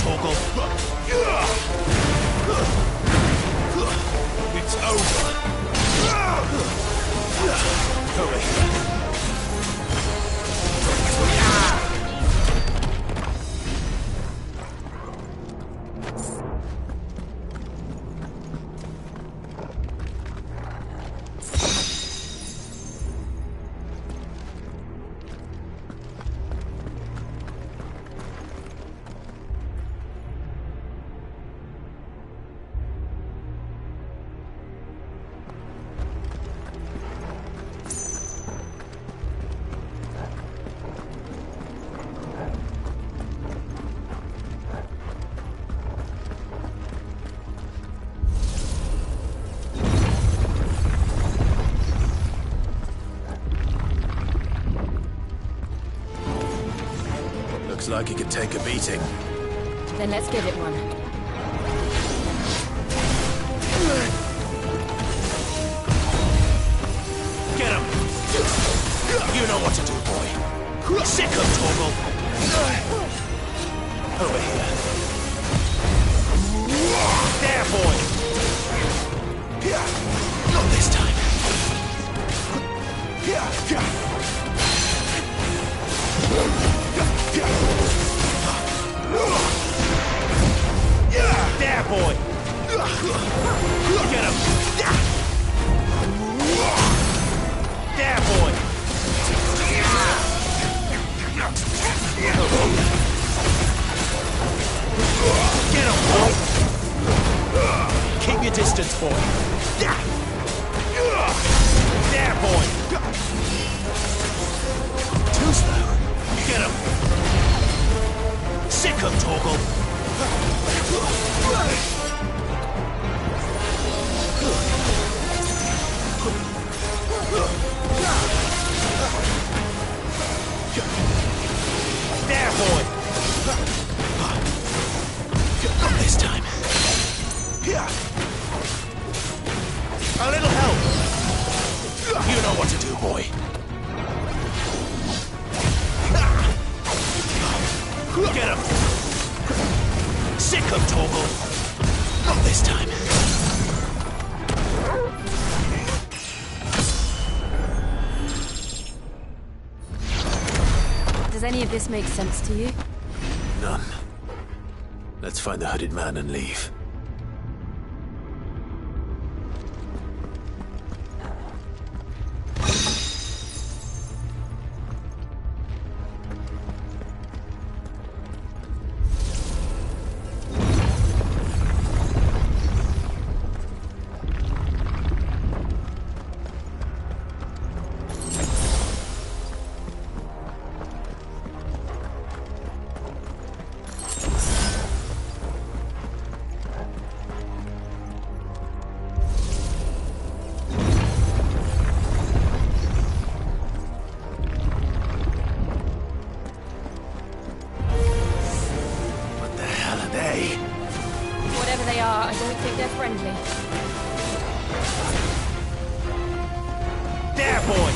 Torgal. It's over. Hurry. Looks like he could take a beating. Then let's give it one. Get him! You know what to do, boy. Sick of Torgal. Over here. There, boy. Not this time. There, boy! Get him! There, boy! Get him, boy! Keep your distance, boy! There, boy! Too slow. Get him! Sick of Torgal! There, boy! Not this time. A little help! You know what to do, boy. Get him! Sick of Torgal! Not this time. Does any of this make sense to you? None. Let's find the hooded man and leave. Whatever they are, I don't think they're friendly. There, boy!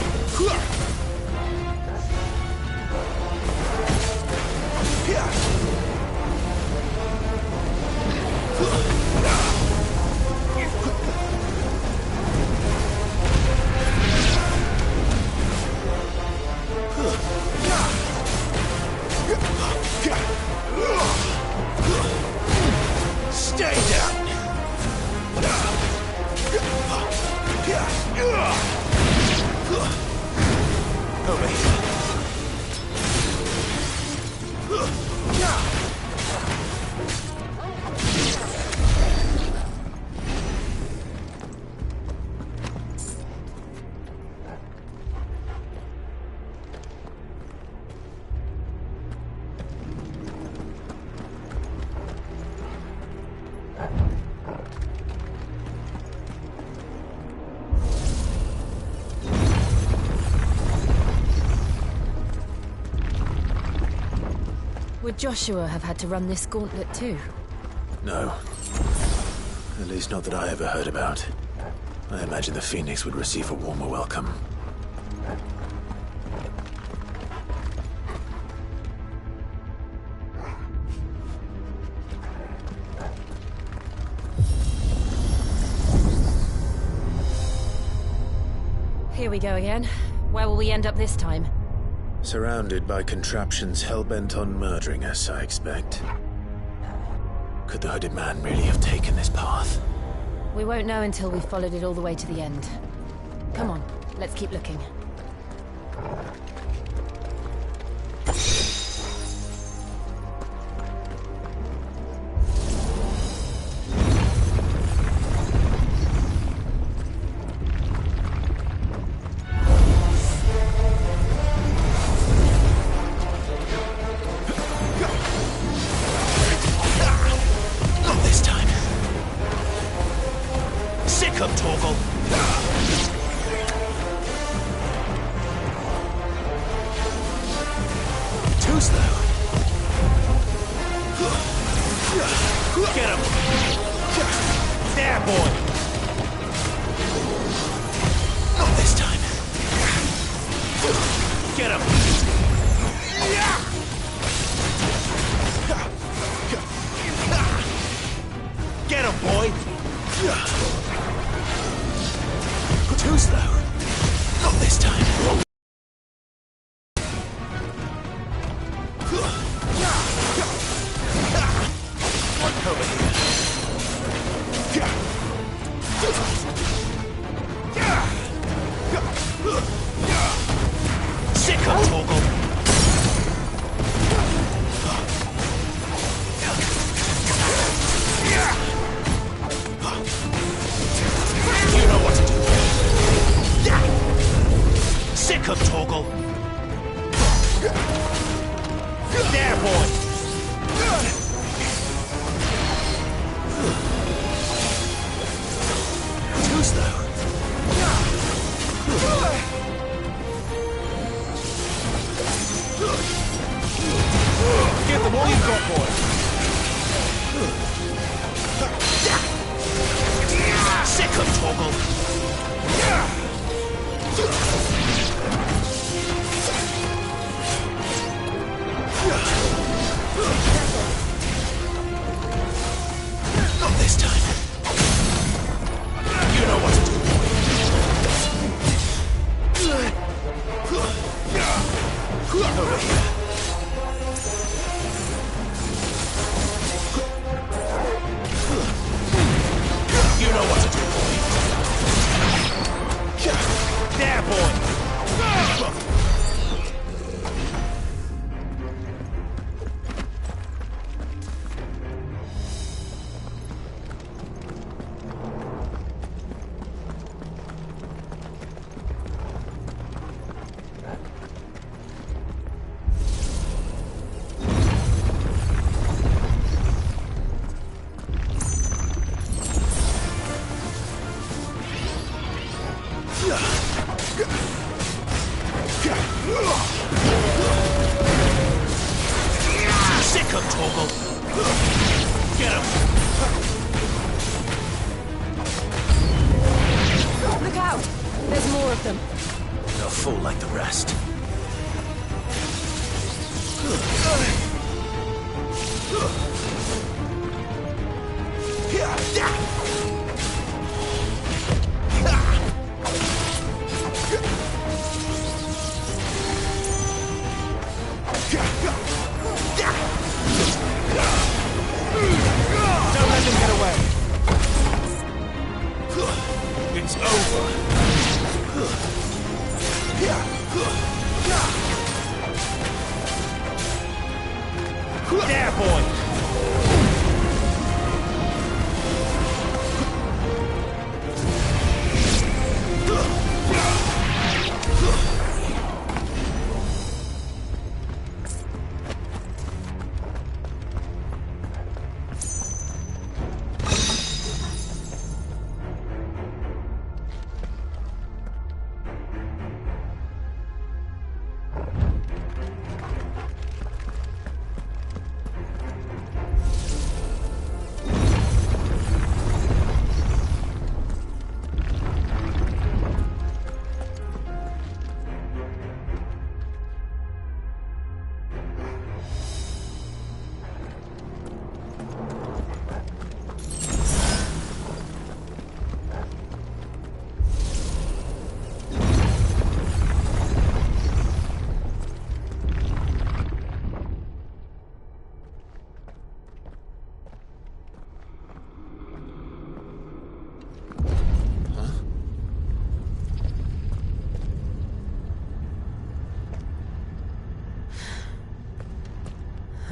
Stay down! Over here. Would Joshua have had to run this gauntlet too? No. At least not that I ever heard about. I imagine the Phoenix would receive a warmer welcome. Here we go again. Where will we end up this time? Surrounded by contraptions hell-bent on murdering us, I expect. Could the hooded man really have taken this path? We won't know until we've followed it all the way to the end. Come on, let's keep looking.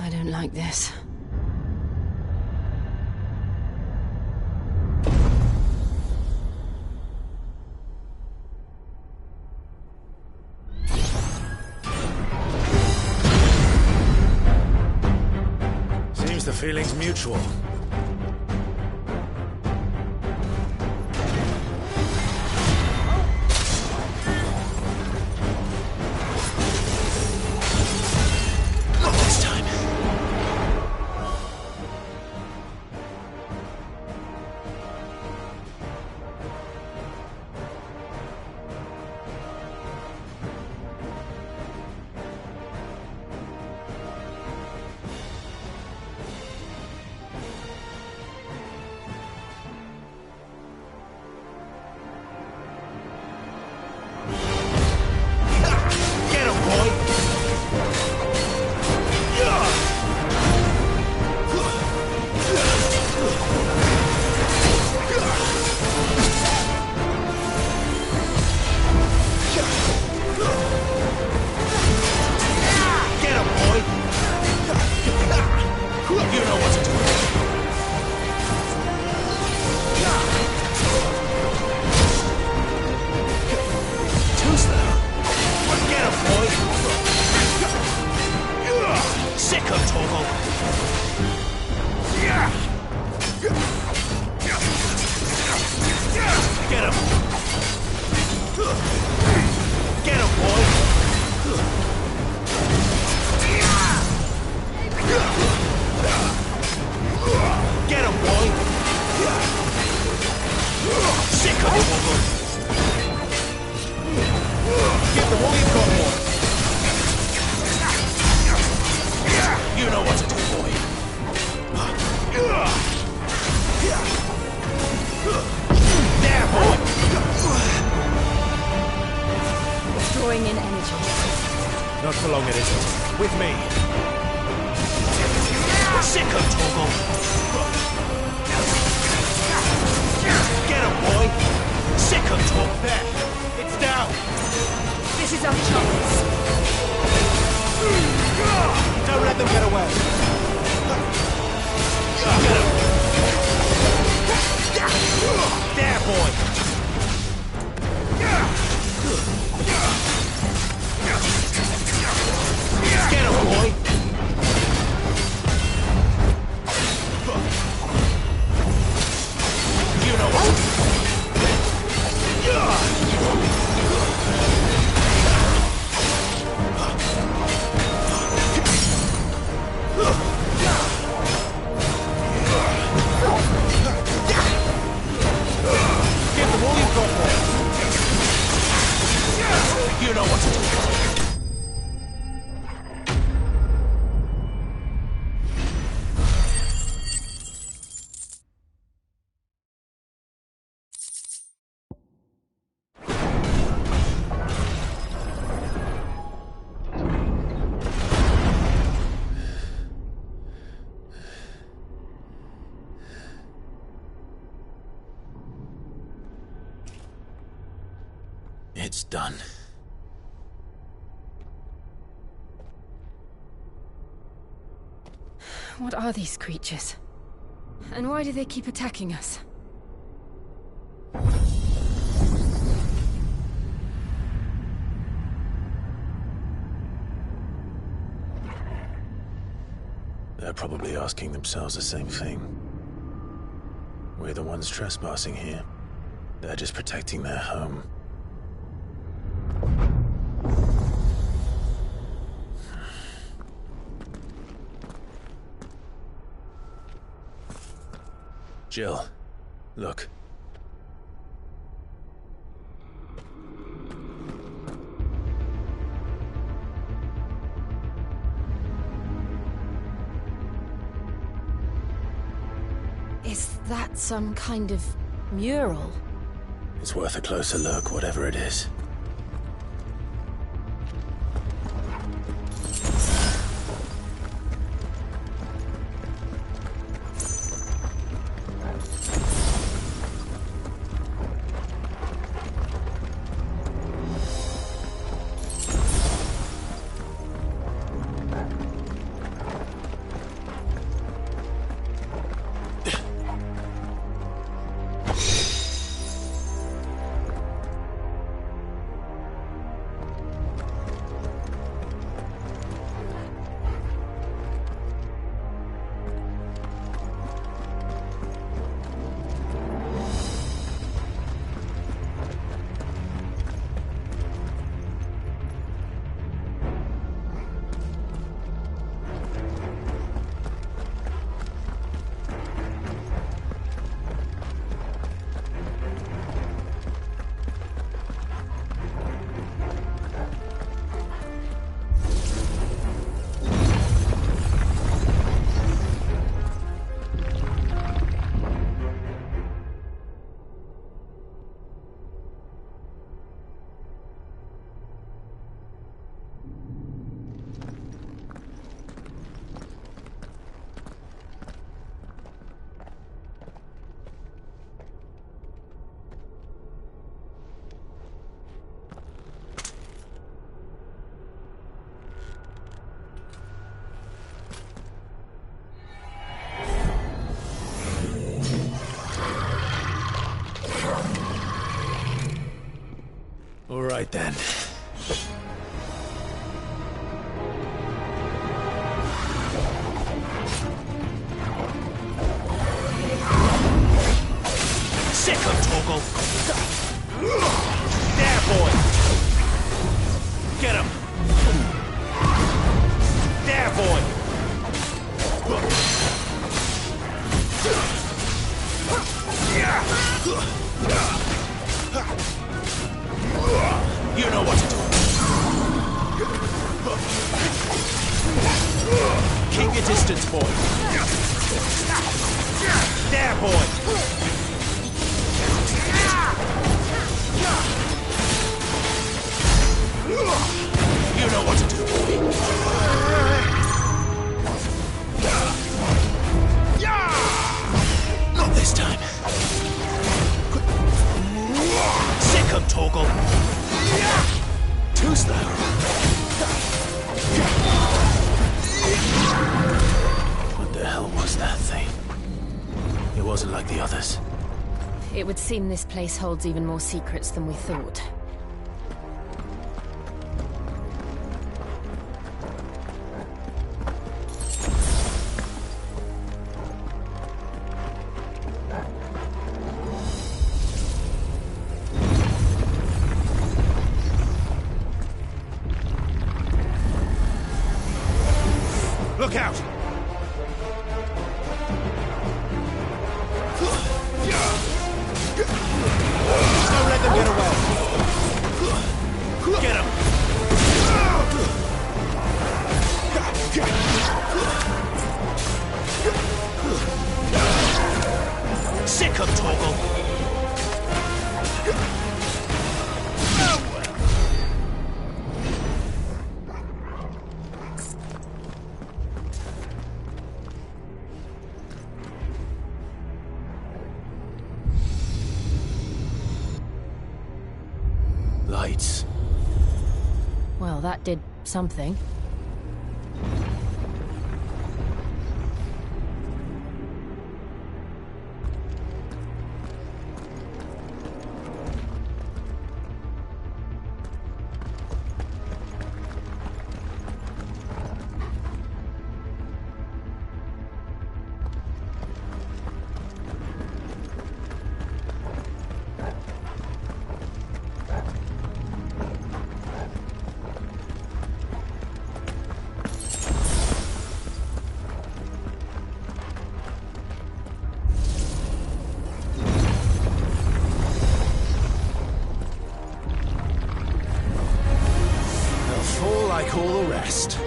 I don't like this. Seems the feeling's mutual. Not this time. Get him, boy! Get him, boy! You know what to do. Too slow. Get him, boy! Sick of Torgal! Get him! Get him, boy! Get him, boy! Sick of Torgal! Give them all you've got, boy! You know what to do, boy! There, boy! Drawing in energy. Not for long, it isn't. With me. Sick of Torgal! Get him, boy! Sick of Torgal! There! It's down! This is our chance. Don't let them get away! Get him! There, boy! Get him, boy! You know what? Give them all you've got, boy! You know what to do. It's done. What are these creatures? And why do they keep attacking us? They're probably asking themselves the same thing. We're the ones trespassing here. They're just protecting their home. Jill, look. Is that some kind of mural? It's worth a closer look, whatever it is. right then. Sick of Torgal! There, boy! Get him! There, boy! You know what to do. Keep your distance, boy. There, boy! You know what to do, boy. Not this time. Sick of Torgal. Too slow. What the hell was that thing? It wasn't like the others. It would seem this place holds even more secrets than we thought. Look out! Don't let them get away! Get him! Sick of Torgal! Lights. Well, that did something. Like all the rest.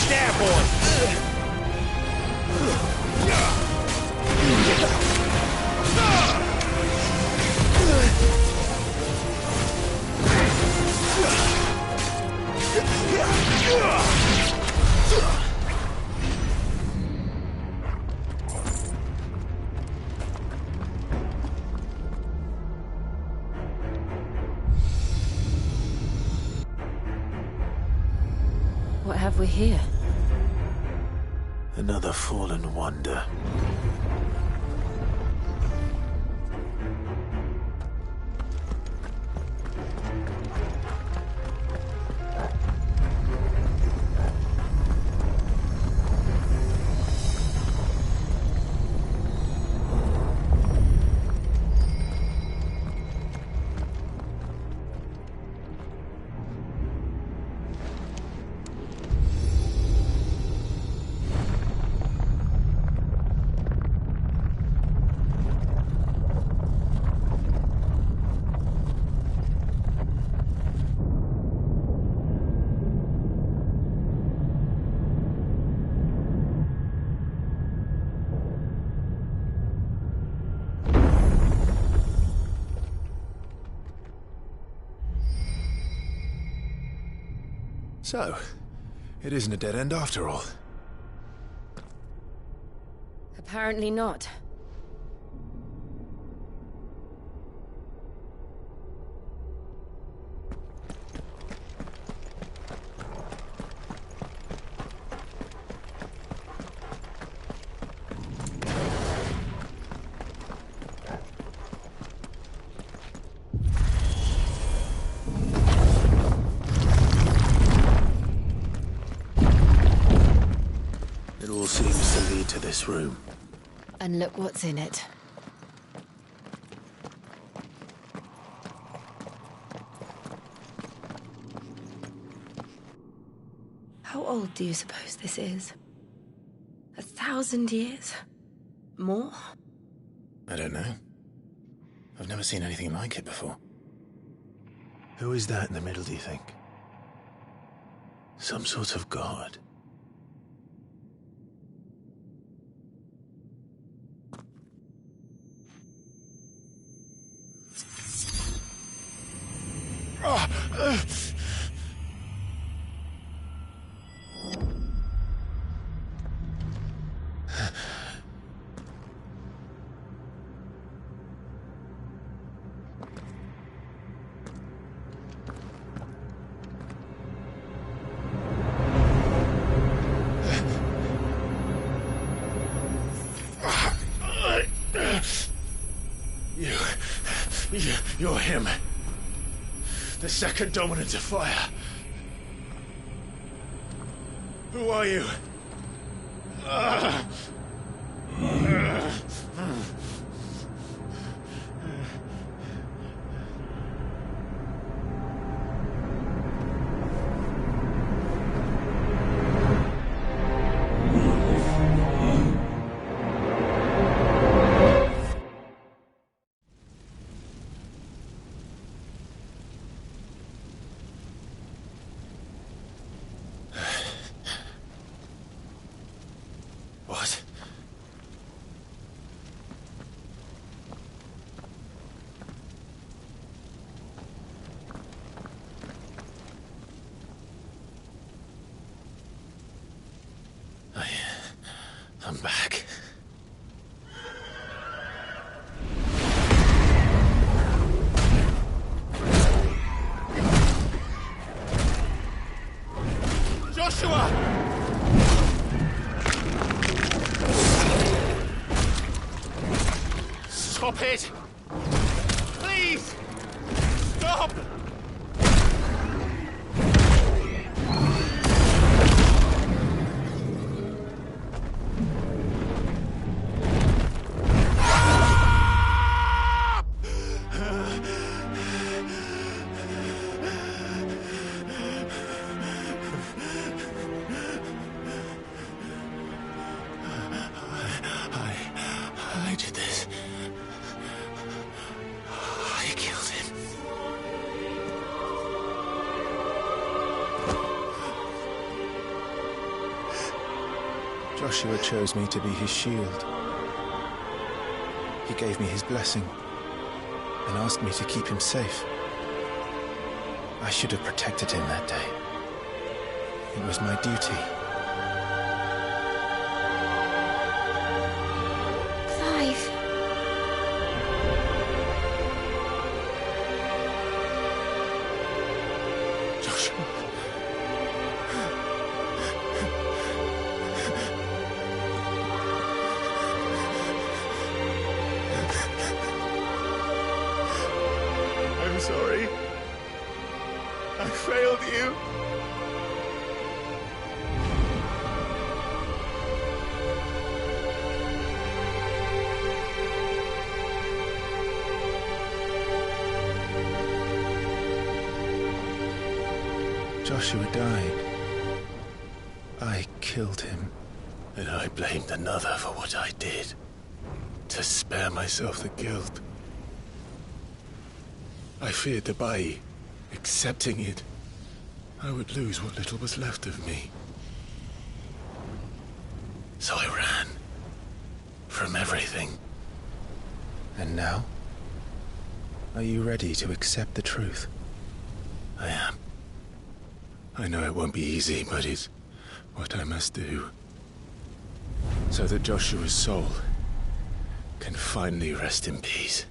There, boy! What have we here? Another fallen wonder. So, it isn't a dead end after all. Apparently not. to this room. And look what's in it. How old do you suppose this is? 1,000 years? More? I don't know. I've never seen anything like it before. Who is that in the middle, do you think? Some sort of god? You're him. The second dominant of fire. Who are you? What? I'm back. Joshua! Stop it! Please! Stop! I did this. I killed him. Joshua chose me to be his shield. He gave me his blessing and asked me to keep him safe. I should have protected him that day. It was my duty. Clive. Joshua. I'm sorry. I failed you. Joshua died. I killed him. And I blamed another for what I did. To spare myself the guilt. I feared that by accepting it, I would lose what little was left of me. So I ran. From everything. And now? Are you ready to accept the truth? I am. I know it won't be easy, but it's what I must do. So that Joshua's soul can finally rest in peace.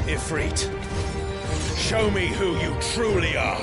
Ifrit. Show me who you truly are.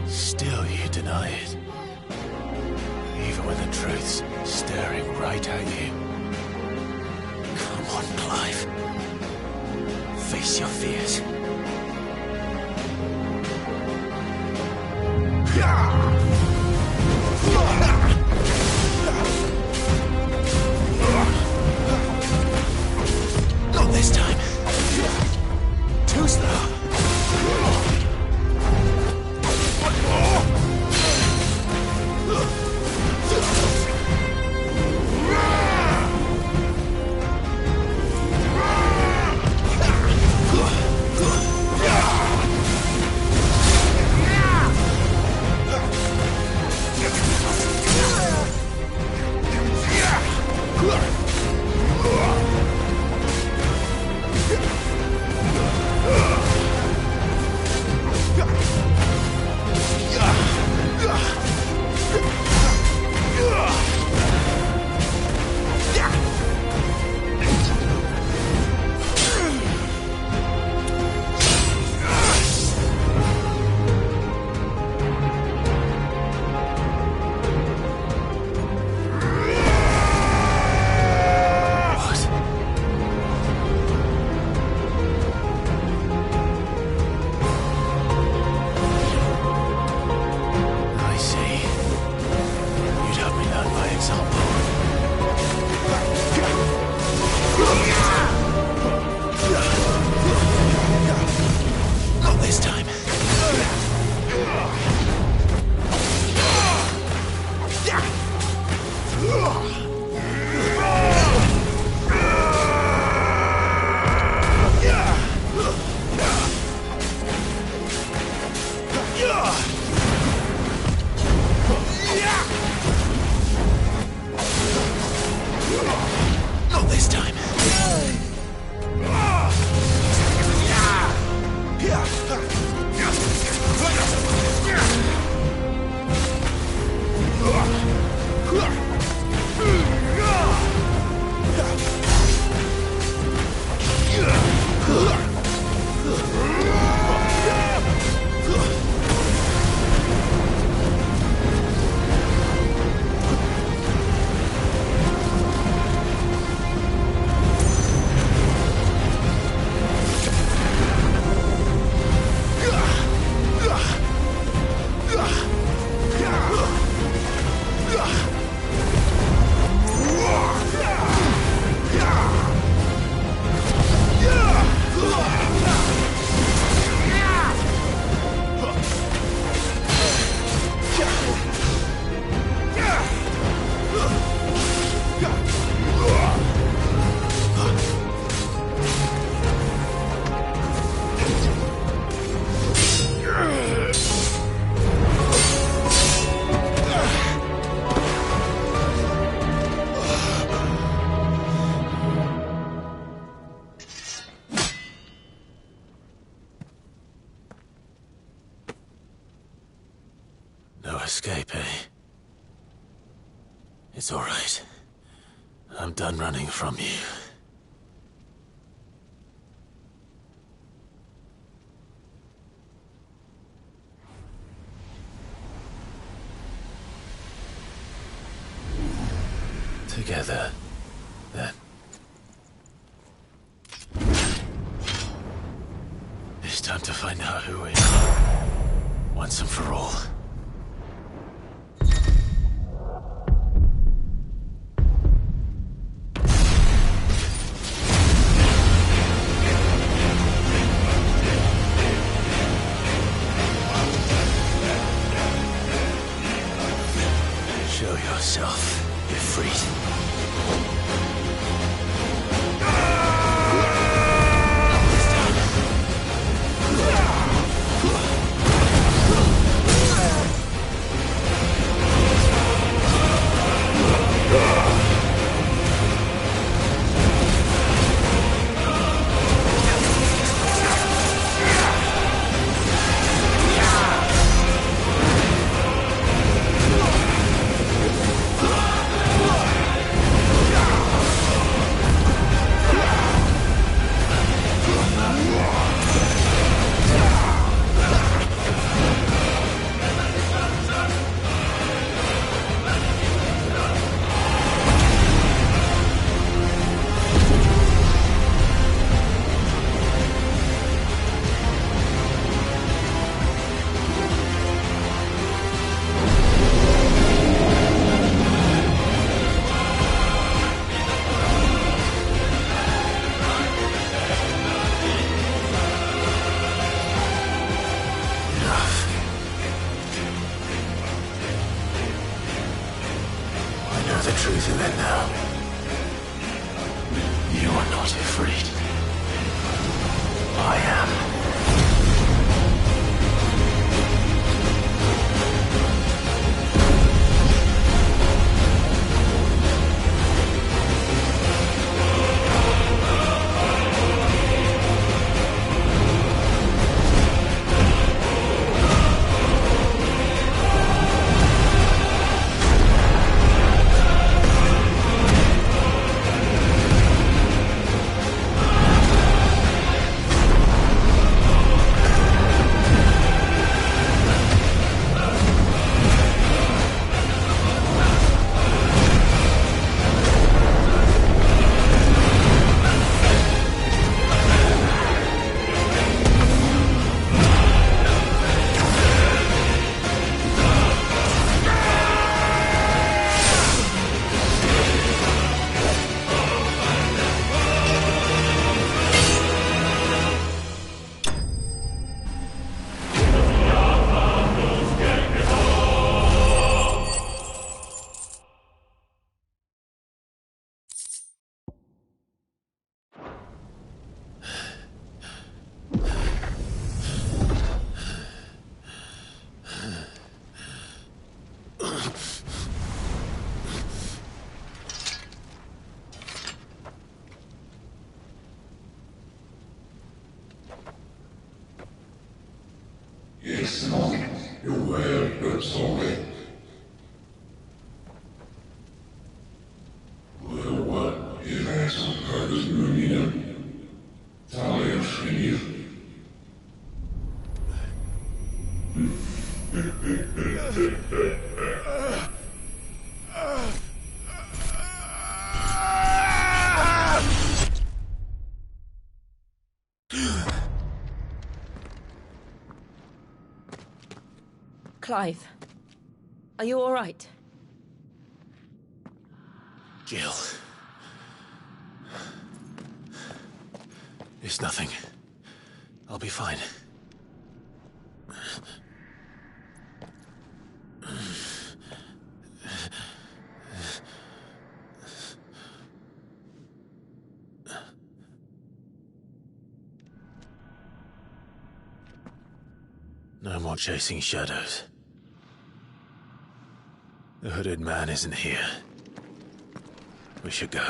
Still you deny it. Even when the truth's staring right at you. Come on, Clive. Face your fears. Not this time. Too slow. escape, eh? It's all right. I'm done running from you. Together, then. It's time to find out who we are, once and for all. Show yourself, Ifrit. The truth of it now. You are not afraid. I am. Clive, are you all right? Jill. It's nothing. I'll be fine. No more chasing shadows. The hooded man isn't here. We should go.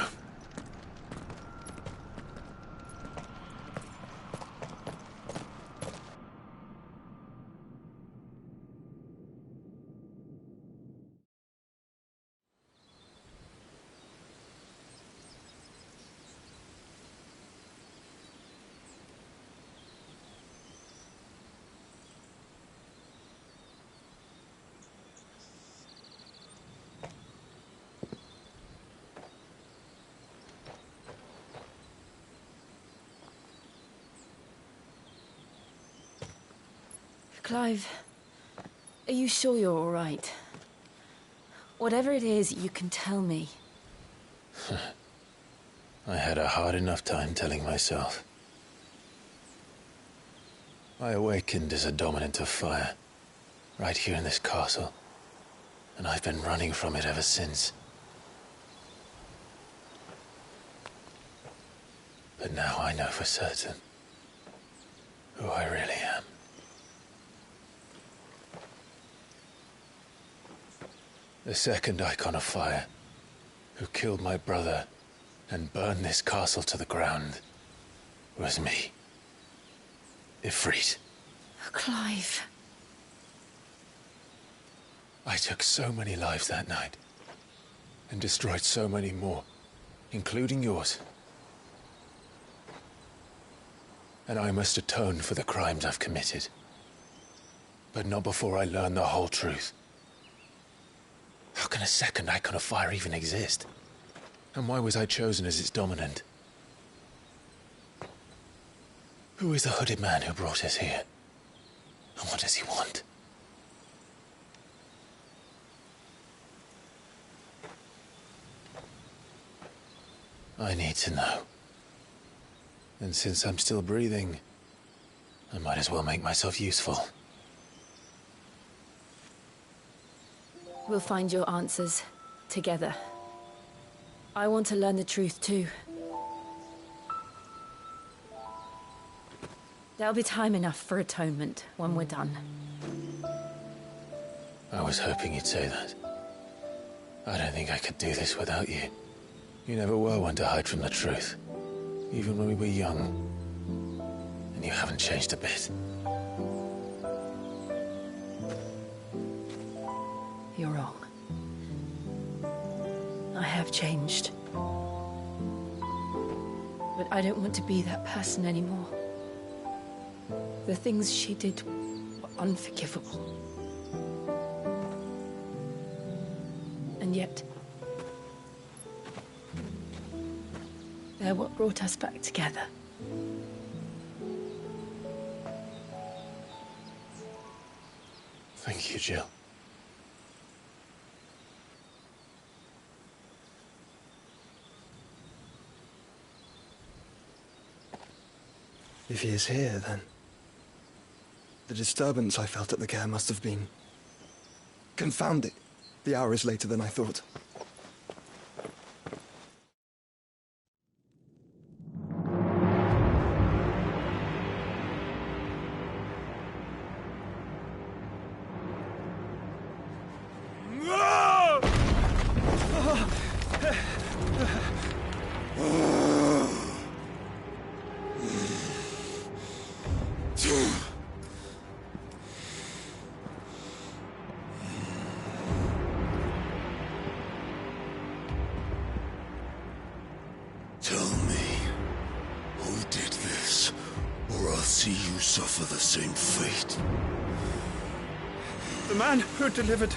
Clive, are you sure you're all right? Whatever it is, you can tell me. I had a hard enough time telling myself. I awakened as a dominant of fire, right here in this castle, and I've been running from it ever since. But now I know for certain who I really am. The second icon of fire, who killed my brother and burned this castle to the ground, was me. Ifrit. Clive. I took so many lives that night, and destroyed so many more, including yours. And I must atone for the crimes I've committed. But not before I learn the whole truth. How can a second icon of fire even exist? And why was I chosen as its dominant? Who is the hooded man who brought us here? And what does he want? I need to know. And since I'm still breathing, I might as well make myself useful. We'll find your answers together. I want to learn the truth too. There'll be time enough for atonement when we're done. I was hoping you'd say that. I don't think I could do this without you. You never were one to hide from the truth, even when we were young. And you haven't changed a bit. You're wrong. I have changed. But I don't want to be that person anymore. The things she did were unforgivable. And yet, they're what brought us back together. Thank you, Jill. If he is here, then the disturbance I felt at the care must have been confounded. The hour is later than I thought. Tell me, who did this, or I'll see you suffer the same fate. The man who delivered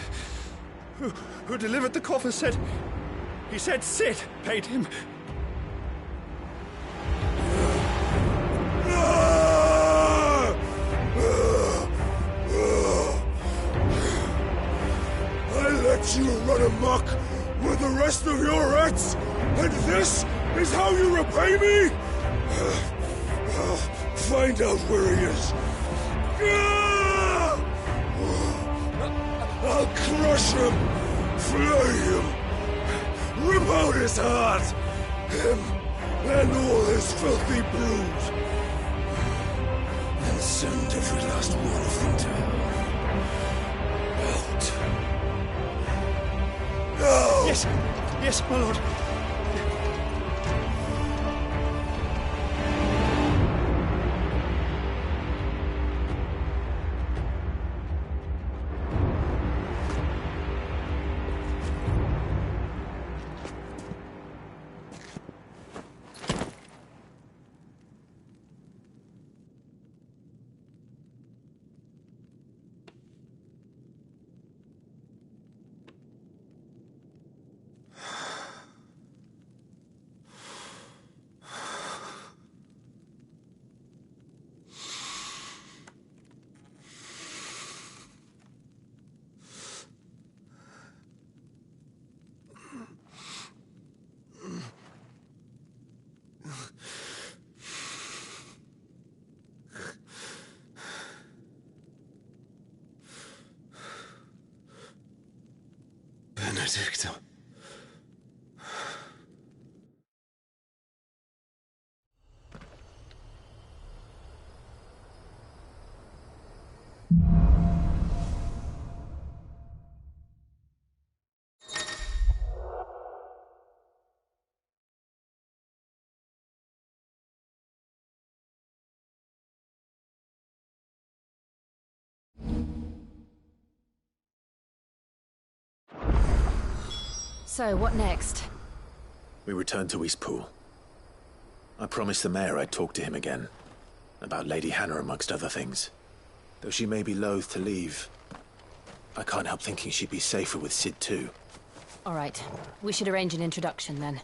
the coffin said... He said Sid paid him. I let you run amok with the rest of your rats, and this is how you repay me? Find out where he is. I'll crush him, flay him, rip out his heart, him and all his filthy brood, and send every last one of them to hell. Out. Now! Yes, my lord. Benedicto. So, what next? We return to Eastpool. I promised the mayor I'd talk to him again. About Lady Hannah, amongst other things. Though she may be loath to leave, I can't help thinking she'd be safer with Sid too. All right. We should arrange an introduction then.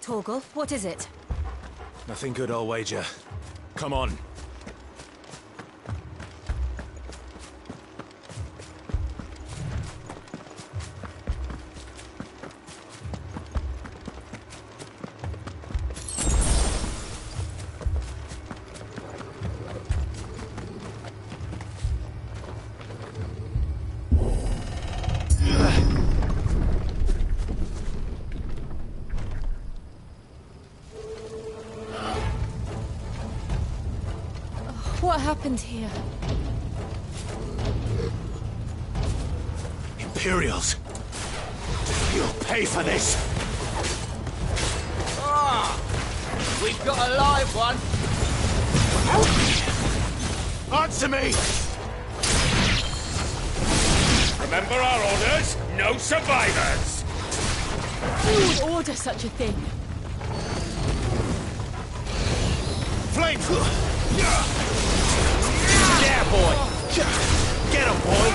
Torgal, what is it? Nothing good, I'll wager. Come on. What happened here? Imperials! You'll pay for this! We've got a live one. Answer me! Remember our orders? No survivors! Who would order such a thing? Flames! There, boy! Get him, boy!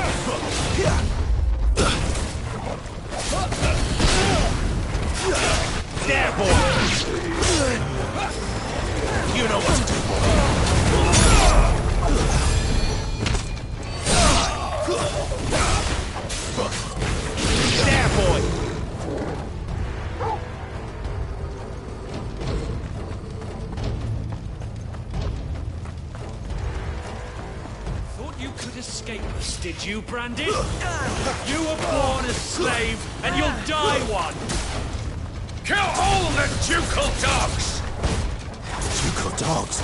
There, boy! You know what to do, boy! There, boy! You could escape us, did you, Brandon? You were born a slave, and you'll die one! Kill all the ducal dogs! Ducal dogs?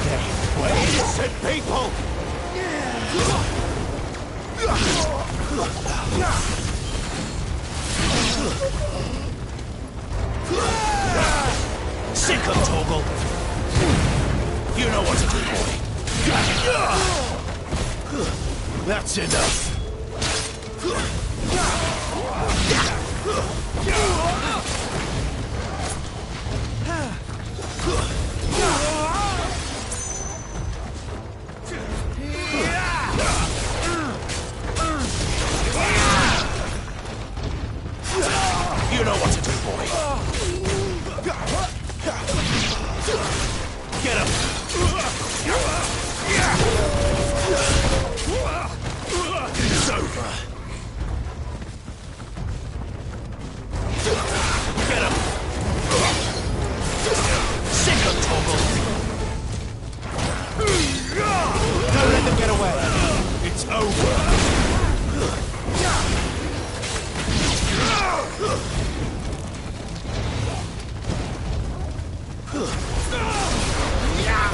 They were innocent people! Sick of Torgal! You know what to do, boy! That's enough! You know what to do, boy! Get him! It's over. Get him! Sick of Torgal! Don't let them get away! It's over!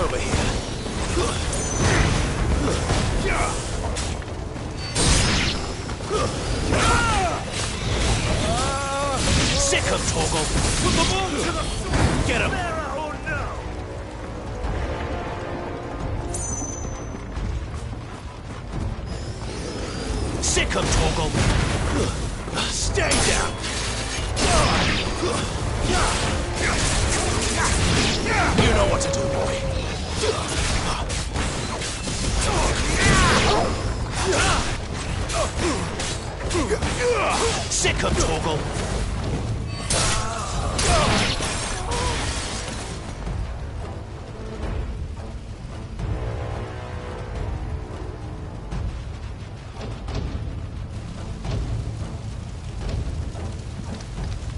Over here. Sick of Torgal! Put them all to the... Get him! Sick of Torgal! Stay down! You know what to do, boy. Sick of Torgal!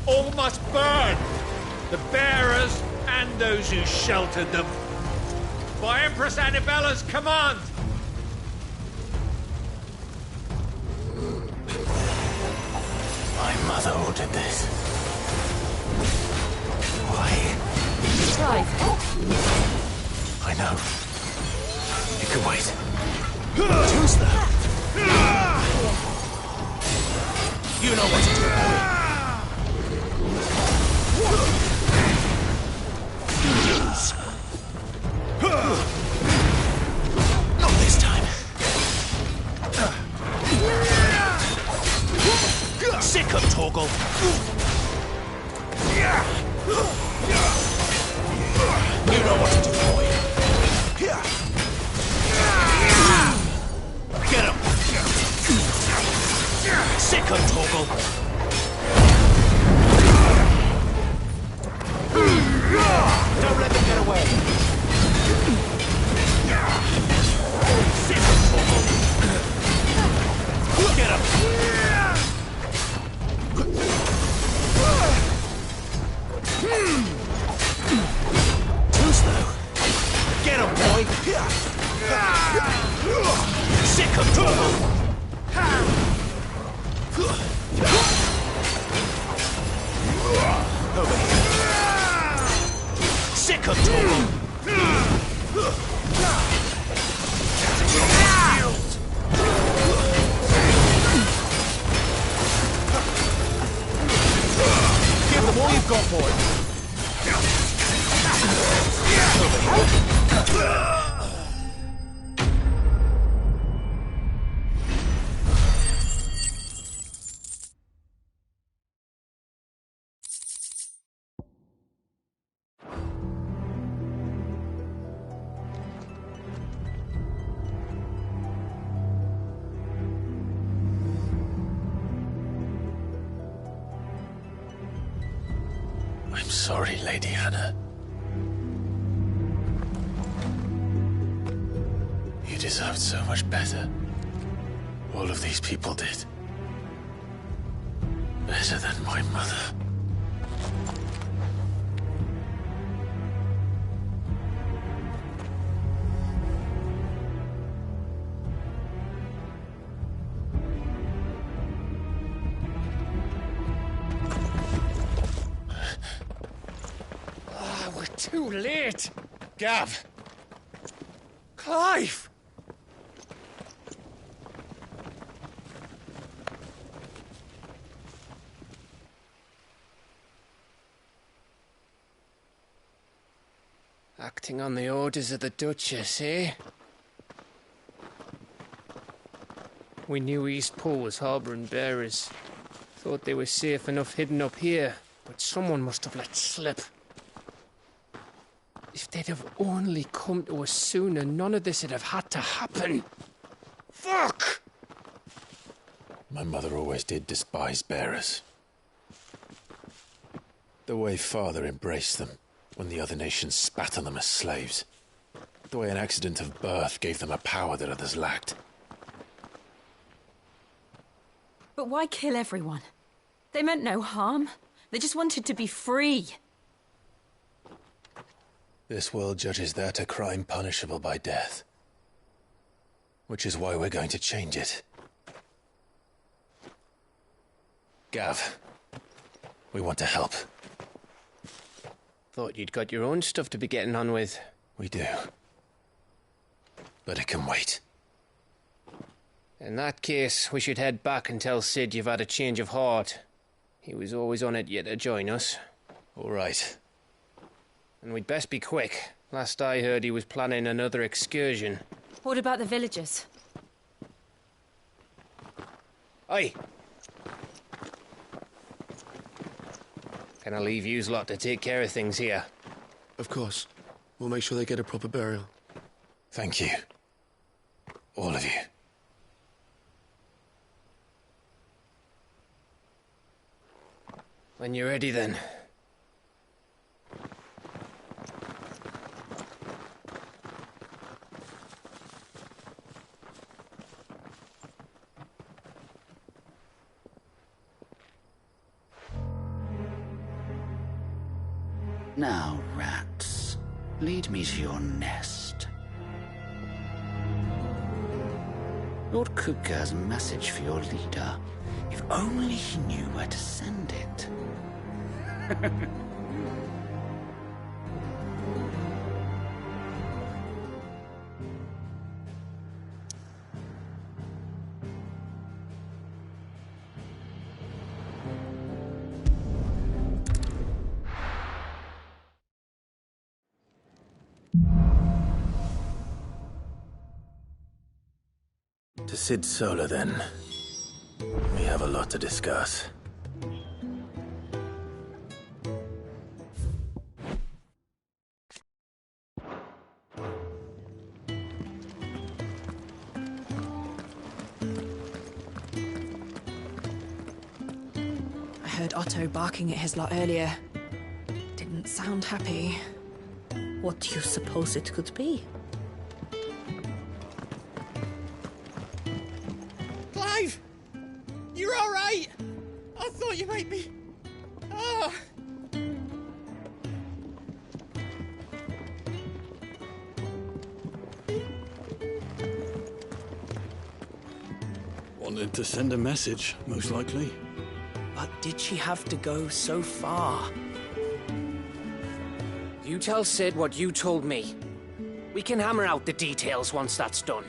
All must burn! The bearers and those who sheltered them. By Empress Annabella's command! My mother ordered this. Why? Right. I know. You can wait. Who's that? You know what to do, boy. Not this time. Sick of Torgal. You know what to do, boy. Get him. Sick of Torgal. Don't let them get away. Sick of Torgal. Get him. Too slow. Get him, boy. Sick of Torgal. Over here. Sick of Torgal. Give them all you've got, boy. I'm sorry, Lady Hannah. You deserved so much better. All of these people did. Better than my mother. We're too late! Gav! Clive! Acting on the orders of the Duchess, eh? We knew Eastpool was harbouring bearers. Thought they were safe enough hidden up here, but someone must have let slip. If they'd have only come to us sooner, none of this would have had to happen. Fuck! My mother always did despise bearers. The way Father embraced them when the other nations spat on them as slaves. The way an accident of birth gave them a power that others lacked. But why kill everyone? They meant no harm. They just wanted to be free. This world judges that a crime punishable by death. Which is why we're going to change it. Gav, we want to help. Thought you'd got your own stuff to be getting on with. We do. But it can wait. In that case, we should head back and tell Sid you've had a change of heart. He was always on it yet to join us. All right. And we'd best be quick. Last I heard, he was planning another excursion. What about the villagers? Aye. Can I leave yous lot to take care of things here? Of course. We'll make sure they get a proper burial. Thank you. All of you. When you're ready, then. Now, rats, lead me to your nest. Lord Kupka has a message for your leader. If only he knew where to send it. To Sid Solar, then. We have a lot to discuss. I heard Otto barking at his lot earlier. Didn't sound happy. What do you suppose it could be? Clive! You're alright! I thought you might be... Ah! Wanted to send a message, most likely. But did she have to go so far? You tell Sid what you told me. We can hammer out the details once that's done.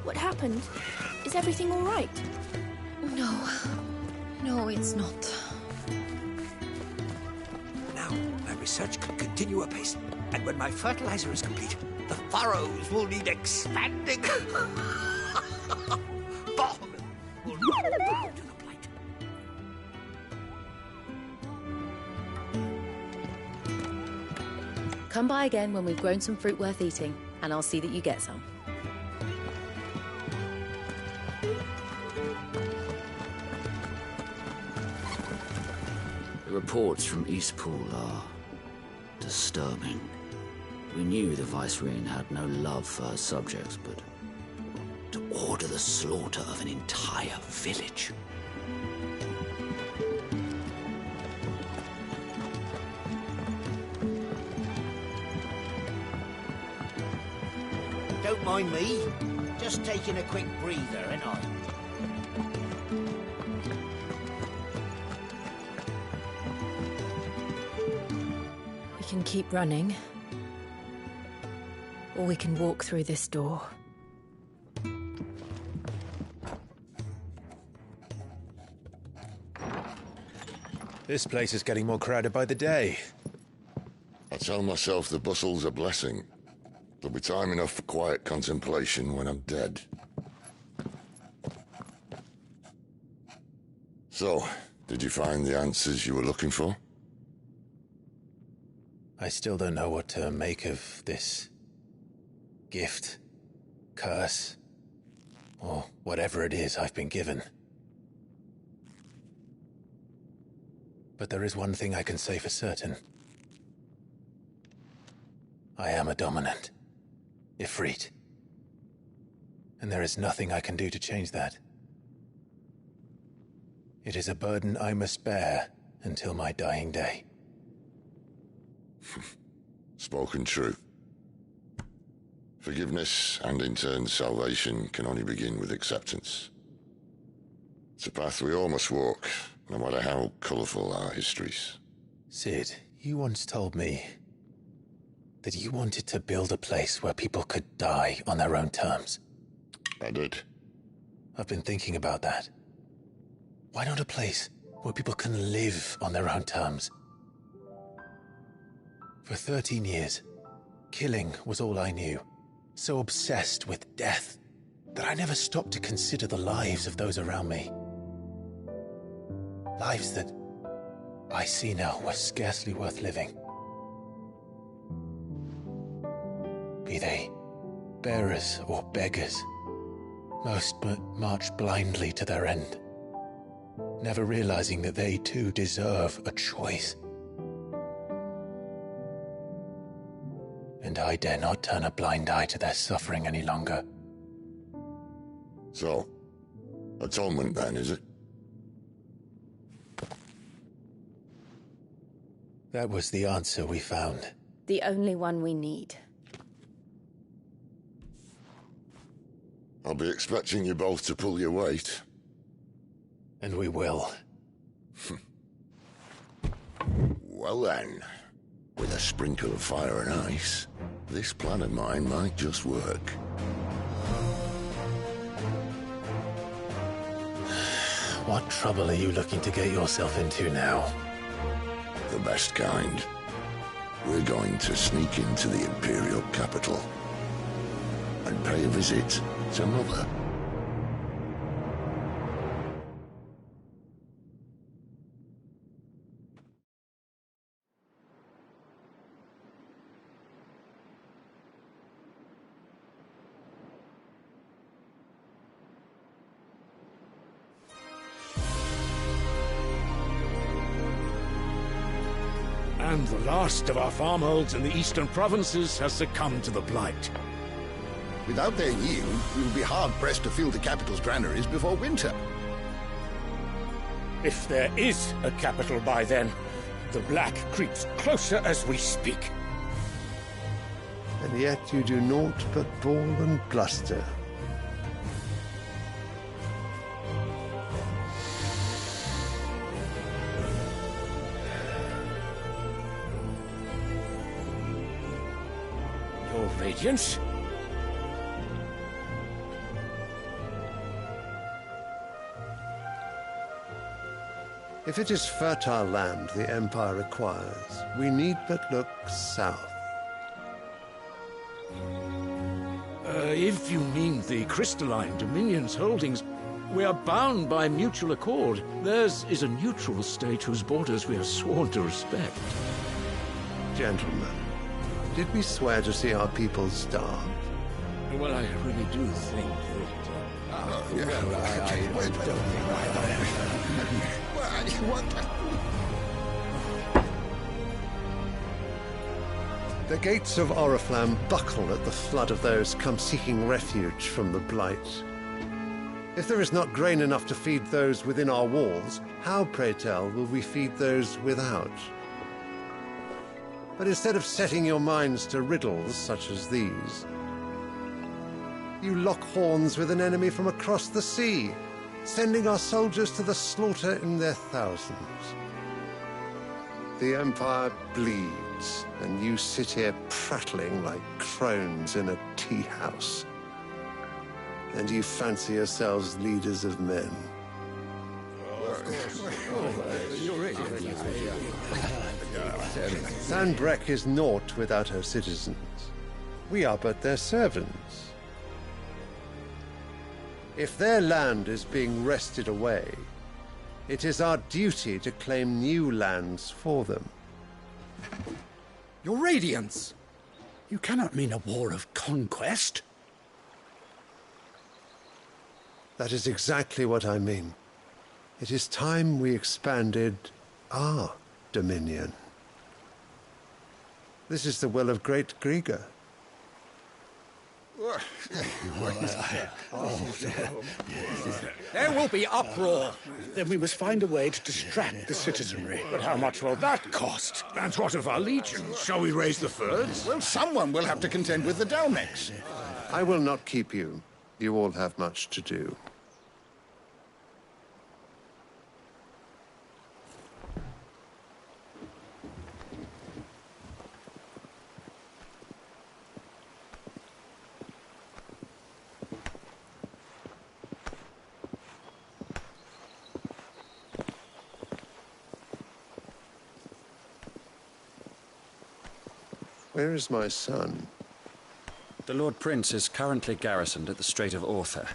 What happened? Is everything all right? No. No, it's not. Now, my research can continue apace. And when my fertilizer is complete, the furrows will need expanding. Bottom will not bow to the plight. Come by again when we've grown some fruit worth eating, and I'll see that you get some. The reports from Eastpool are disturbing. We knew the Vicereine had no love for her subjects, but to order the slaughter of an entire village. Don't mind me. Just taking a quick breather, ain't I? We can keep running. Or we can walk through this door. This place is getting more crowded by the day. I tell myself the bustle's a blessing. There'll be time enough for quiet contemplation when I'm dead. So, did you find the answers you were looking for? I still don't know what to make of this gift, curse, or whatever it is I've been given. But there is one thing I can say for certain. I am a dominant, Ifrit. And there is nothing I can do to change that. It is a burden I must bear until my dying day. Spoken true. Forgiveness, and in turn salvation, can only begin with acceptance. It's a path we all must walk, no matter how colourful our histories. Sid, you once told me that you wanted to build a place where people could die on their own terms. I did. I've been thinking about that. Why not a place where people can live on their own terms? For 13 years, killing was all I knew. So obsessed with death that I never stopped to consider the lives of those around me. Lives that I see now were scarcely worth living. Be they bearers or beggars. Most march blindly to their end, never realizing that they too deserve a choice. And I dare not turn a blind eye to their suffering any longer. So, atonement then, is it? That was the answer we found. The only one we need. I'll be expecting you both to pull your weight. And we will. Well then, with a sprinkle of fire and ice, this plan of mine might just work. What trouble are you looking to get yourself into now? The best kind. We're going to sneak into the Imperial capital and pay a visit to Mother. And the last of our farmholds in the eastern provinces has succumbed to the blight. Without their yield, we will be hard-pressed to fill the capital's granaries before winter. If there is a capital by then, the black creeps closer as we speak. And yet you do naught but bawl and bluster. Your Radiance? If it is fertile land the Empire acquires, we need but look south. If you mean the crystalline Dominion's holdings, we are bound by mutual accord. Theirs is a neutral state whose borders we are sworn to respect. Gentlemen, did we swear to see our people starve? Well, I really do think that... The gates of Oriflamme buckle at the flood of those come seeking refuge from the blight. If there is not grain enough to feed those within our walls, how, pray tell, will we feed those without? But instead of setting your minds to riddles such as these, you lock horns with an enemy from across the sea, sending our soldiers to the slaughter in their thousands. The Empire bleeds, and you sit here prattling like crones in a tea house. And you fancy yourselves leaders of men. Sanbreque is naught without her citizens. We are but their servants. If their land is being wrested away, it is our duty to claim new lands for them. Your Radiance! You cannot mean a war of conquest. That is exactly what I mean. It is time we expanded our dominion. This is the will of great Grieger. There will be uproar. Then we must find a way to distract the citizenry. But how much will that cost? And what of our legions? Shall we raise the furs? Well, someone will have to contend with the Dalmex. I will not keep you. You all have much to do. Where is my son? The Lord Prince is currently garrisoned at the Strait of Author.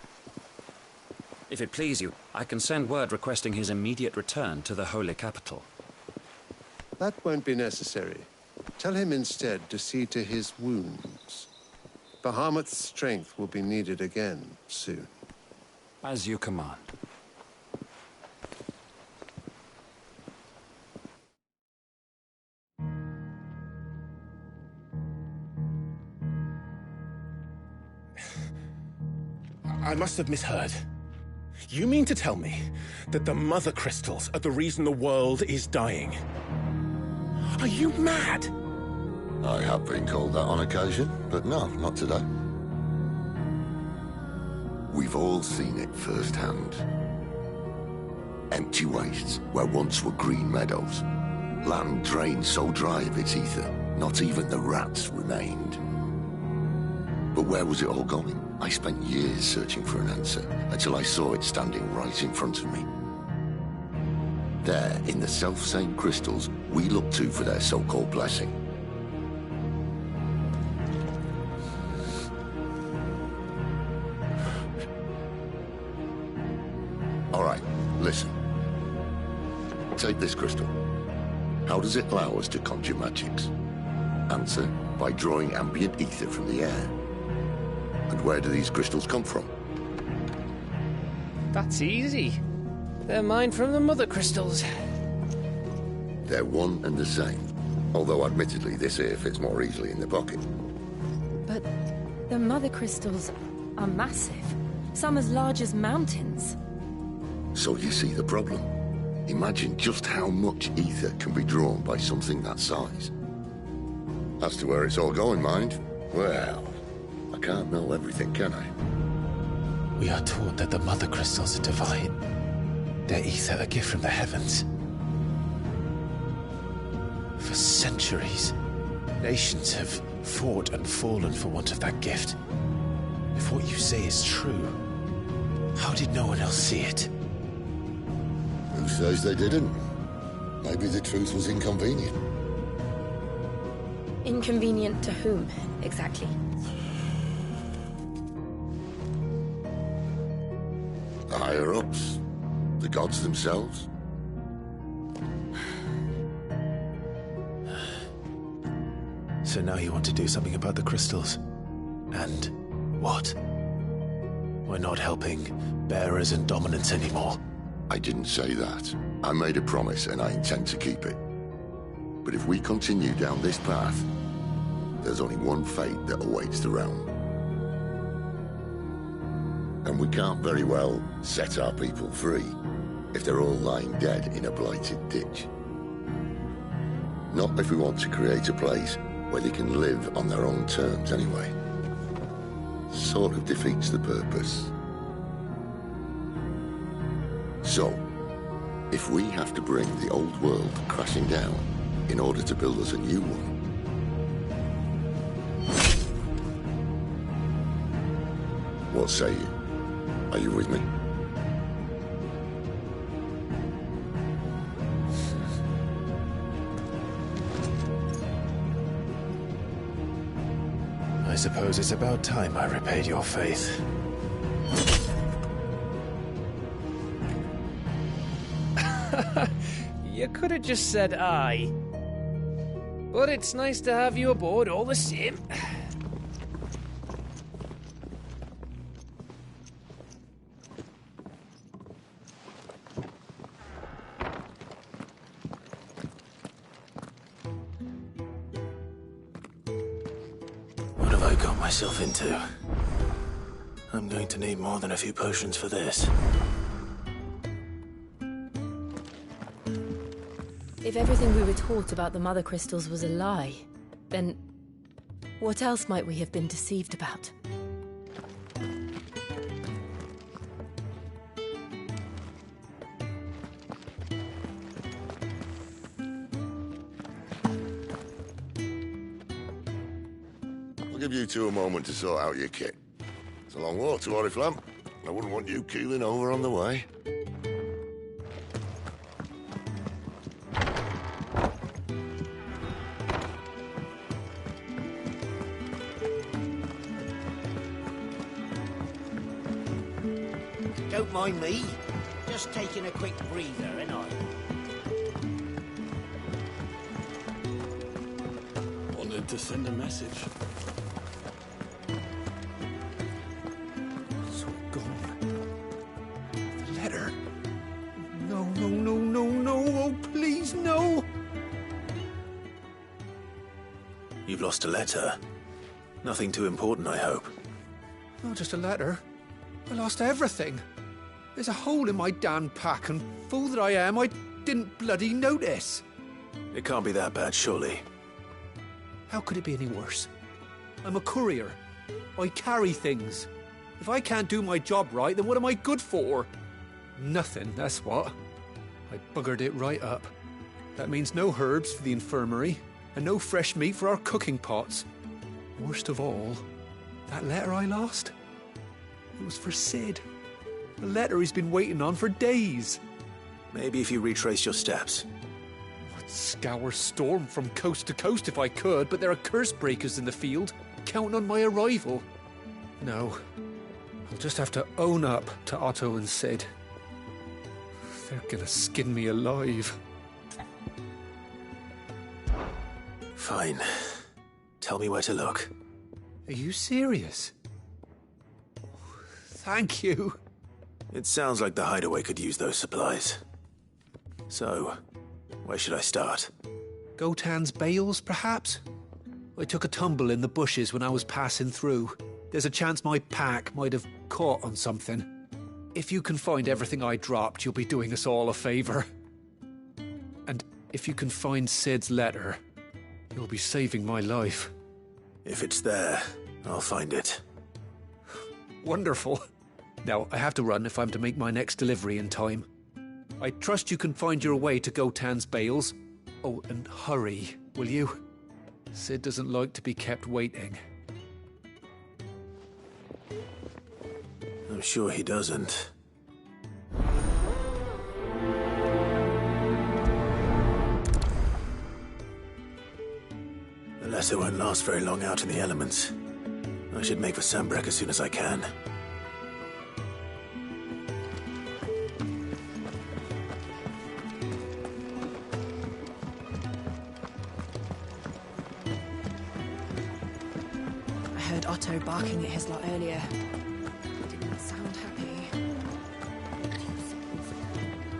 If it please you, I can send word requesting his immediate return to the Holy Capital. That won't be necessary. Tell him instead to see to his wounds. Bahamut's strength will be needed again soon. As you command. I must have misheard. You mean to tell me that the mother crystals are the reason the world is dying? Are you mad? I have been called that on occasion, but no, not today. We've all seen it firsthand. Empty wastes where once were green meadows. Land drained so dry of its ether, not even the rats remained. But where was it all going? I spent years searching for an answer, until I saw it standing right in front of me. There, in the self-same crystals we look to for their so-called blessing. All right, listen. Take this crystal. How does it allow us to conjure magics? Answer, by drawing ambient ether from the air. And where do these crystals come from? That's easy. They're mine from the mother crystals. They're one and the same. Although admittedly this here fits more easily in the pocket. But the mother crystals are massive. Some as large as mountains. So you see the problem. Imagine just how much ether can be drawn by something that size. As to where it's all going, mind, well, I can't know everything, can I? We are taught that the mother crystals are divine. Their ether a gift from the heavens. For centuries, nations have fought and fallen for want of that gift. If what you say is true, how did no one else see it? Who says they didn't? Maybe the truth was inconvenient. Inconvenient to whom, exactly? The higher-ups? The gods themselves? So now you want to do something about the crystals? And what? We're not helping bearers and dominants anymore. I didn't say that. I made a promise and I intend to keep it. But if we continue down this path, there's only one fate that awaits the realm. And we can't very well set our people free if they're all lying dead in a blighted ditch. Not if we want to create a place where they can live on their own terms anyway. Sort of defeats the purpose. So, if we have to bring the old world crashing down in order to build us a new one, what say you? Are you with me? I suppose it's about time I repaid your faith. You could have just said aye. But it's nice to have you aboard all the same. What have I got myself into? I'm going to need more than a few potions for this. If everything we were taught about the mother crystals was a lie, then what else might we have been deceived about? I'll give you two a moment to sort out your kit. It's a long walk to Oriflamme. I wouldn't want you keeling over on the way. Don't mind me. Just taking a quick breather, ain't I? Wanted to send a message. You've lost a letter. Nothing too important, I hope. Not just a letter. I lost everything. There's a hole in my damn pack, and fool that I am, I didn't bloody notice. It can't be that bad, surely. How could it be any worse? I'm a courier. I carry things. If I can't do my job right, then what am I good for? Nothing, that's what. I buggered it right up. That means no herbs for the infirmary, and no fresh meat for our cooking pots. Worst of all, that letter I lost, it was for Sid. A letter he's been waiting on for days. Maybe if you retrace your steps. I'd scour Storm from coast to coast if I could, but there are curse breakers in the field, counting on my arrival. No, I'll just have to own up to Otto and Sid. They're gonna skin me alive. Fine. Tell me where to look. Are you serious? Thank you. It sounds like the hideaway could use those supplies. So, where should I start? Gotan's bales, perhaps? I took a tumble in the bushes when I was passing through. There's a chance my pack might have caught on something. If you can find everything I dropped, you'll be doing us all a favour. And if you can find Sid's letter, you'll be saving my life. If it's there, I'll find it. Wonderful. Now, I have to run if I'm to make my next delivery in time. I trust you can find your way to Gotan's bales. Oh, and hurry, will you? Sid doesn't like to be kept waiting. I'm sure he doesn't. The letter won't last very long out in the elements. I should make for Sambrek as soon as I can. I heard Otto barking at his lot earlier. He didn't sound happy.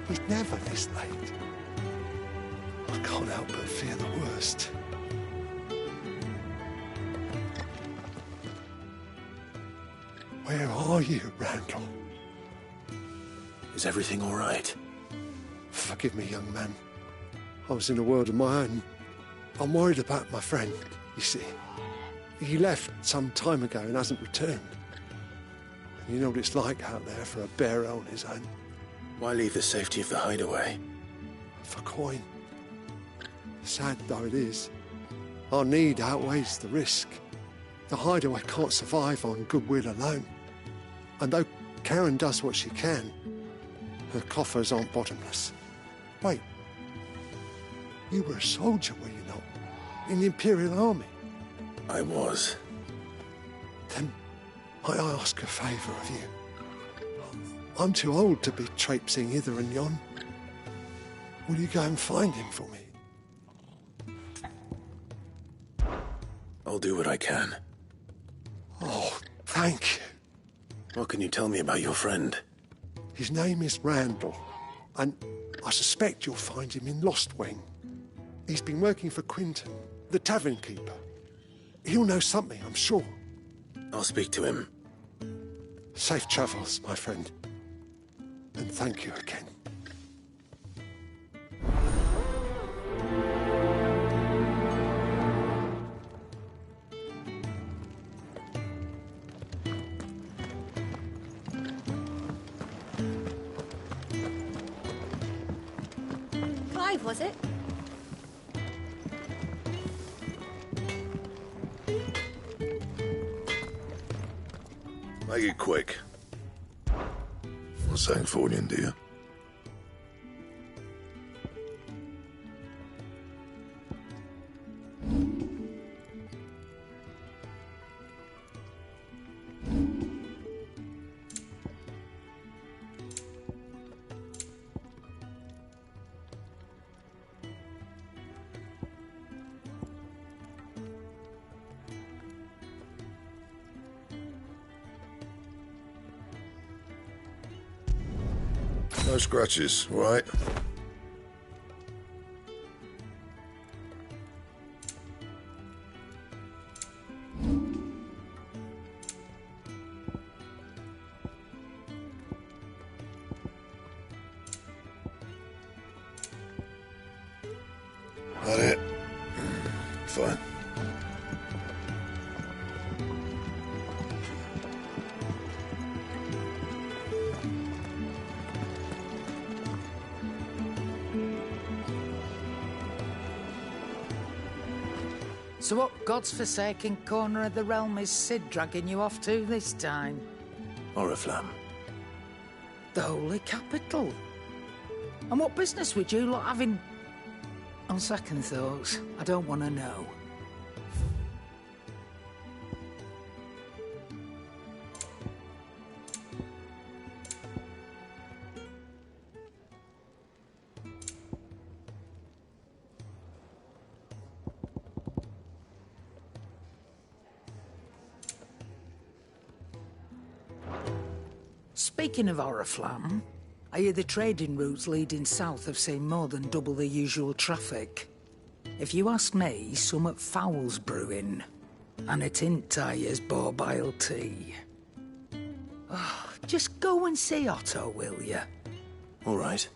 He's never this late. I can't help but fear the worst. Where are you, Randall? Is everything all right? Forgive me, young man. I was in a world of my own. I'm worried about my friend, you see. He left some time ago and hasn't returned. And you know what it's like out there for a bearer on his own. Why leave the safety of the hideaway? For coin. Sad though it is, our need outweighs the risk. The hideaway can't survive on goodwill alone. And though Karen does what she can, her coffers aren't bottomless. Wait, you were a soldier, were you not? In the Imperial Army? I was. Then might I ask a favour of you? I'm too old to be traipsing hither and yon. Will you go and find him for me? I'll do what I can. Oh, thank you. What can you tell me about your friend? His name is Randall, and I suspect you'll find him in Lost Wing. He's been working for Quinton, the tavern keeper. He'll know something, I'm sure. I'll speak to him. Safe travels, my friend. And thank you again. Clive, was it? Make it quick. Not saying Fornian, do you? No scratches, all right? So what god's-forsaken corner of the realm is Cid dragging you off to this time? Oriflamme. The Holy Capital. And what business would you lot having... On second thoughts, I don't want to know. Speaking of Oriflamme, I hear the trading routes leading south have seen more than double the usual traffic. If you ask me, summat foul's brewing. And it ain't Tyre's borbile tea. Oh, just go and see Otto, will you? All right.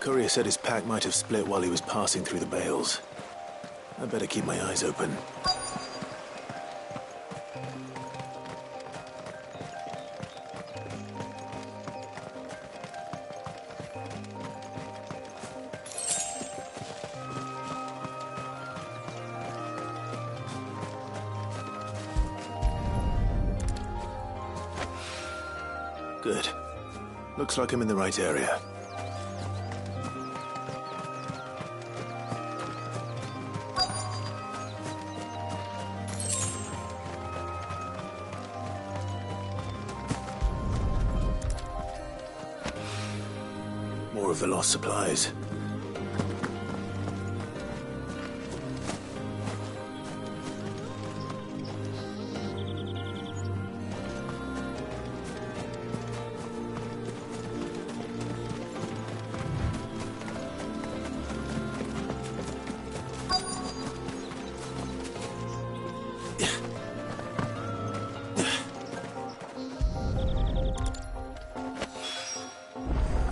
courier said his pack might have split while he was passing through the bales. I'd better keep my eyes open. Good. Looks like I'm in the right area. More of the lost supplies.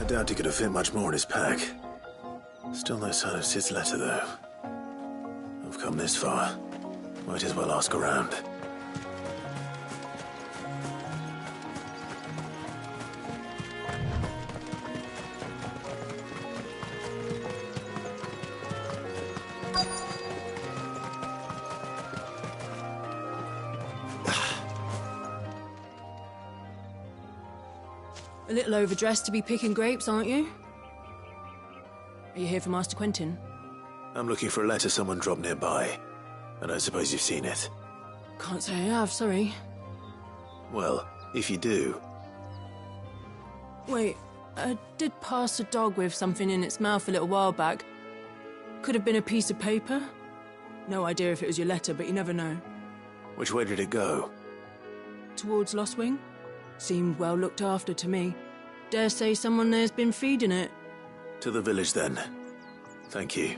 I doubt he could have fit much more in his pack. Still no sign of Sid's letter, though. I've come this far. Might as well ask around. A little overdressed to be picking grapes, aren't you? Are you here for Master Quentin? I'm looking for a letter someone dropped nearby. And I suppose you've seen it. Can't say I have, sorry. Well, if you do... Wait, I did pass a dog with something in its mouth a little while back. Could have been a piece of paper. No idea if it was your letter, but you never know. Which way did it go? Towards Lostwing? Seemed well looked after to me. Dare say someone there's been feeding it. To the village, then. Thank you.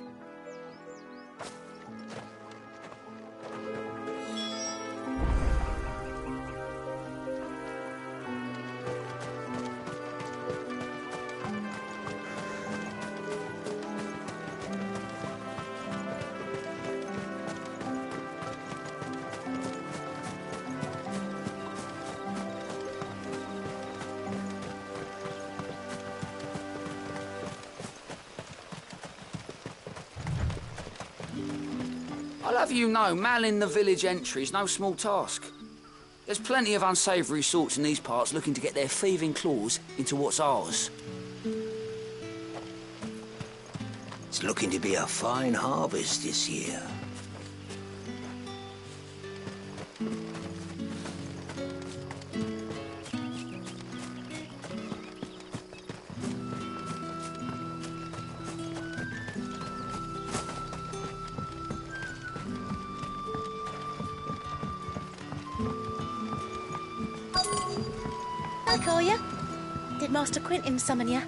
I'll have you know, manning the village entry is no small task. There's plenty of unsavoury sorts in these parts looking to get their thieving claws into what's ours. It's looking to be a fine harvest this year. I call you. Did Master Quentin summon you?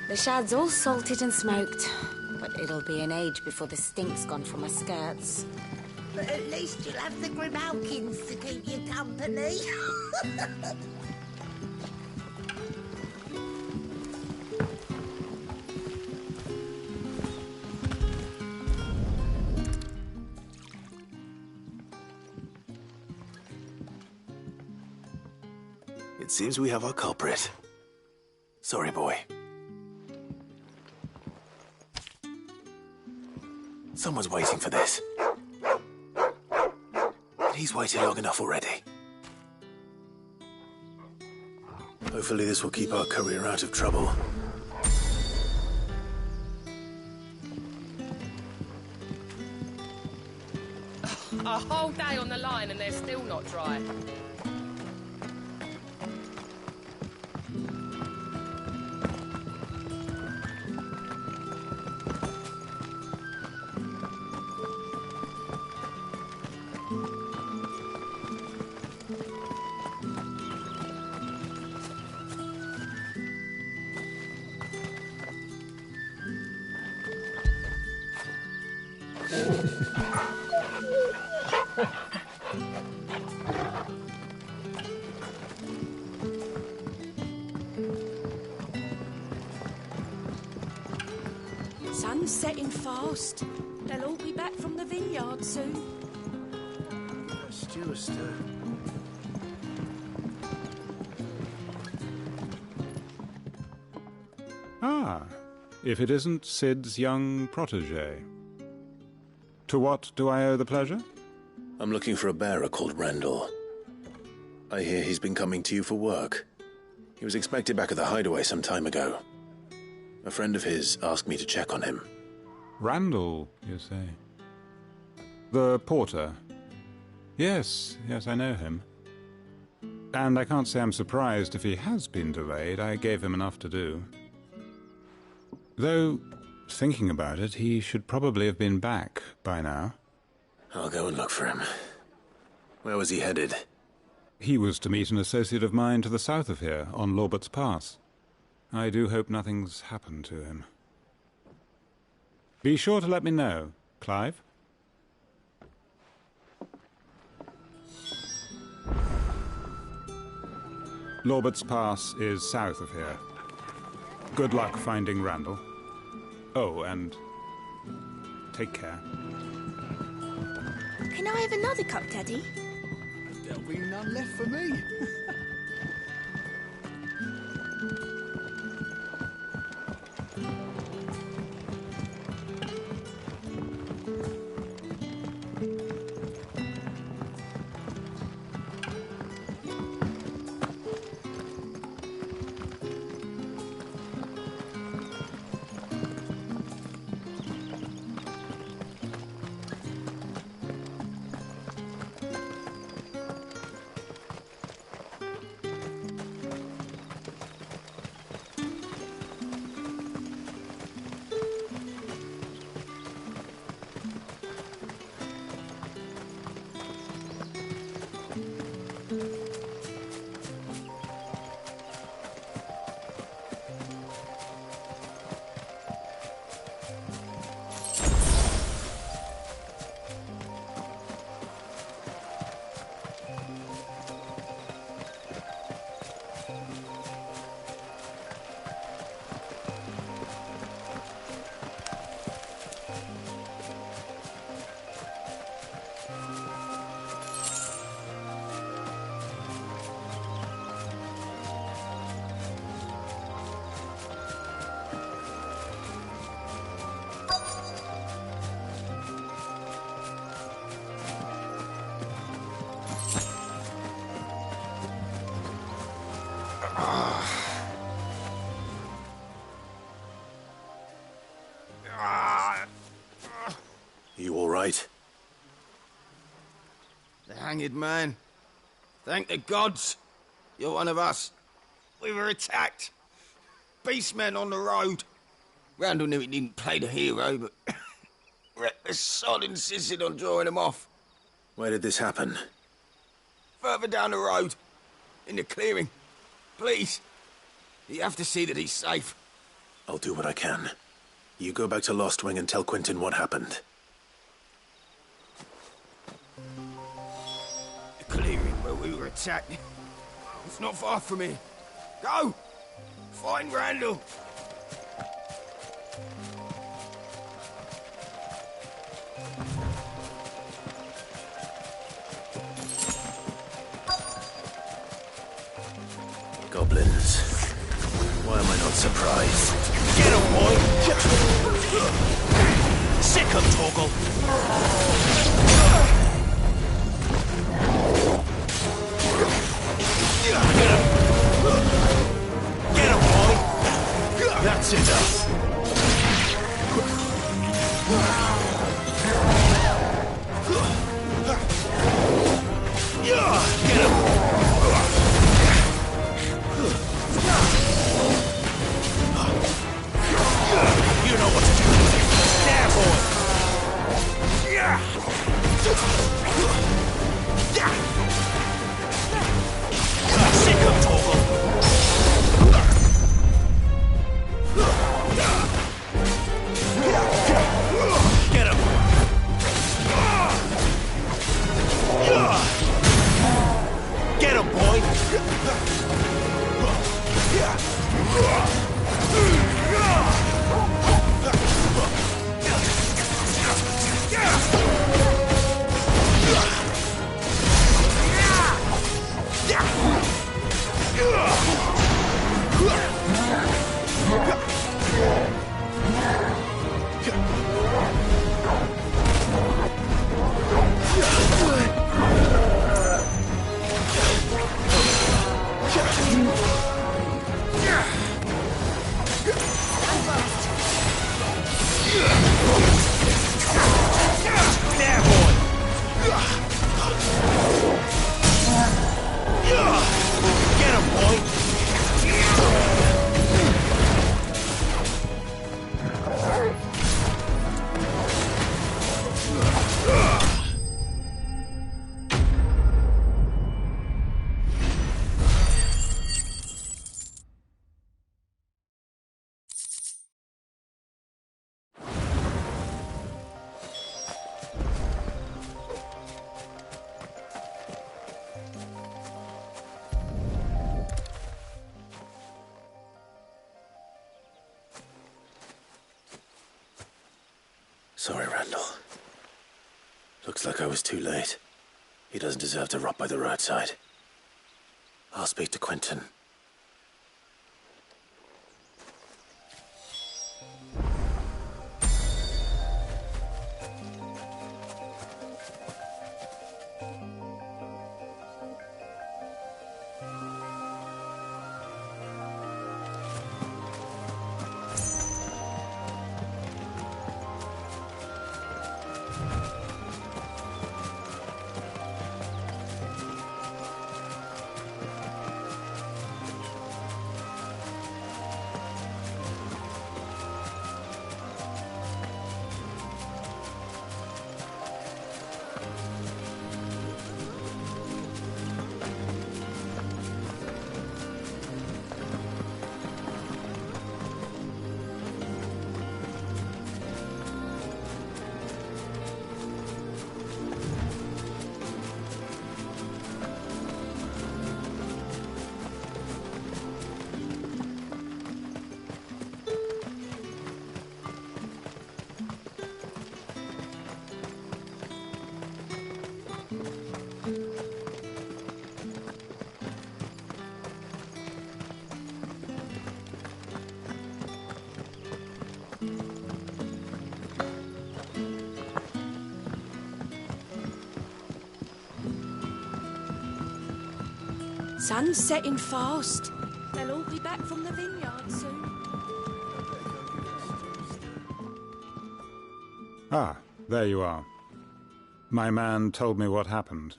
The shad's all salted and smoked, but it'll be an age before the stink's gone from my skirts. But at least you'll have the Grimalkins to keep you company. It seems we have our culprit. Sorry, boy. Someone's waiting for this. And he's waited long enough already. Hopefully this will keep our courier out of trouble. A whole day on the line and they're still not dry. sun's setting fast. They'll all be back from the vineyard soon. Stew a stir. Ah, if it isn't Sid's young protege. To what do I owe the pleasure? I'm looking for a bearer called Randall. I hear he's been coming to you for work. He was expected back at the hideaway some time ago. A friend of his asked me to check on him. Randall, you say? The porter? Yes, I know him. And I can't say I'm surprised if he has been delayed. I gave him enough to do. Though, thinking about it, he should probably have been back by now. I'll go and look for him. Where was he headed? He was to meet an associate of mine to the south of here, on Lorbert's Pass. I do hope nothing's happened to him. Be sure to let me know, Clive. Lorbert's Pass is south of here. Good luck finding Randall. Oh, and take care. Can I have another cup, Daddy? There'll be none left for me. You all right? The hanged man. Thank the gods. You're one of us. We were attacked. Beastmen on the road. Randall knew he didn't play the hero, but reckless sod insisted on drawing him off. Where did this happen? Further down the road. In the clearing. Please. You have to see that he's safe. I'll do what I can. You go back to Lost Wing and tell Quentin what happened. The clearing where we were attacked. It's not far from here. Go! Find Randall! Goblins. Why am I not surprised? Get him, boy! Sick him, Torgal! Get him, boy! That's enough! Get him! You know what to do. There, boy. Sick of Torgal. Looks like I was too late. He doesn't deserve to rot by the roadside. I'll speak to Quentin. Sun's setting fast. They'll all be back from the vineyard soon. Ah, there you are. My man told me what happened.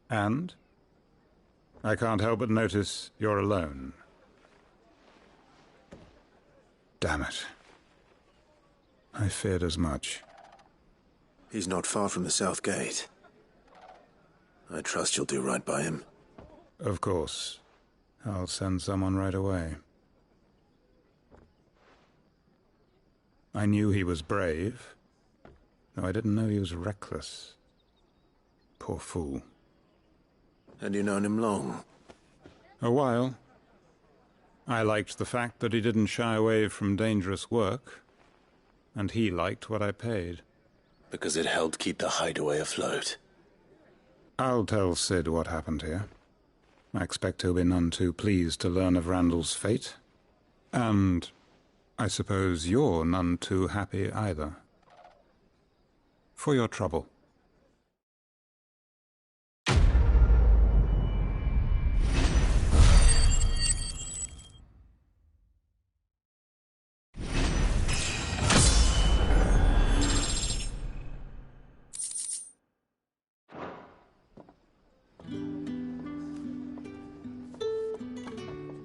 And? I can't help but notice you're alone. Damn it. I feared as much. He's not far from the south gate. I trust you'll do right by him. Of course. I'll send someone right away. I knew he was brave, though I didn't know he was reckless. Poor fool. Had you known him long? A while. I liked the fact that he didn't shy away from dangerous work, and he liked what I paid. Because it helped keep the hideaway afloat. I'll tell Sid what happened here. I expect he'll be none too pleased to learn of Randall's fate. And I suppose you're none too happy either. For your trouble.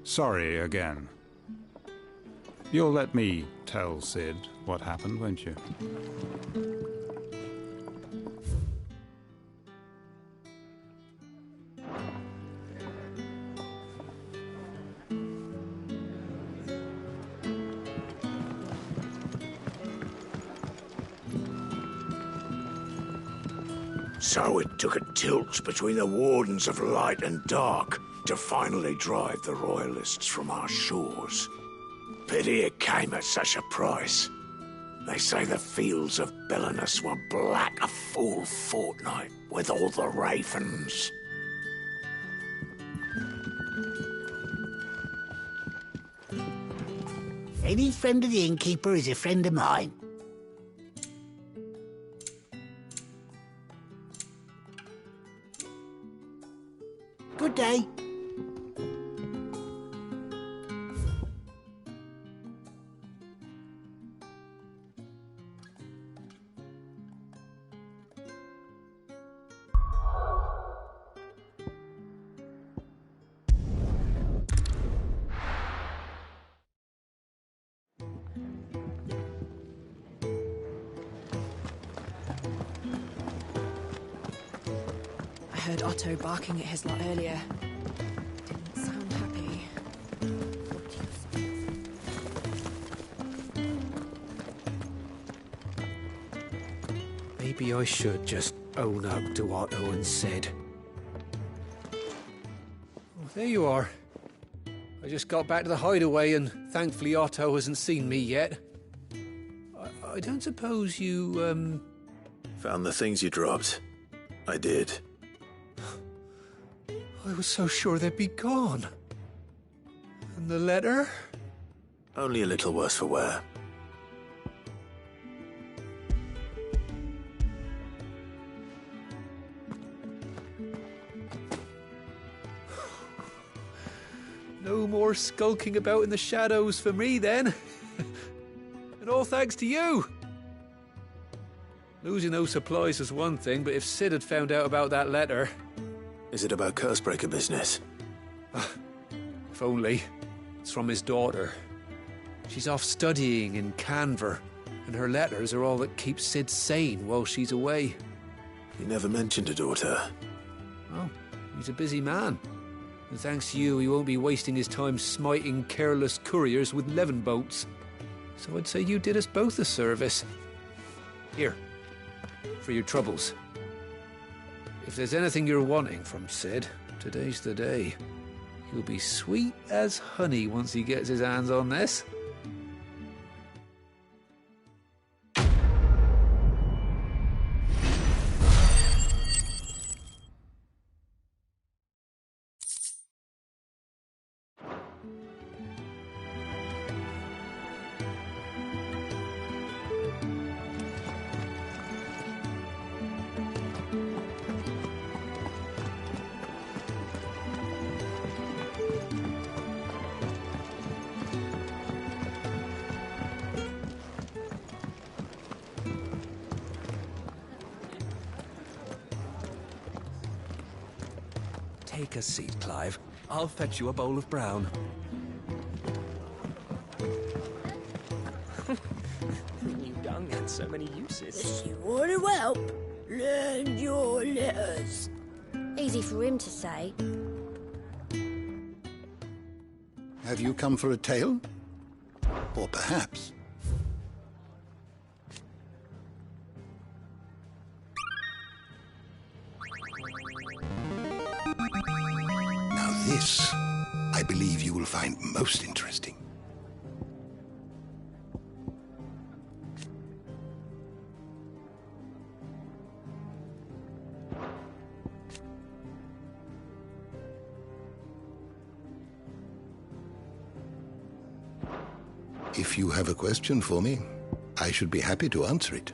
Sorry again. You'll let me tell Sid what happened, won't you? So it took a tilt between the Wardens of Light and Dark to finally drive the Royalists from our shores. Pity it came at such a price. They say the fields of Belenus were black a full fortnight with all the ravens. Any friend of the innkeeper is a friend of mine. Good day. I heard Otto barking at his lot earlier. Didn't sound happy. Maybe I should just own up to Otto and Sid. Oh, there you are. I just got back to the hideaway and thankfully Otto hasn't seen me yet. I don't suppose you, Found the things you dropped. I did. I was so sure they'd be gone. And the letter? Only a little worse for wear. No more skulking about in the shadows for me, then. And all thanks to you. Losing those supplies was one thing, but if Sid had found out about that letter... Is it about Cursebreaker business? If only. It's from his daughter. She's off studying in Canver, and her letters are all that keep Sid sane while she's away. He never mentioned a daughter. Oh, he's a busy man. And thanks to you, he won't be wasting his time smiting careless couriers with levin boats. So I'd say you did us both a service. Here, for your troubles. If there's anything you're wanting from Sid, today's the day. He'll be sweet as honey once he gets his hands on this. Take a seat, Clive. I'll fetch you a bowl of brown. New dung had so many uses. If you want to help, learn your letters. Easy for him to say. Have you come for a tale? Or perhaps... Now this, I believe you will find most interesting. If you have a question for me, I should be happy to answer it.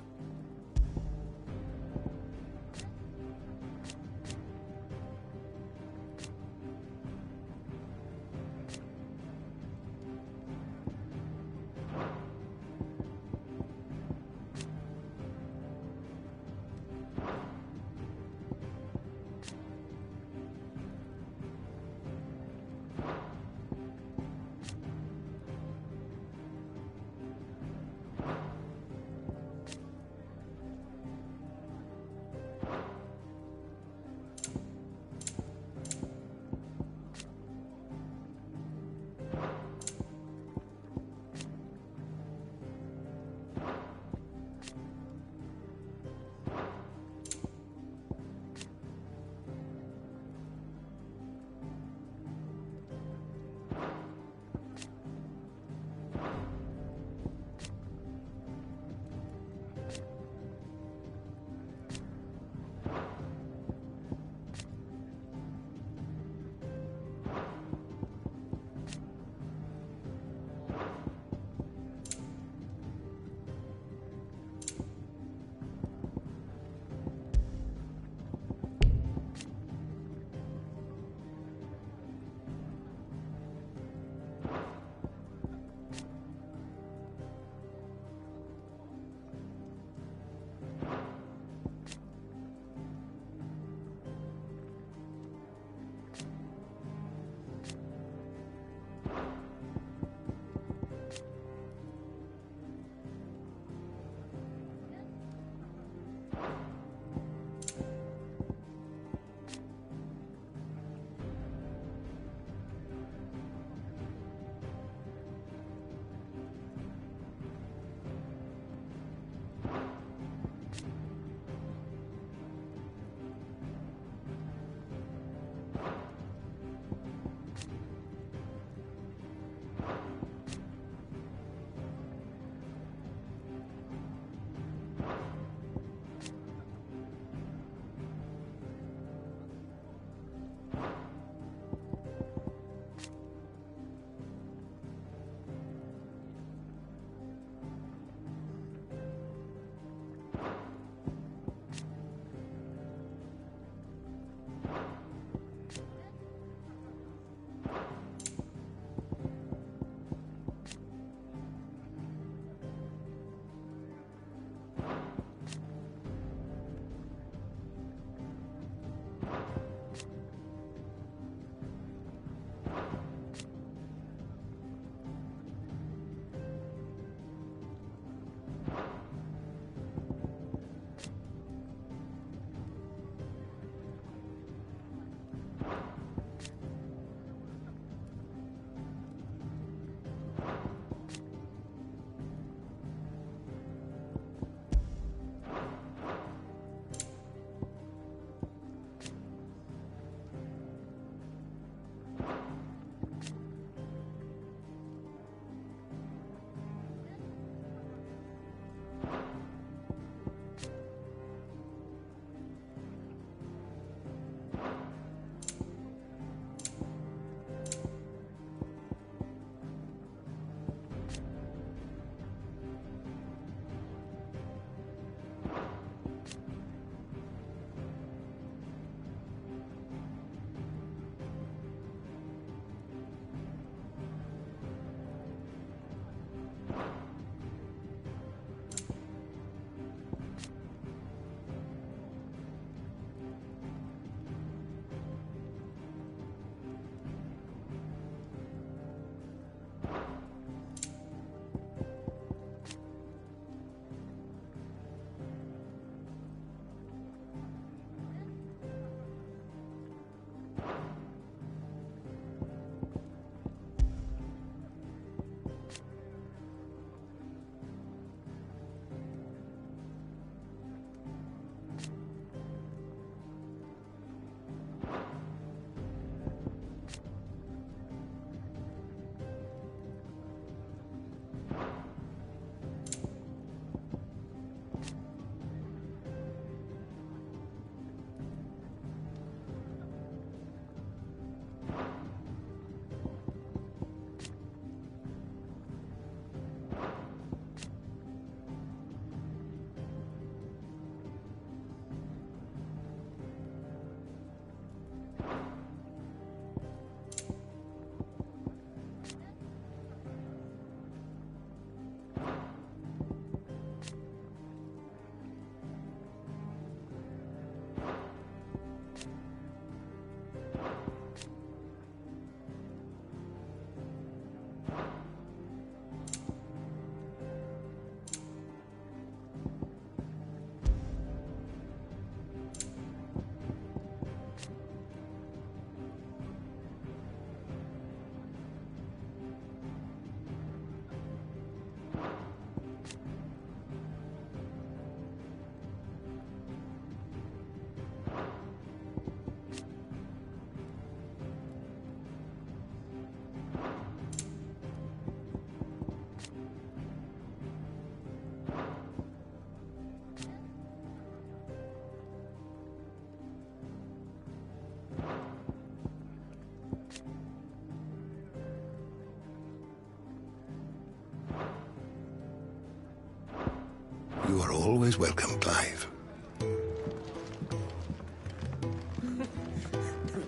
You are always welcome, Clive.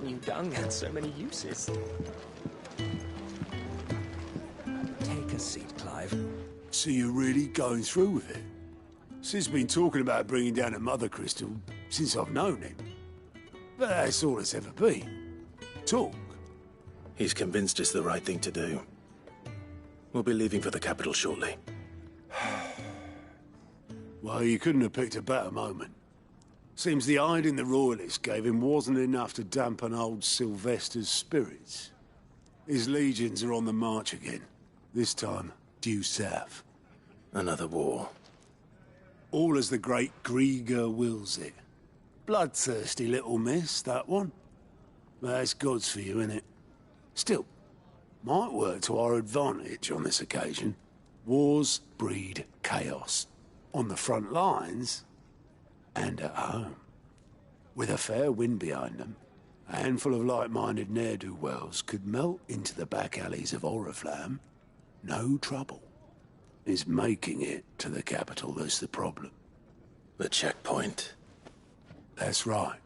New dung had so many uses. Take a seat, Clive. So you're really going through with it? Sid's been talking about bringing down a mother crystal since I've known him. But that's all it's ever been. Talk. He's convinced it's the right thing to do. We'll be leaving for the capital shortly. Well, you couldn't have picked a better moment. Seems the hiding the Royalists gave him wasn't enough to dampen old Sylvester's spirits. His legions are on the march again. This time, due south. Another war. All as the great Grieger wills it. Bloodthirsty little miss, that one. But that's God's for you, innit? Still, might work to our advantage on this occasion. Wars breed chaos. On the front lines, and at home. With a fair wind behind them, a handful of like-minded ne'er-do-wells could melt into the back alleys of Oriflamme. No trouble. It's making it to the capital that's the problem. The checkpoint. That's right.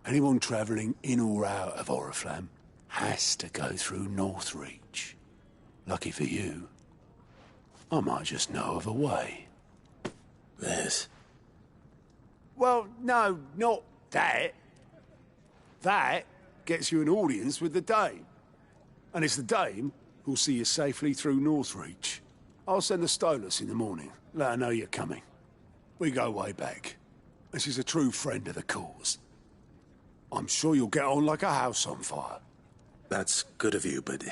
Anyone travelling in or out of Oriflamme has to go through Northreach. Lucky for you, I might just know of a way. This? Well, no, not that. That gets you an audience with the Dame. And it's the Dame who'll see you safely through Northreach. I'll send the Stolas in the morning, let her know you're coming. We go way back, and she's a true friend of the cause. I'm sure you'll get on like a house on fire. That's good of you, but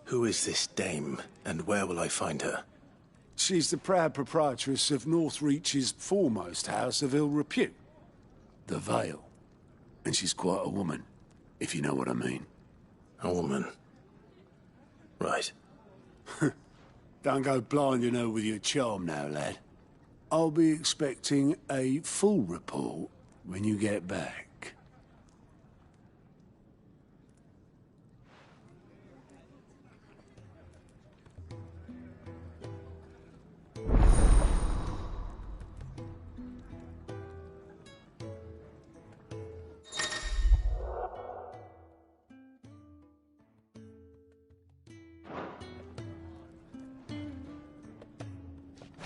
who is this Dame, and where will I find her? She's the proud proprietress of Northreach's foremost house of ill repute, the Vale. And she's quite a woman, if you know what I mean. A woman? Right. Don't go blinding her with your charm now, lad. I'll be expecting a full report when you get back.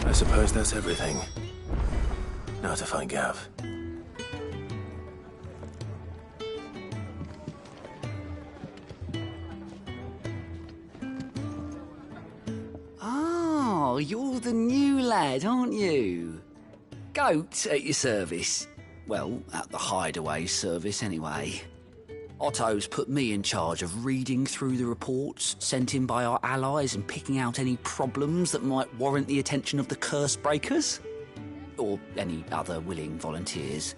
I suppose that's everything. Now to find Gav. Oh, you're the new lad, aren't you? Goat at your service. Well, at the hideaway service anyway. Otto's put me in charge of reading through the reports sent in by our allies and picking out any problems that might warrant the attention of the curse breakers. Or any other willing volunteers.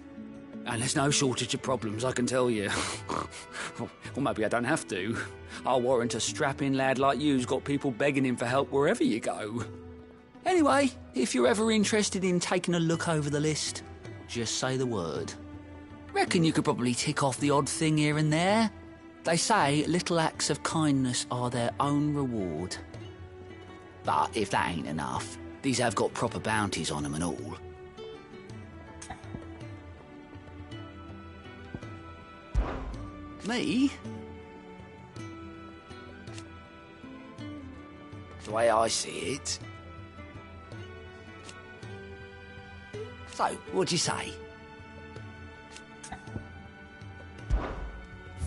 And there's no shortage of problems, I can tell you. Or maybe I don't have to. I'll warrant a strapping lad like you's got people begging him for help wherever you go. Anyway, if you're ever interested in taking a look over the list, just say the word. Reckon you could probably tick off the odd thing here and there. They say little acts of kindness are their own reward. But if that ain't enough, these have got proper bounties on them and all. Me? The way I see it. So, what'd you say?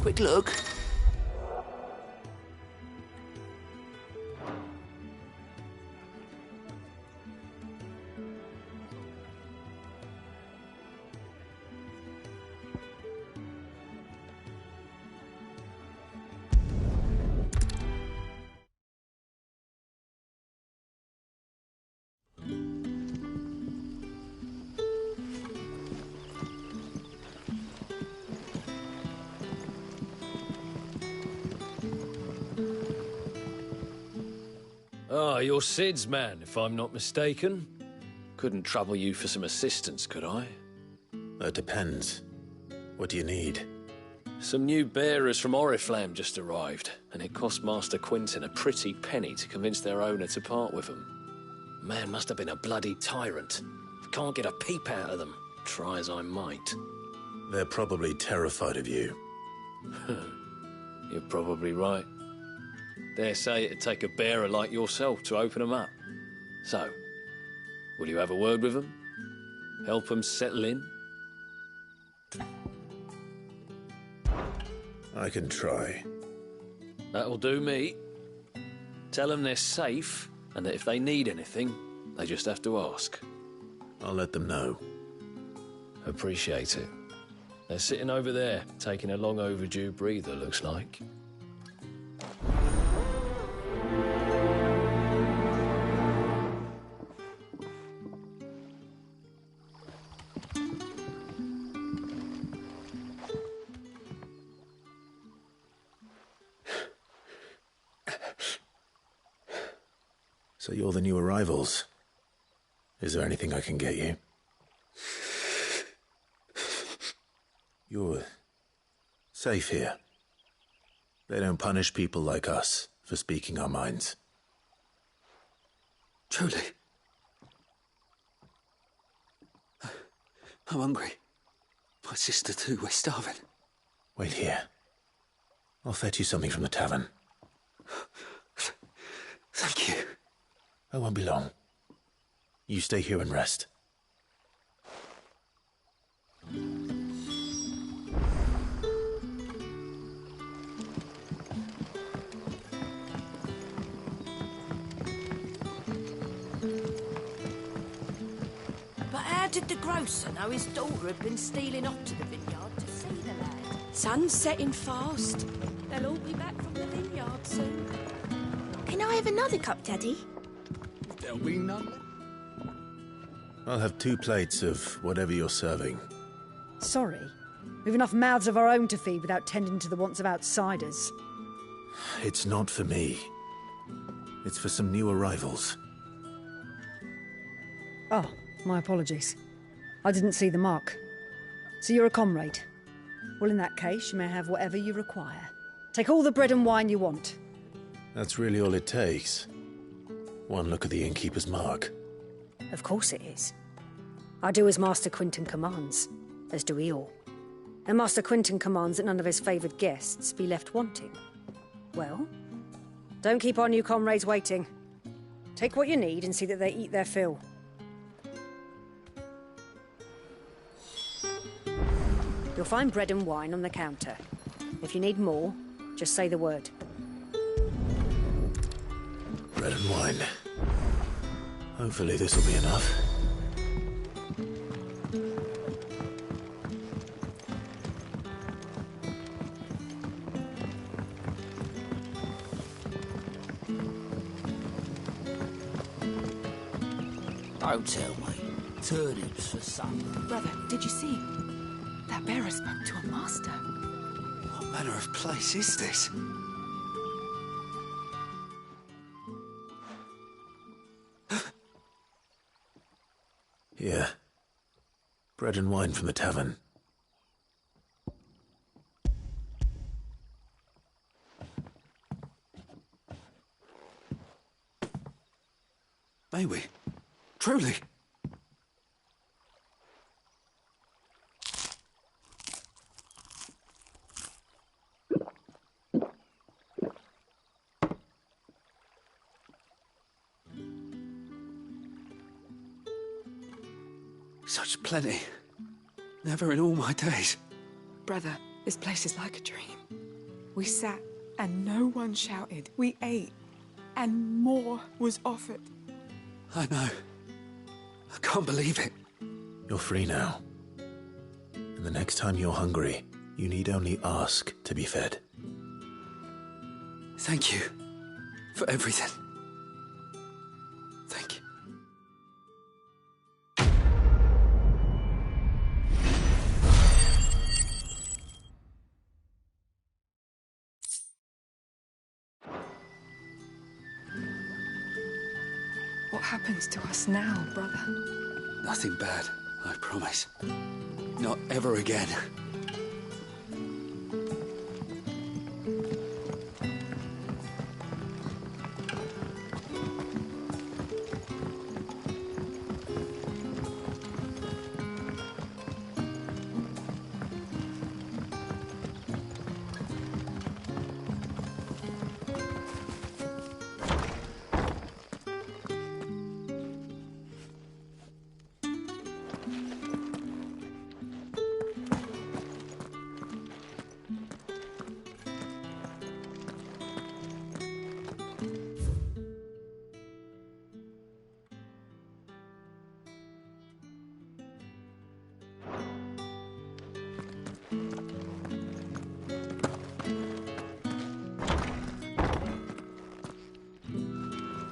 Quick look. Ah, you're Sid's man, if I'm not mistaken. Couldn't trouble you for some assistance, could I? That depends. What do you need? Some new bearers from Oriflamme just arrived, and it cost Master Quinton a pretty penny to convince their owner to part with them. Man must have been a bloody tyrant. Can't get a peep out of them, try as I might. They're probably terrified of you. You're probably right. Dare say it'd take a bearer like yourself to open them up. So, will you have a word with them? Help them settle in? I can try. That'll do me. Tell them they're safe, and that if they need anything, they just have to ask. I'll let them know. Appreciate it. They're sitting over there, taking a long overdue breather, looks like. So you're the new arrivals. Is there anything I can get you? You're safe here. They don't punish people like us for speaking our minds. Truly. I'm hungry. My sister too, we're starving. Wait here. I'll fetch you something from the tavern. Thank you. I won't be long. You stay here and rest. But how did the grocer know his daughter had been stealing off to the vineyard to see the lad? Sun's setting fast. They'll all be back from the vineyard soon. Can I have another cup, Daddy? There'll be none. I'll have 2 plates of whatever you're serving. Sorry. We've enough mouths of our own to feed without tending to the wants of outsiders. It's not for me. It's for some new arrivals. Oh, my apologies. I didn't see the mark. So you're a comrade. Well, in that case, you may have whatever you require. Take all the bread and wine you want. That's really all it takes. One look at the innkeeper's mark. Of course it is. I do as Master Quinton commands, as do we all. And Master Quinton commands that none of his favoured guests be left wanting. Well, don't keep our new comrades waiting. Take what you need and see that they eat their fill. You'll find bread and wine on the counter. If you need more, just say the word. Bread and wine. Hopefully this will be enough. Don't tell me. Turnips for supper. Brother, did you see? That bearer spoke to a master. What manner of place is this? Here. Bread and wine from the tavern. May we? Truly? Such plenty. Never in all my days. Brother, this place is like a dream. We sat and no one shouted. We ate and more was offered. I know. I can't believe it. You're free now. And the next time you're hungry, you need only ask to be fed. Thank you for everything. Thank you. What happens to us now, brother? Nothing bad, I promise. Not ever again.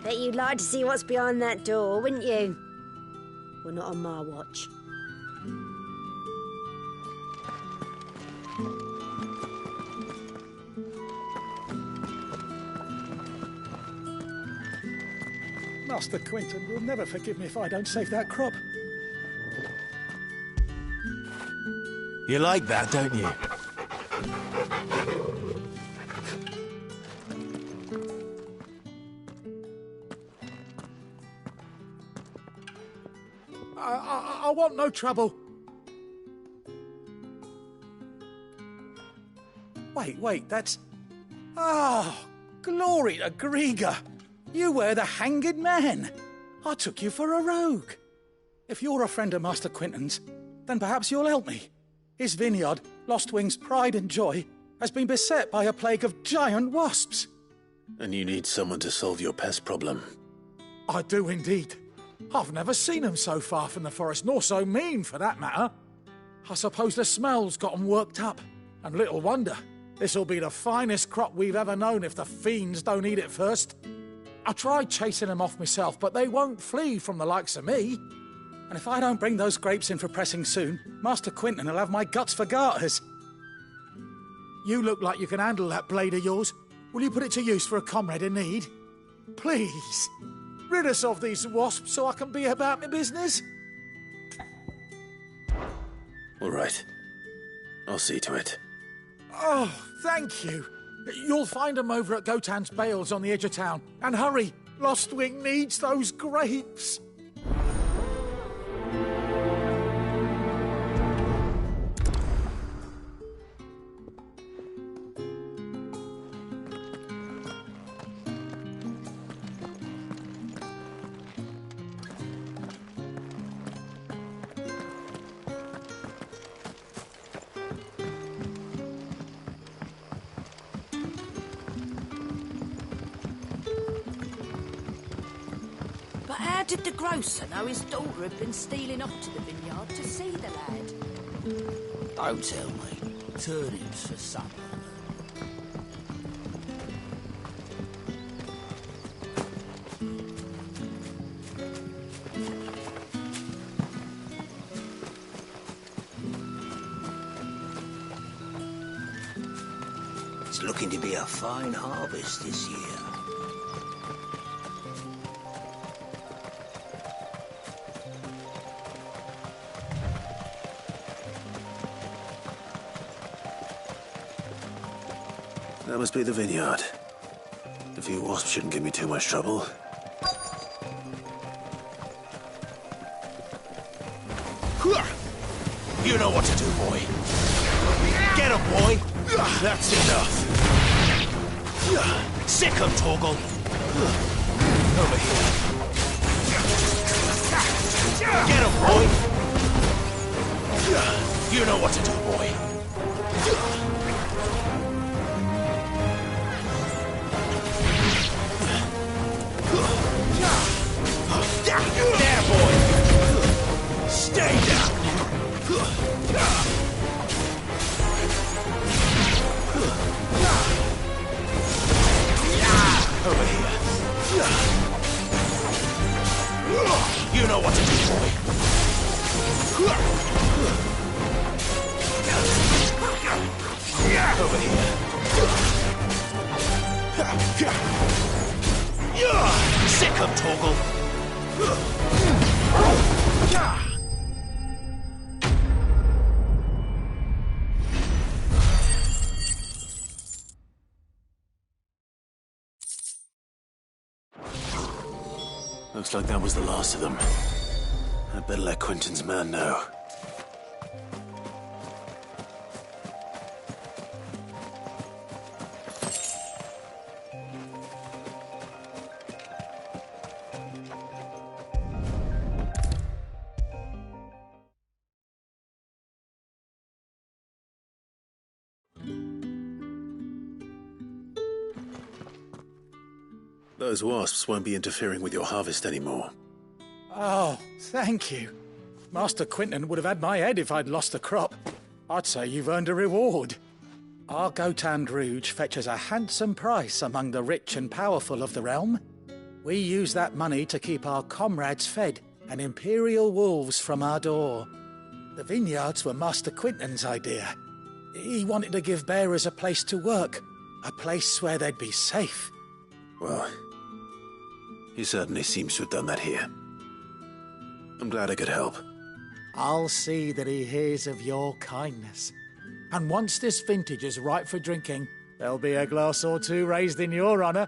Bet you'd like to see what's behind that door, wouldn't you? Well, not on my watch. Master Quinton will never forgive me if I don't save that crop. You like that, don't you? I want no trouble. Wait, that's... Oh, glory to Grieger. You were the hanged man. I took you for a rogue. If you're a friend of Master Quinton's, then perhaps you'll help me. His vineyard, Lostwing's pride and joy, has been beset by a plague of giant wasps. And you need someone to solve your pest problem. I do indeed. I've never seen them so far from the forest, nor so mean, for that matter. I suppose the smell's got 'em worked up. And little wonder. This'll be the finest crop we've ever known if the fiends don't eat it first. I tried chasing them off myself, but they won't flee from the likes of me. And if I don't bring those grapes in for pressing soon, Master Quinton will have my guts for garters. You look like you can handle that blade of yours. Will you put it to use for a comrade in need? Please, rid us of these wasps so I can be about my business. All right. I'll see to it. Oh, thank you. You'll find them over at Gotan's Bales on the edge of town. And hurry, Lostwing needs those grapes. But how did the grocer know his daughter had been stealing off to the vineyard to see the lad? Don't tell me. Turnips for supper. It's looking to be a fine harvest this year. That must be the vineyard. A few wasps shouldn't give me too much trouble. You know what to do, boy. Get him, boy. That's enough. Sick him, Torgal. Over here. Get him, boy. You know what to do, boy. There, boy! Stay down! Over here. You know what to do, boy. Over here. Sick him, Torgal. Looks like that was the last of them. I'd better let Quinton's man know. Those wasps won't be interfering with your harvest anymore. Oh, thank you. Master Quinton would have had my head if I'd lost the crop. I'd say you've earned a reward. Our Gotan Rouge fetches a handsome price among the rich and powerful of the realm. We use that money to keep our comrades fed and Imperial wolves from our door. The vineyards were Master Quinton's idea. He wanted to give bearers a place to work, a place where they'd be safe. Well, he certainly seems to have done that here. I'm glad I could help. I'll see that he hears of your kindness. And once this vintage is ripe for drinking, there'll be a glass or two raised in your honour.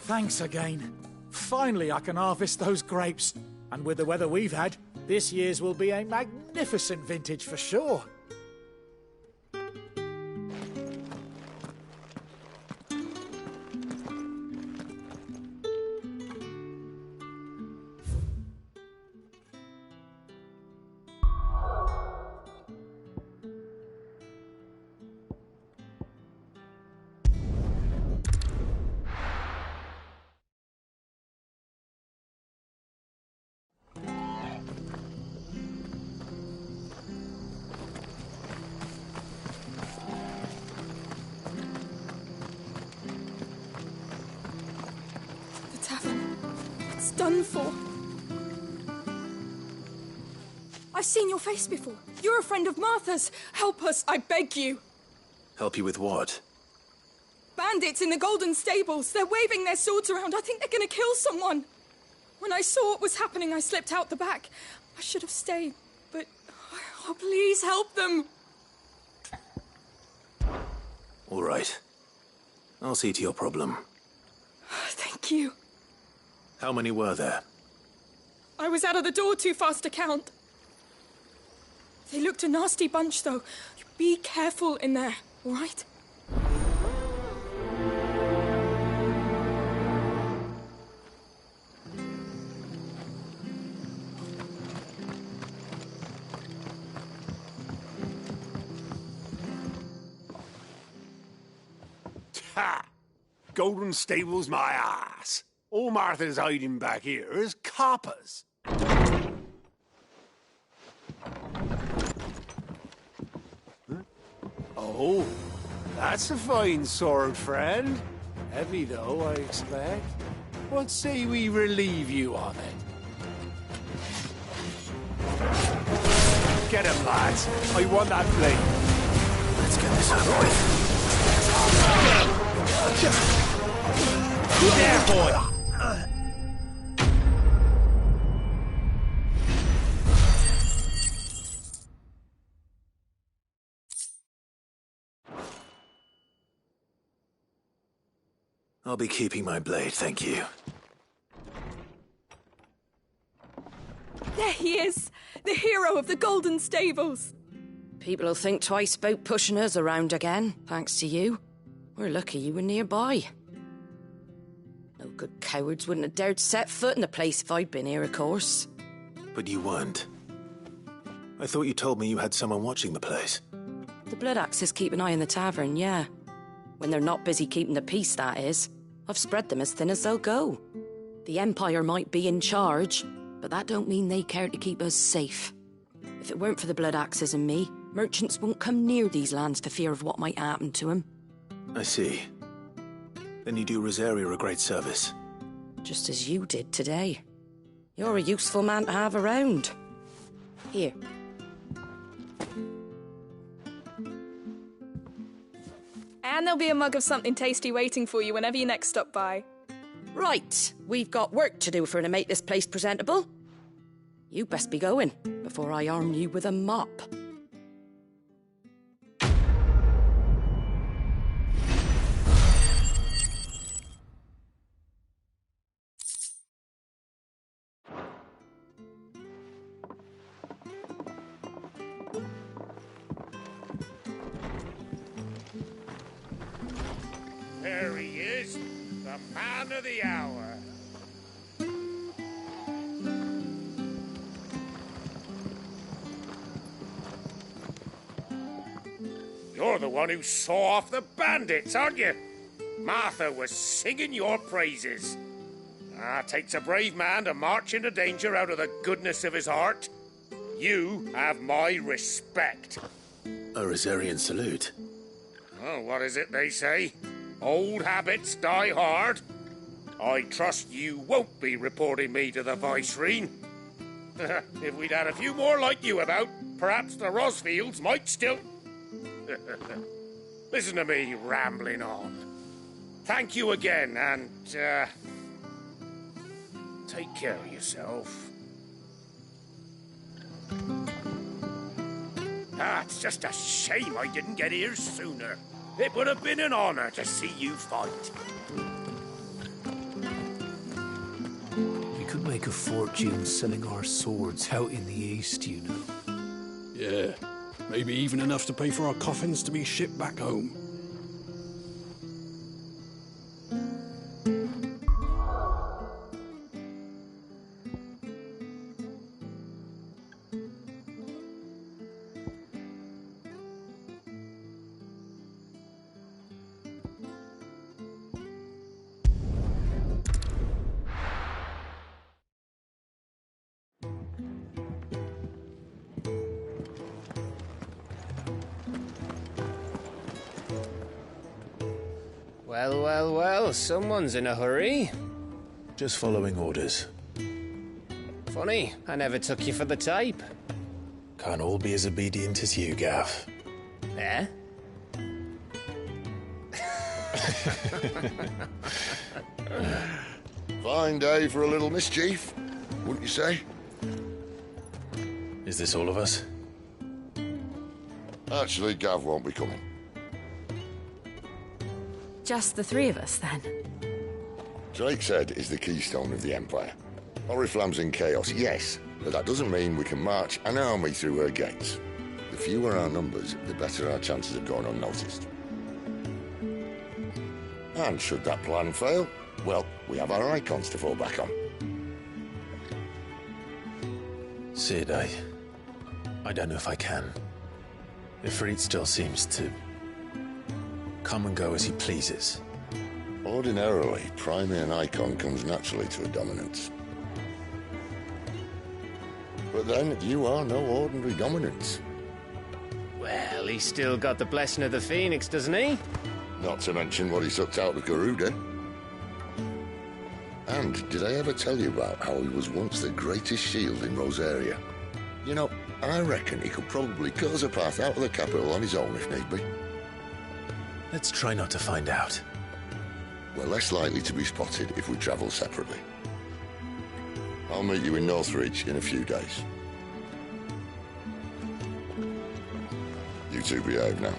Thanks again. Finally I can harvest those grapes. And with the weather we've had, this year's will be a magnificent vintage for sure. Done for. I've seen your face before. You're a friend of Martha's. Help us, I beg you. Help you with what? Bandits in the Golden Stables. They're waving their swords around. I think they're going to kill someone. When I saw what was happening, I slipped out the back. I should have stayed, but... Oh, please help them. All right. I'll see to your problem. Thank you. How many were there? I was out of the door too fast to count. They looked a nasty bunch, though. Be careful in there, all right? Ha! Golden Stables my ass. All Martha's hiding back here is coppers. Huh? Oh, that's a fine sword, friend. Heavy, though, I expect. What say we relieve you of it? Get him, lads. I want that blade. Let's get this over with. There, boy! I'll be keeping my blade, thank you. There he is! The hero of the Golden Stables! People'll think twice about pushing us around again, thanks to you. We're lucky you were nearby. No good cowards wouldn't have dared set foot in the place if I'd been here, of course. But you weren't. I thought you told me you had someone watching the place. The Blood Axes keep an eye on the tavern, yeah. When they're not busy keeping the peace, that is. I've spread them as thin as they'll go. The Empire might be in charge, but that don't mean they care to keep us safe. If it weren't for the Blood Axes and me, merchants won't come near these lands for fear of what might happen to them. I see. Then you do Rosaria a great service. Just as you did today. You're a useful man to have around. Here. And there'll be a mug of something tasty waiting for you whenever you next stop by. Right, we've got work to do for to make this place presentable. You best be going, before I arm you with a mop. There he is, the man of the hour. You're the one who saw off the bandits, aren't you? Martha was singing your praises. Takes a brave man to march into danger out of the goodness of his heart. You have my respect. A Rosarian salute. Oh, what is it they say? Old habits die hard. I trust you won't be reporting me to the Vicereine. If we'd had a few more like you about, perhaps the Rosfields might still... Listen to me rambling on. Thank you again, and, take care of yourself. It's just a shame I didn't get here sooner. It would have been an honor to see you fight. We could make a fortune selling our swords out in the east, you know. Yeah, maybe even enough to pay for our coffins to be shipped back home. Well, someone's in a hurry. Just following orders. Funny, I never took you for the type. Can't all be as obedient as you, Gav. Eh? Fine day for a little mischief, wouldn't you say? Is this all of us? Actually, Gav won't be coming. Just the three of us, then? Drake's Head is the keystone of the Empire. Oriflamme's in chaos, yes, but that doesn't mean we can march an army through her gates. The fewer our numbers, the better our chances of going unnoticed. And should that plan fail, well, we have our icons to fall back on. Sid, I don't know if I can. Ifrit still seems to come and go as he pleases. Ordinarily, priming an icon comes naturally to a dominance. But then, you are no ordinary dominance. Well, he's still got the blessing of the Phoenix, doesn't he? Not to mention what he sucked out of Garuda. And did I ever tell you about how he was once the greatest shield in Rosaria? You know, I reckon he could probably cut us a path out of the capital on his own if need be. Let's try not to find out. We're less likely to be spotted if we travel separately. I'll meet you in Northreach in a few days. You two behave now.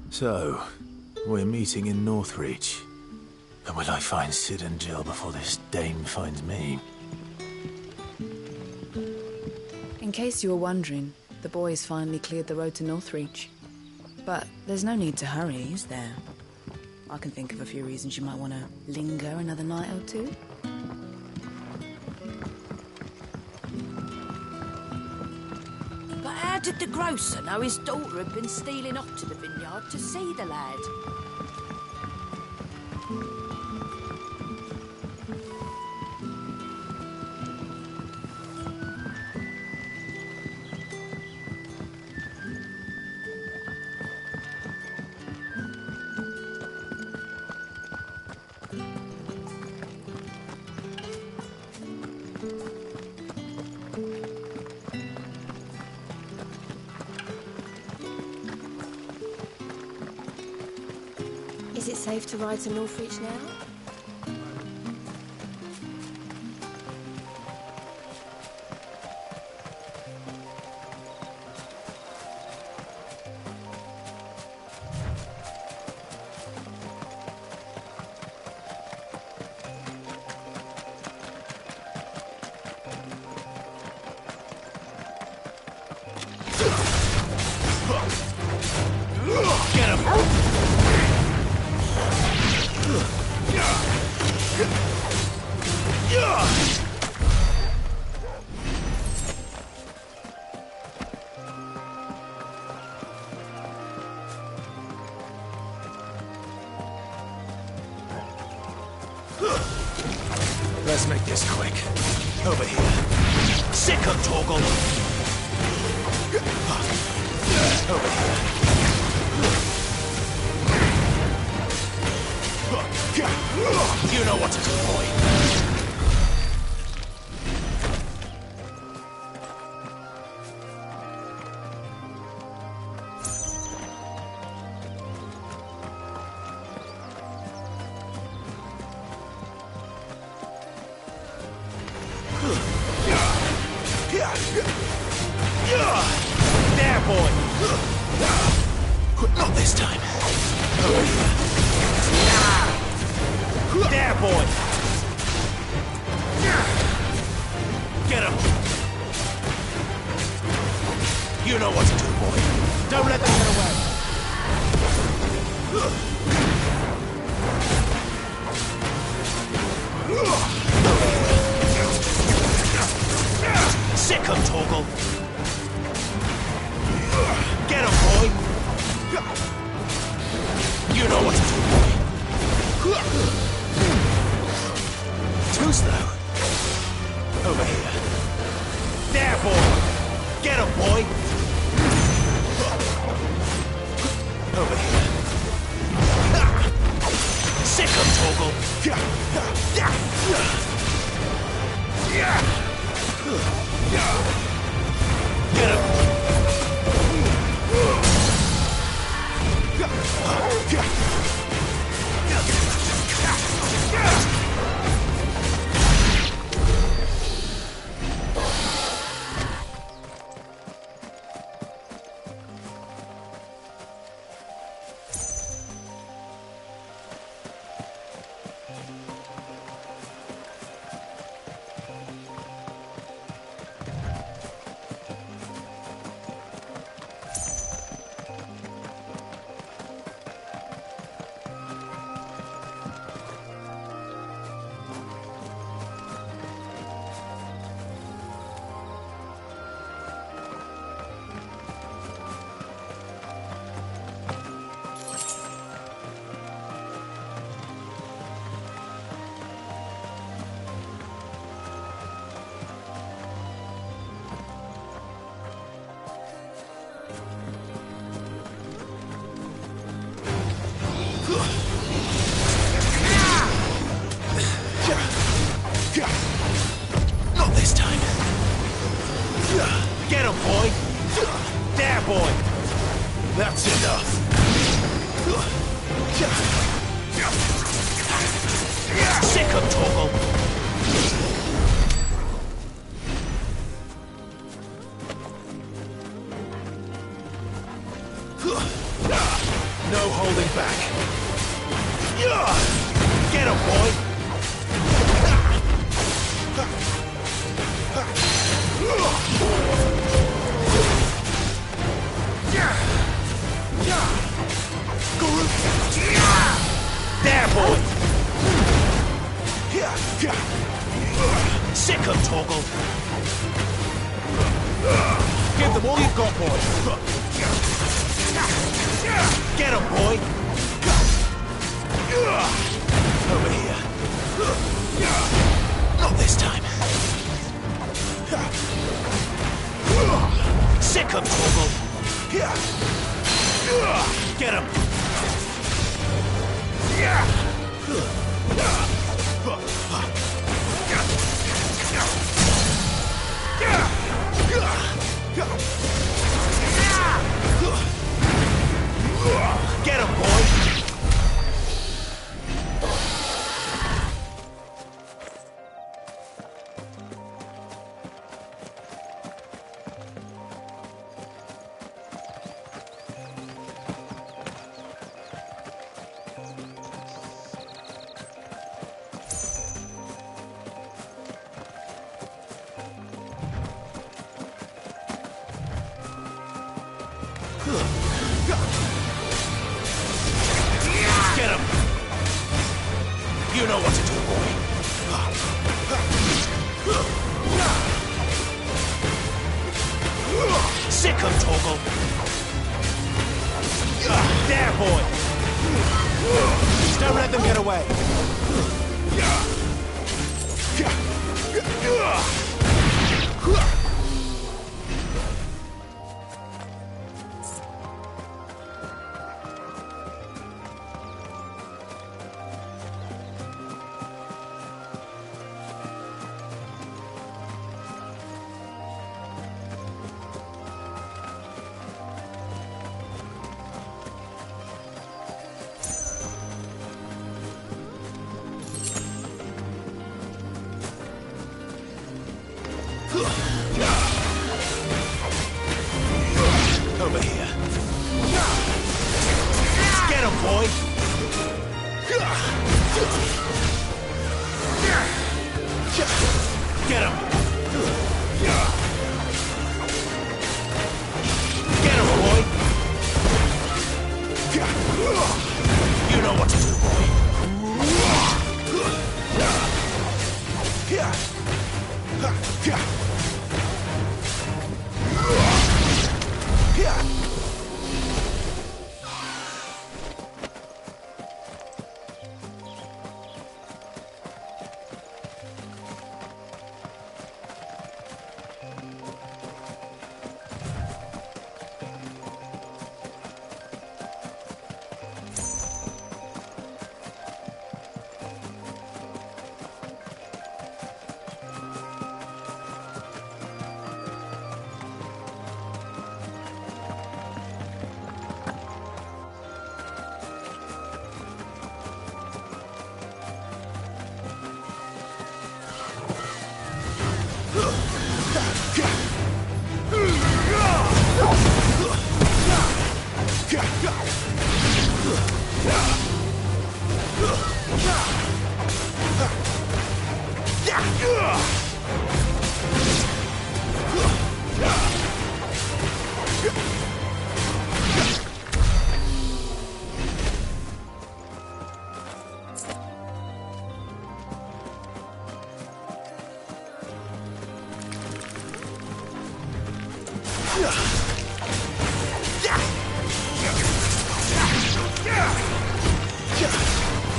So, we're meeting in Northreach. And will I find Sid and Jill before this dame finds me? In case you were wondering, the boys finally cleared the road to Northreach. But there's no need to hurry, is there? I can think of a few reasons you might want to linger another night or two. But how did the grocer know his daughter had been stealing off to the vineyard to see the lad? Is it safe to ride to Northreach now? Let's make this quick. Over here. Sick of Torgal. Over here. You know what to do, boy. There, boy! Not this time. Over here. There, boy! Get him! You know what to do, boy. Don't let them get away. Sick him, Torgal. Get him, boy. You know what to do, boy. Too slow. Over here. There, boy. Get him, boy. Over here. Sick him, Torgal. Get him. Not this time. Get him, boy. There, boy. That's enough. Sick him, Torgal. No holding back. Get him, boy. There, boy. Sick him, Torgal. Give them all you've got, boy. Get him, boy. Over here. Not this time. Sick him, Torgal. Get him. Get him, boy. Get him! You know what to do, boy. Sick him, Torgal. There, boy. Don't let them get away. Over here. Get him, boy! Get him! Get him, boy! You know what to do, boy.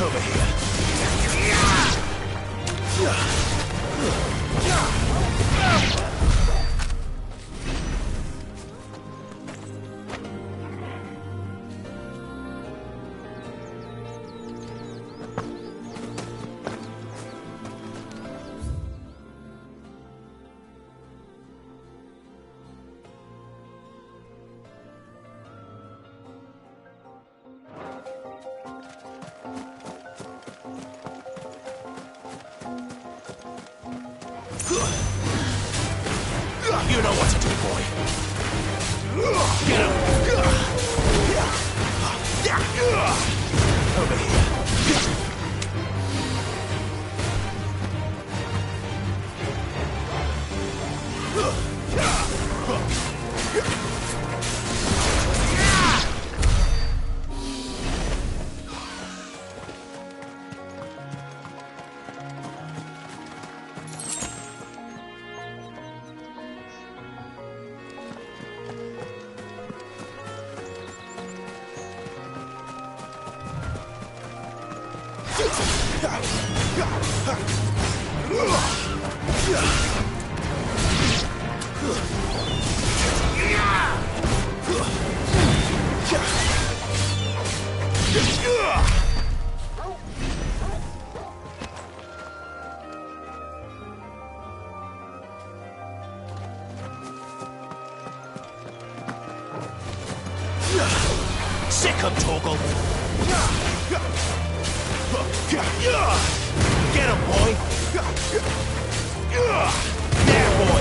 Over here. You know what to do, boy. Get him. Over here. Sick him, Torgal! Get him, boy! There, boy!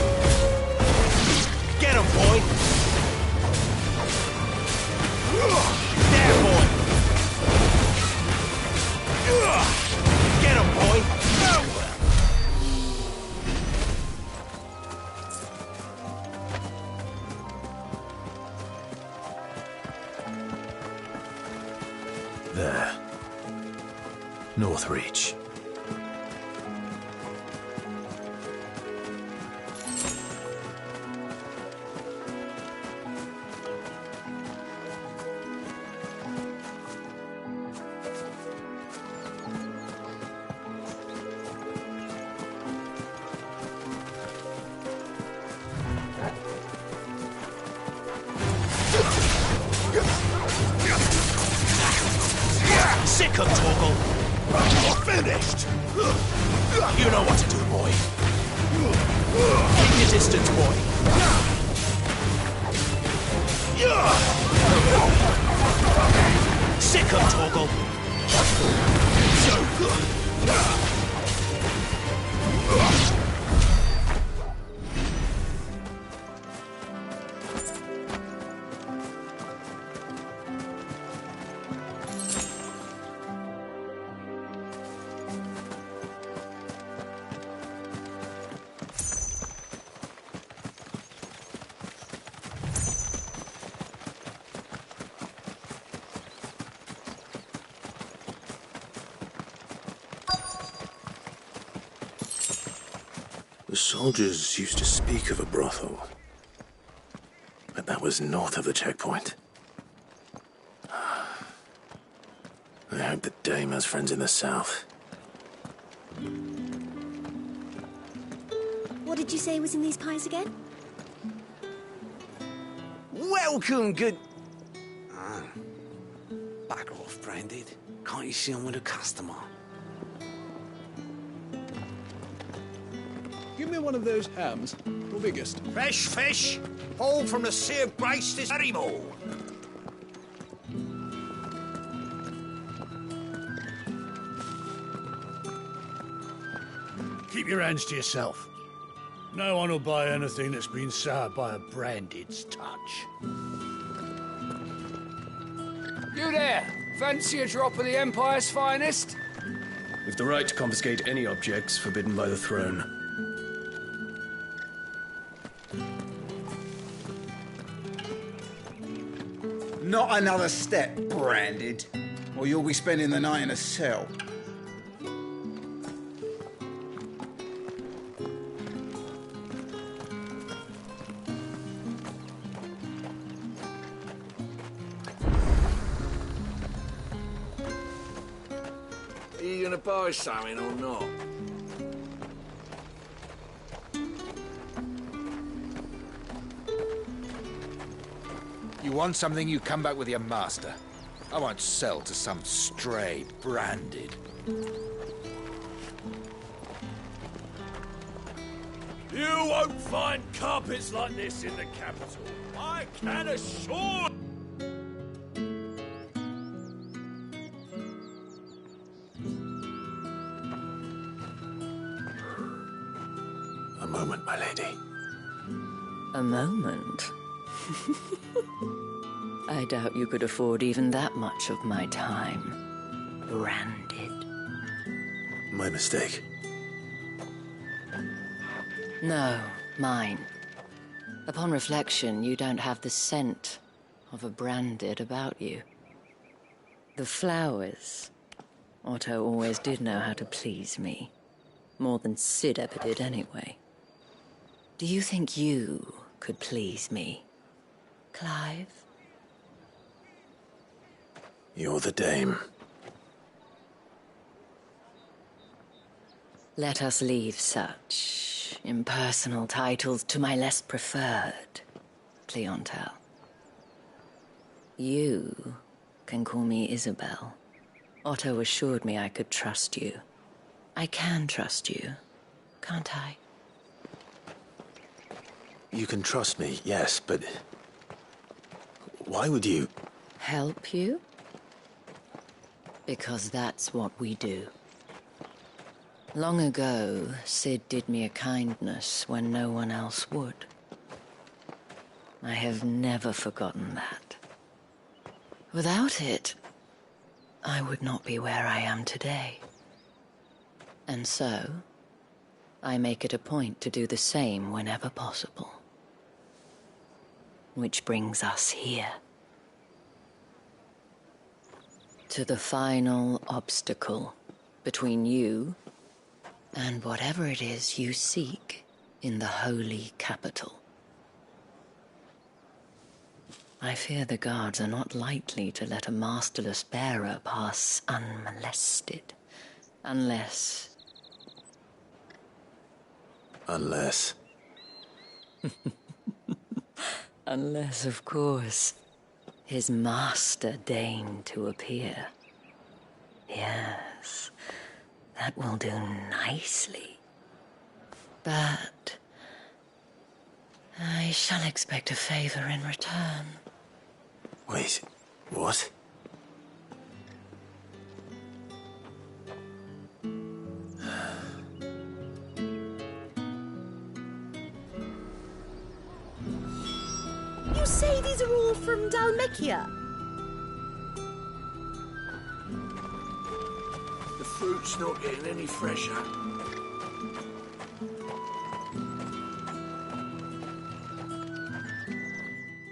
Get him, boy! There, boy! Get him, boy! There. Northreach. Sick of Torgal! You're finished! You know what to do, boy. Keep your distance, boy. Sick of Torgal! The soldiers used to speak of a brothel. But that was north of the checkpoint. I hope that Dame has friends in the south. What did you say was in these pies again? Welcome, good... Ah. Bugger off, Branded. Can't you see I'm with a customer? Give me one of those hams. The biggest. Fresh fish, all from the Sea of Grace this very morn. Keep your hands to yourself. No one will buy anything that's been soured by a Branded's touch. You there! Fancy a drop of the Empire's finest? We've the right to confiscate any objects forbidden by the throne. Not another step, Branded, or you'll be spending the night in a cell. Are you gonna buy something or not? You want something, you come back with your master. I won't sell to some stray Branded. You won't find carpets like this in the capital. I can assure. A moment, my lady. A moment? I doubt you could afford even that much of my time. Branded. My mistake. No, mine. Upon reflection, you don't have the scent of a Branded about you. The flowers. Otto always did know how to please me. More than Sid ever did anyway. Do you think you could please me, Clive? You're the Dame. Let us leave such impersonal titles to my less preferred clientele. You can call me Isabel. Otto assured me I could trust you. I can trust you, can't I? You can trust me, yes, but... why would you... Help you? Because that's what we do. Long ago, Sid did me a kindness when no one else would. I have never forgotten that. Without it, I would not be where I am today. And so, I make it a point to do the same whenever possible. Which brings us here. To the final obstacle between you and whatever it is you seek in the holy capital. I fear the guards are not likely to let a masterless bearer pass unmolested. Unless... Unless... Unless, of course, his master deigned to appear. Yes, that will do nicely. But I shall expect a favor in return. Wait, what? You say these are all from Dalmekia? The fruit's not getting any fresher.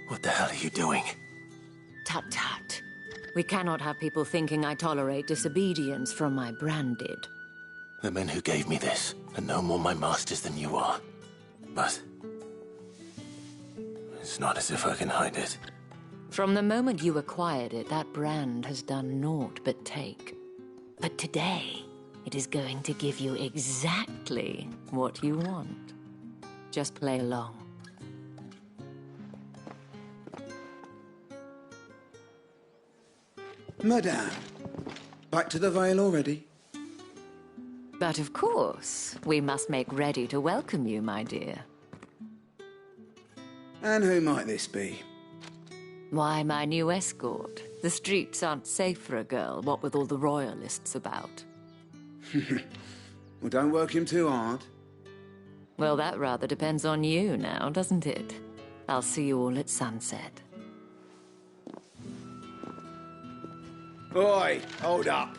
What the hell are you doing? Tut tut. We cannot have people thinking I tolerate disobedience from my Branded. The men who gave me this are no more my masters than you are. But it's not as if I can hide it. From the moment you acquired it, that brand has done naught but take. But today, it is going to give you exactly what you want. Just play along. Madame, back to the Vale already? But of course, we must make ready to welcome you, my dear. And who might this be? Why, my new escort. The streets aren't safe for a girl, what with all the royalists about. Well, don't work him too hard. Well, that rather depends on you now, doesn't it? I'll see you all at sunset. Oi, hold up.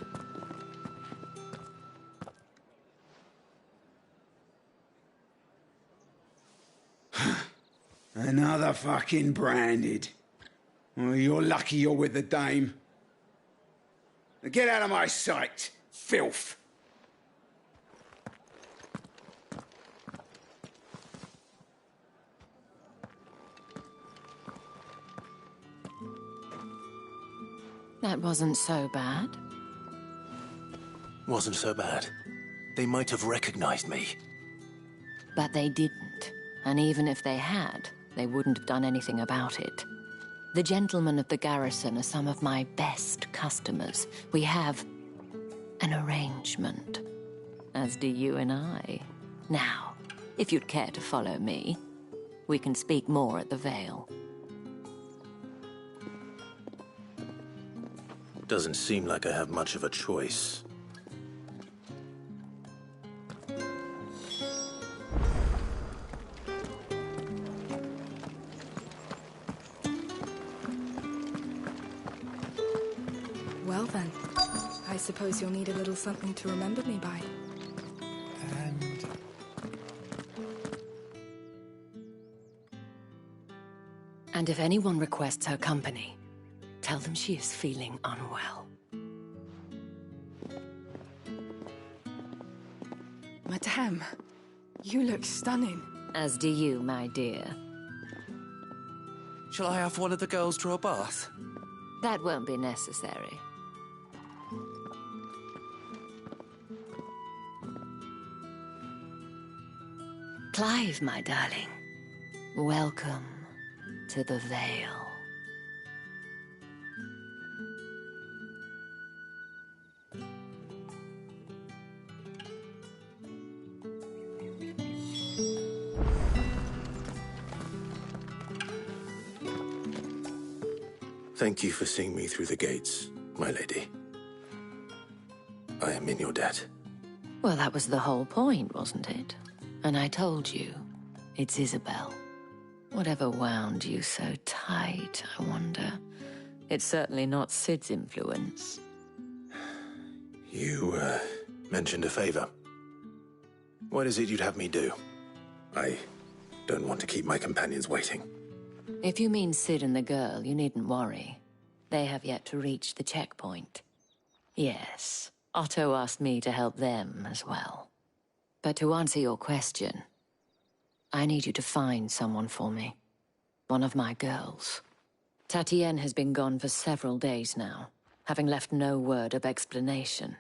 Another fucking branded. Well, you're lucky you're with the dame. Now get out of my sight, filth. That wasn't so bad. Wasn't so bad. They might have recognized me. But they didn't. And even if they had, they wouldn't have done anything about it. The gentlemen of the garrison are some of my best customers. We have an arrangement, as do you and I. Now, if you'd care to follow me, we can speak more at the Vale. Doesn't seem like I have much of a choice. Well then, I suppose you'll need a little something to remember me by. And if anyone requests her company, tell them she is feeling unwell. Madame, you look stunning. As do you, my dear. Shall I have one of the girls draw a bath? That won't be necessary. Clive, my darling, welcome to the Vale. Thank you for seeing me through the gates, my lady. I am in your debt. Well, that was the whole point, wasn't it? And I told you, it's Isabel. Whatever wound you so tight, I wonder. It's certainly not Sid's influence. You, mentioned a favor. What is it you'd have me do? I don't want to keep my companions waiting. If you mean Sid and the girl, you needn't worry. They have yet to reach the checkpoint. Yes, Otto asked me to help them as well. But to answer your question, I need you to find someone for me. One of my girls. Tatienne has been gone for several days now, having left no word of explanation.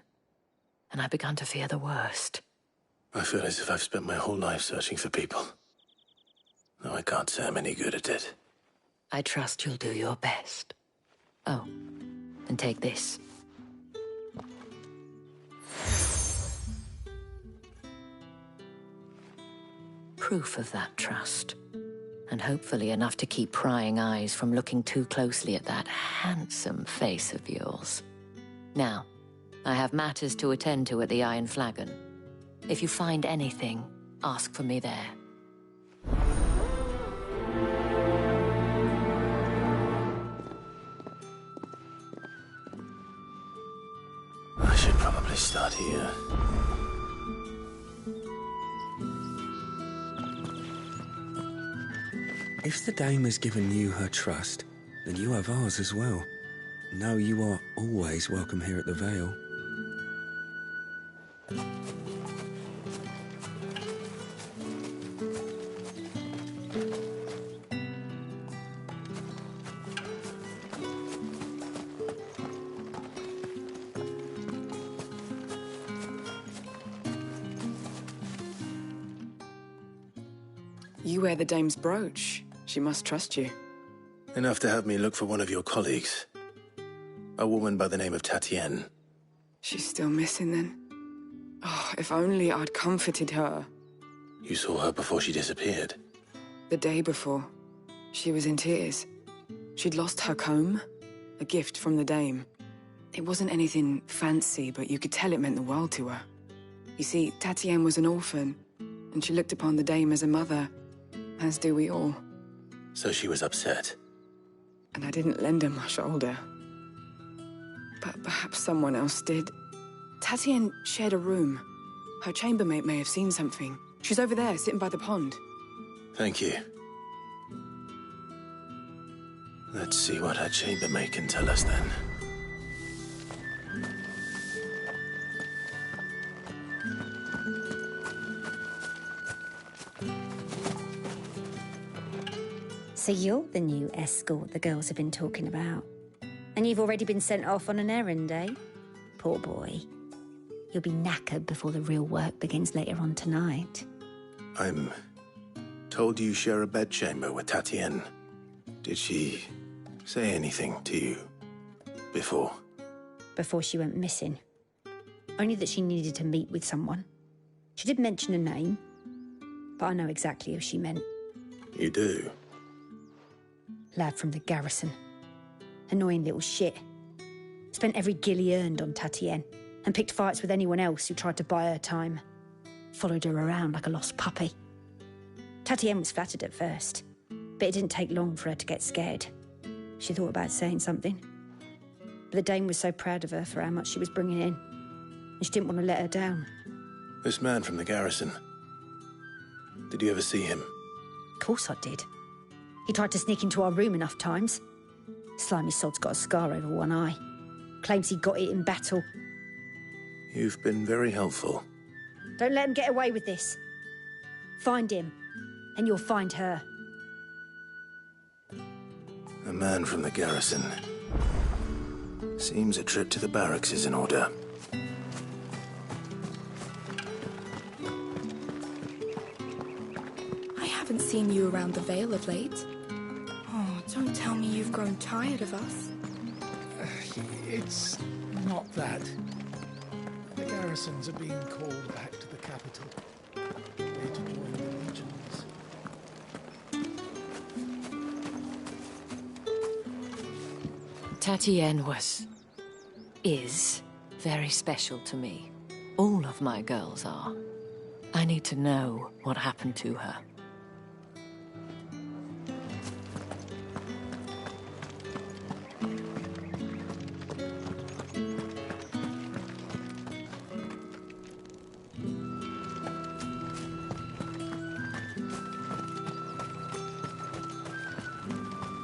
And I've begun to fear the worst. I feel as if I've spent my whole life searching for people. Though I can't say I'm any good at it. I trust you'll do your best. Oh, and take this. Proof of that trust. And hopefully enough to keep prying eyes from looking too closely at that handsome face of yours. Now, I have matters to attend to at the Iron Flagon. If you find anything, ask for me there. I should probably start here. If the dame has given you her trust, then you have ours as well. Know you are always welcome here at the Vale. You wear the dame's brooch. She must trust you. Enough to have me look for one of your colleagues. A woman by the name of Tatienne. She's still missing then. Oh, if only I'd comforted her. You saw her before she disappeared? The day before. She was in tears. She'd lost her comb, a gift from the dame. It wasn't anything fancy, but you could tell it meant the world to her. You see, Tatienne was an orphan, and she looked upon the dame as a mother, as do we all. So she was upset. And I didn't lend her my shoulder. But perhaps someone else did. Tatienne shared a room. Her chambermaid may have seen something. She's over there, sitting by the pond. Thank you. Let's see what her chambermaid can tell us then. So you're the new escort the girls have been talking about. And you've already been sent off on an errand, eh? Poor boy. You'll be knackered before the real work begins later on tonight. I'm told you share a bedchamber with Tatienne. Did she say anything to you before? Before she went missing. Only that she needed to meet with someone. She did mention a name, but I know exactly who she meant. You do? Lad from the garrison. Annoying little shit. Spent every guil he earned on Tatienne, and picked fights with anyone else who tried to buy her time. Followed her around like a lost puppy. Tatienne was flattered at first, but it didn't take long for her to get scared. She thought about saying something. But the dame was so proud of her for how much she was bringing in, and she didn't want to let her down. This man from the garrison. Did you ever see him? Of course I did. He tried to sneak into our room enough times. Slimy sod's got a scar over one eye. Claims he got it in battle. You've been very helpful. Don't let him get away with this. Find him, and you'll find her. A man from the garrison. Seems a trip to the barracks is in order. I haven't seen you around the Vale of late. Oh, don't tell me you've grown tired of us. It's not that. The garrisons are being called back to the capital. They're to join the legions. Tatienne is very special to me. All of my girls are. I need to know what happened to her.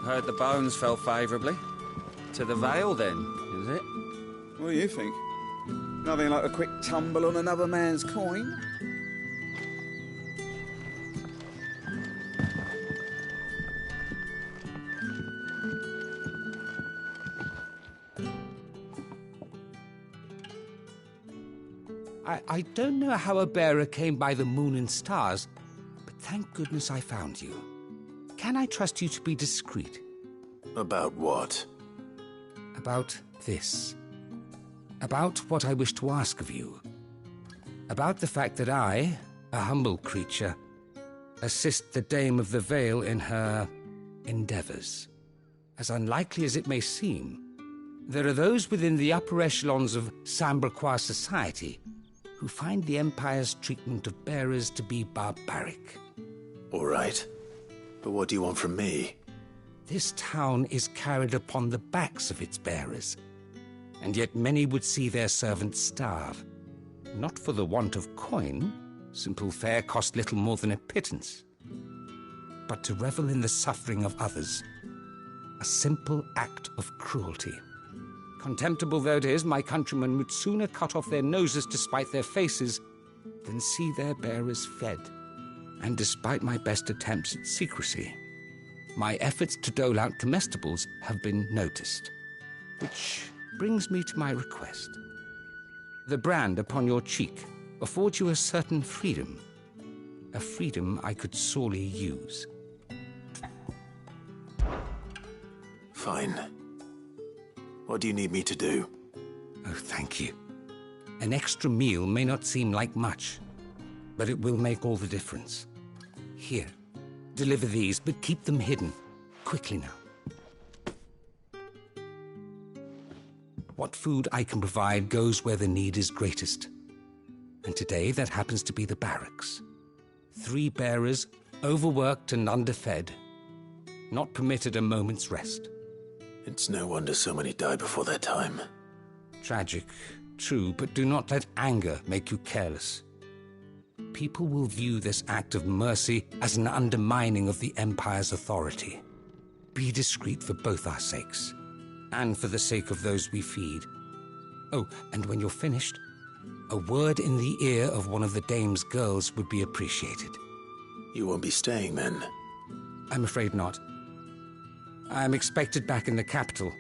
Heard the bones fell favourably. To the Vale, then, is it? What do you think? Nothing like a quick tumble on another man's coin? I don't know how a bearer came by the moon and stars, but thank goodness I found you. Can I trust you to be discreet? About what? About this. About what I wish to ask of you. About the fact that I, a humble creature, assist the Dame of the Vale in her endeavours. As unlikely as it may seem, there are those within the upper echelons of Samberquois society who find the Empire's treatment of bearers to be barbaric. All right. But what do you want from me? This town is carried upon the backs of its bearers, and yet many would see their servants starve. Not for the want of coin, simple fare cost little more than a pittance, but to revel in the suffering of others, a simple act of cruelty. Contemptible though it is, my countrymen would sooner cut off their noses to spite their faces than see their bearers fed. And despite my best attempts at secrecy, my efforts to dole out comestibles have been noticed. Which brings me to my request. The brand upon your cheek affords you a certain freedom, a freedom I could sorely use. Fine. What do you need me to do? Oh, thank you. An extra meal may not seem like much, but it will make all the difference. Here, deliver these, but keep them hidden. Quickly now. What food I can provide goes where the need is greatest. And today, that happens to be the barracks. 3 bearers, overworked and underfed, not permitted a moment's rest. It's no wonder so many die before their time. Tragic, true, but do not let anger make you careless. People will view this act of mercy as an undermining of the Empire's authority. Be discreet for both our sakes, and for the sake of those we feed. Oh, and when you're finished, a word in the ear of one of the dame's girls would be appreciated. You won't be staying then? I'm afraid not. I'm expected back in the capital,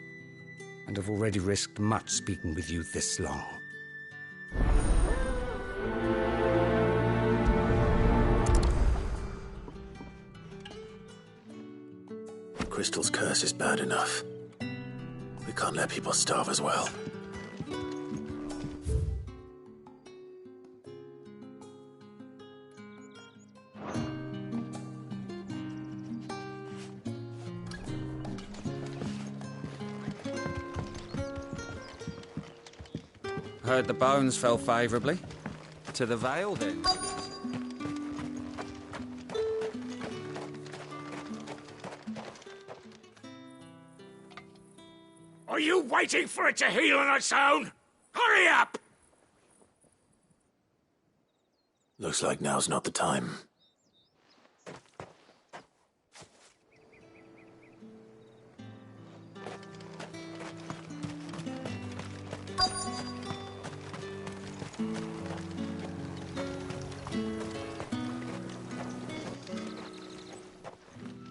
and have already risked much speaking with you this long. Crystal's curse is bad enough. We can't let people starve as well. Heard the bones fell favourably. To the Vale, then. Are you waiting for it to heal on its own? Hurry up! Looks like now's not the time.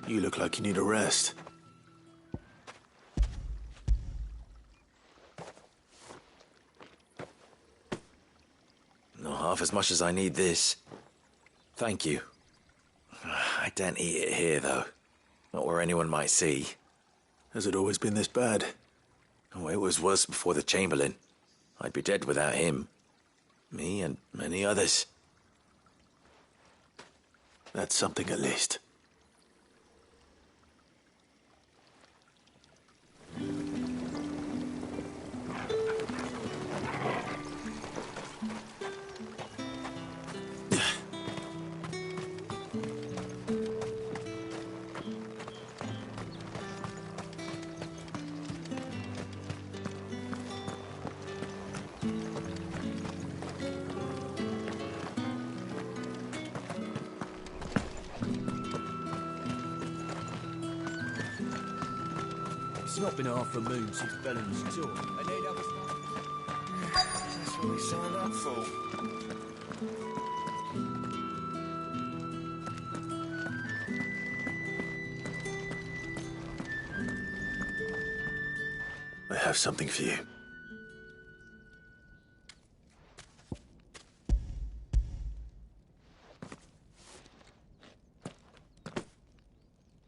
You look like you need a rest. Not half as much as I need this. Thank you. I daren't eat it here, though. Not where anyone might see. Has it always been this bad? Oh, it was worse before the Chamberlain. I'd be dead without him. Me and many others. That's something at least. It's not been half a moon since Belling's tour. That's what we signed up for. I have something for you.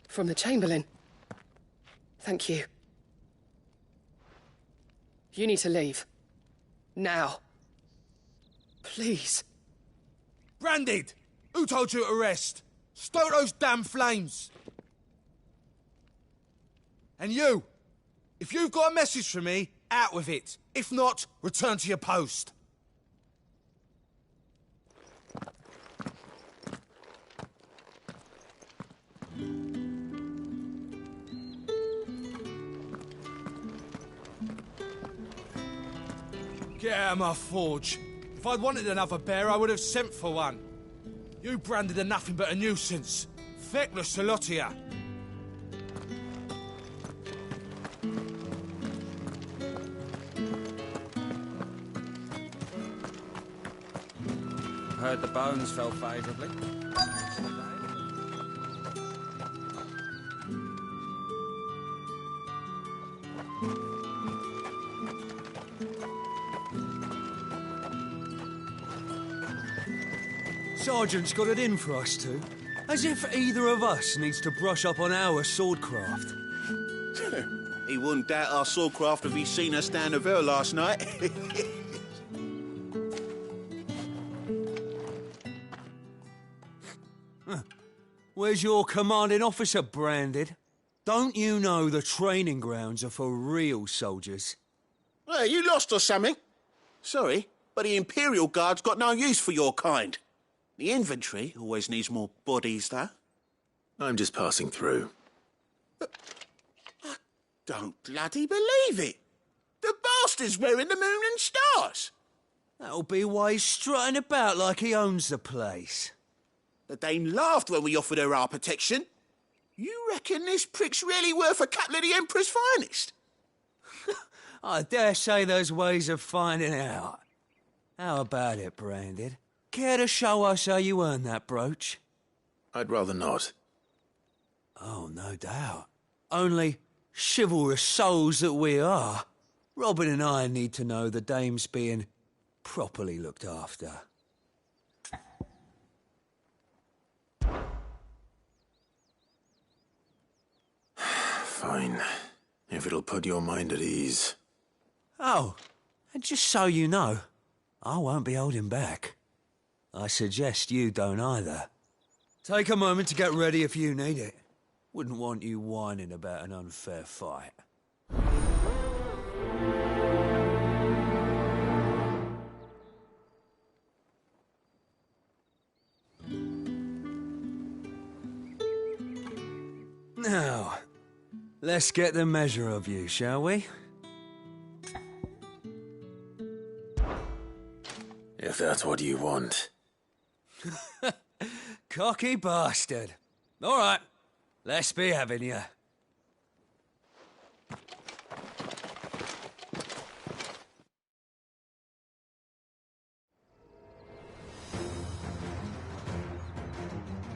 From the Chamberlain. Thank you. You need to leave. Now. Please. Branded! Who told you to rest? Stoke those damn flames! And you! If you've got a message for me, out with it. If not, return to your post. Get out of my forge. If I'd wanted another bear, I would have sent for one. You branded are nothing but a nuisance. Feckless, a lot of ya. Heard the bones fell favourably. Sergeant's got it in for us two. As if either of us needs to brush up on our swordcraft. He wouldn't doubt our swordcraft if he'd seen us down the Ville last night. Where's your commanding officer, Branded? Don't you know the training grounds are for real soldiers? Hey, you lost or something? Sorry, but the Imperial Guard's got no use for your kind. The infantry always needs more bodies, though. I'm just passing through. I don't bloody believe it. The bastard's wearing the moon and stars. That'll be why he's strutting about like he owns the place. The Dame laughed when we offered her our protection. You reckon this prick's really worth a couple of the Emperor's finest? I dare say there's ways of finding out. How about it, Branded? Care to show us how you earned that brooch? I'd rather not. Oh, no doubt. Only chivalrous souls that we are, Robin and I need to know the Dame's being properly looked after. Fine. If it'll put your mind at ease. Oh, and just so you know, I won't be holding back. I suggest you don't either. Take a moment to get ready if you need it. Wouldn't want you whining about an unfair fight. Now, let's get the measure of you, shall we? If that's what you want. Cocky bastard. All right, let's be having you.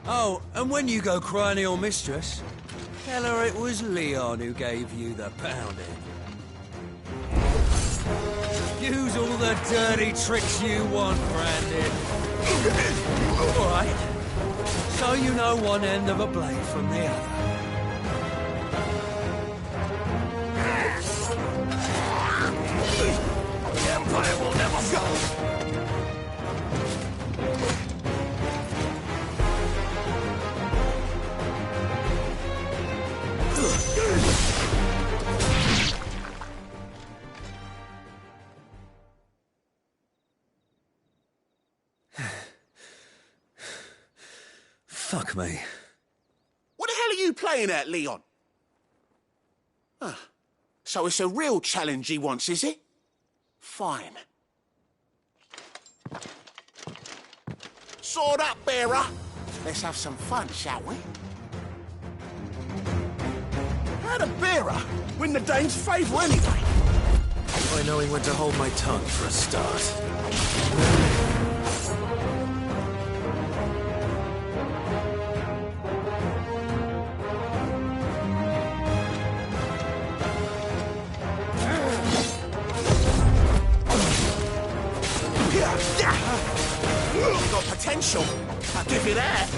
Oh, and when you go crying to your mistress, tell her it was Leon who gave you the pounding. Use all the dirty tricks you want, Brandon. All right. So you know one end of a blade from the other. The Empire will never fall. Fuck me. What the hell are you playing at, Leon? So it's a real challenge he wants, is it? Fine. Sword up, bearer. Let's have some fun, shall we? How'd a bearer win the Dane's favour anyway? By knowing when to hold my tongue for a start. You've got potential. I'll give you that.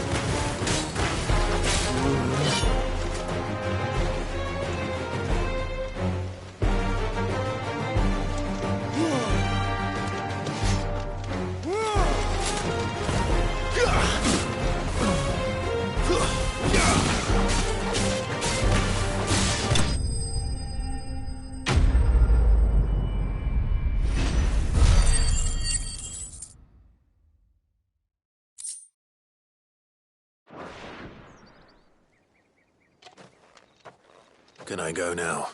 Can I go now?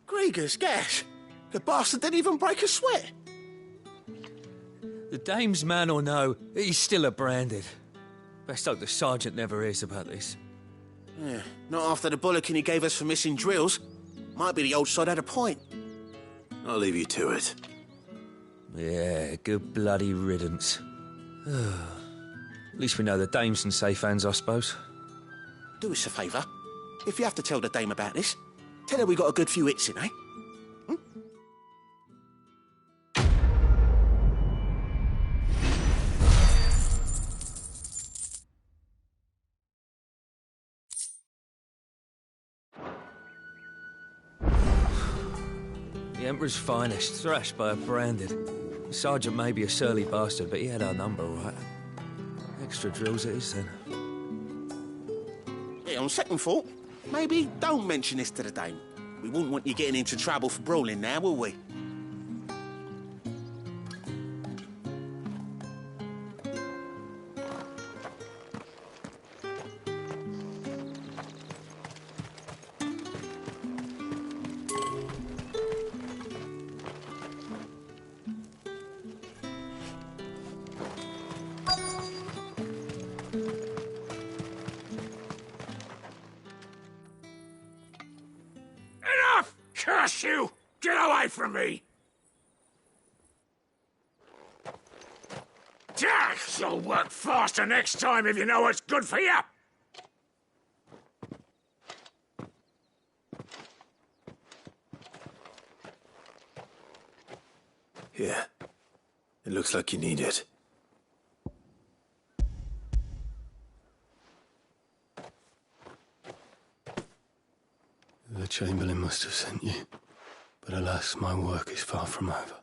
Grieger's gas. The bastard didn't even break a sweat. The Dame's man or no, he's still a Branded. Best hope the Sergeant never hears about this. Yeah, not after the bollocking he gave us for missing drills. Might be the old sod had a point. I'll leave you to it. Yeah, good bloody riddance. At least we know the Dame's in safe hands, I suppose. Do us a favour. If you have to tell the Dame about this, tell her we got a good few hits in, eh? Emperor's finest, thrashed by a branded. The sergeant may be a surly bastard, but he had our number right. Extra drills at his then. Yeah, on second thought, maybe don't mention this to the dame. We wouldn't want you getting into trouble for brawling now, will we? Enough! Curse you! Get away from me! You'll work faster next time if you know what's good for you! Here. It looks like you need it. The Chamberlain must have sent you, but alas, my work is far from over.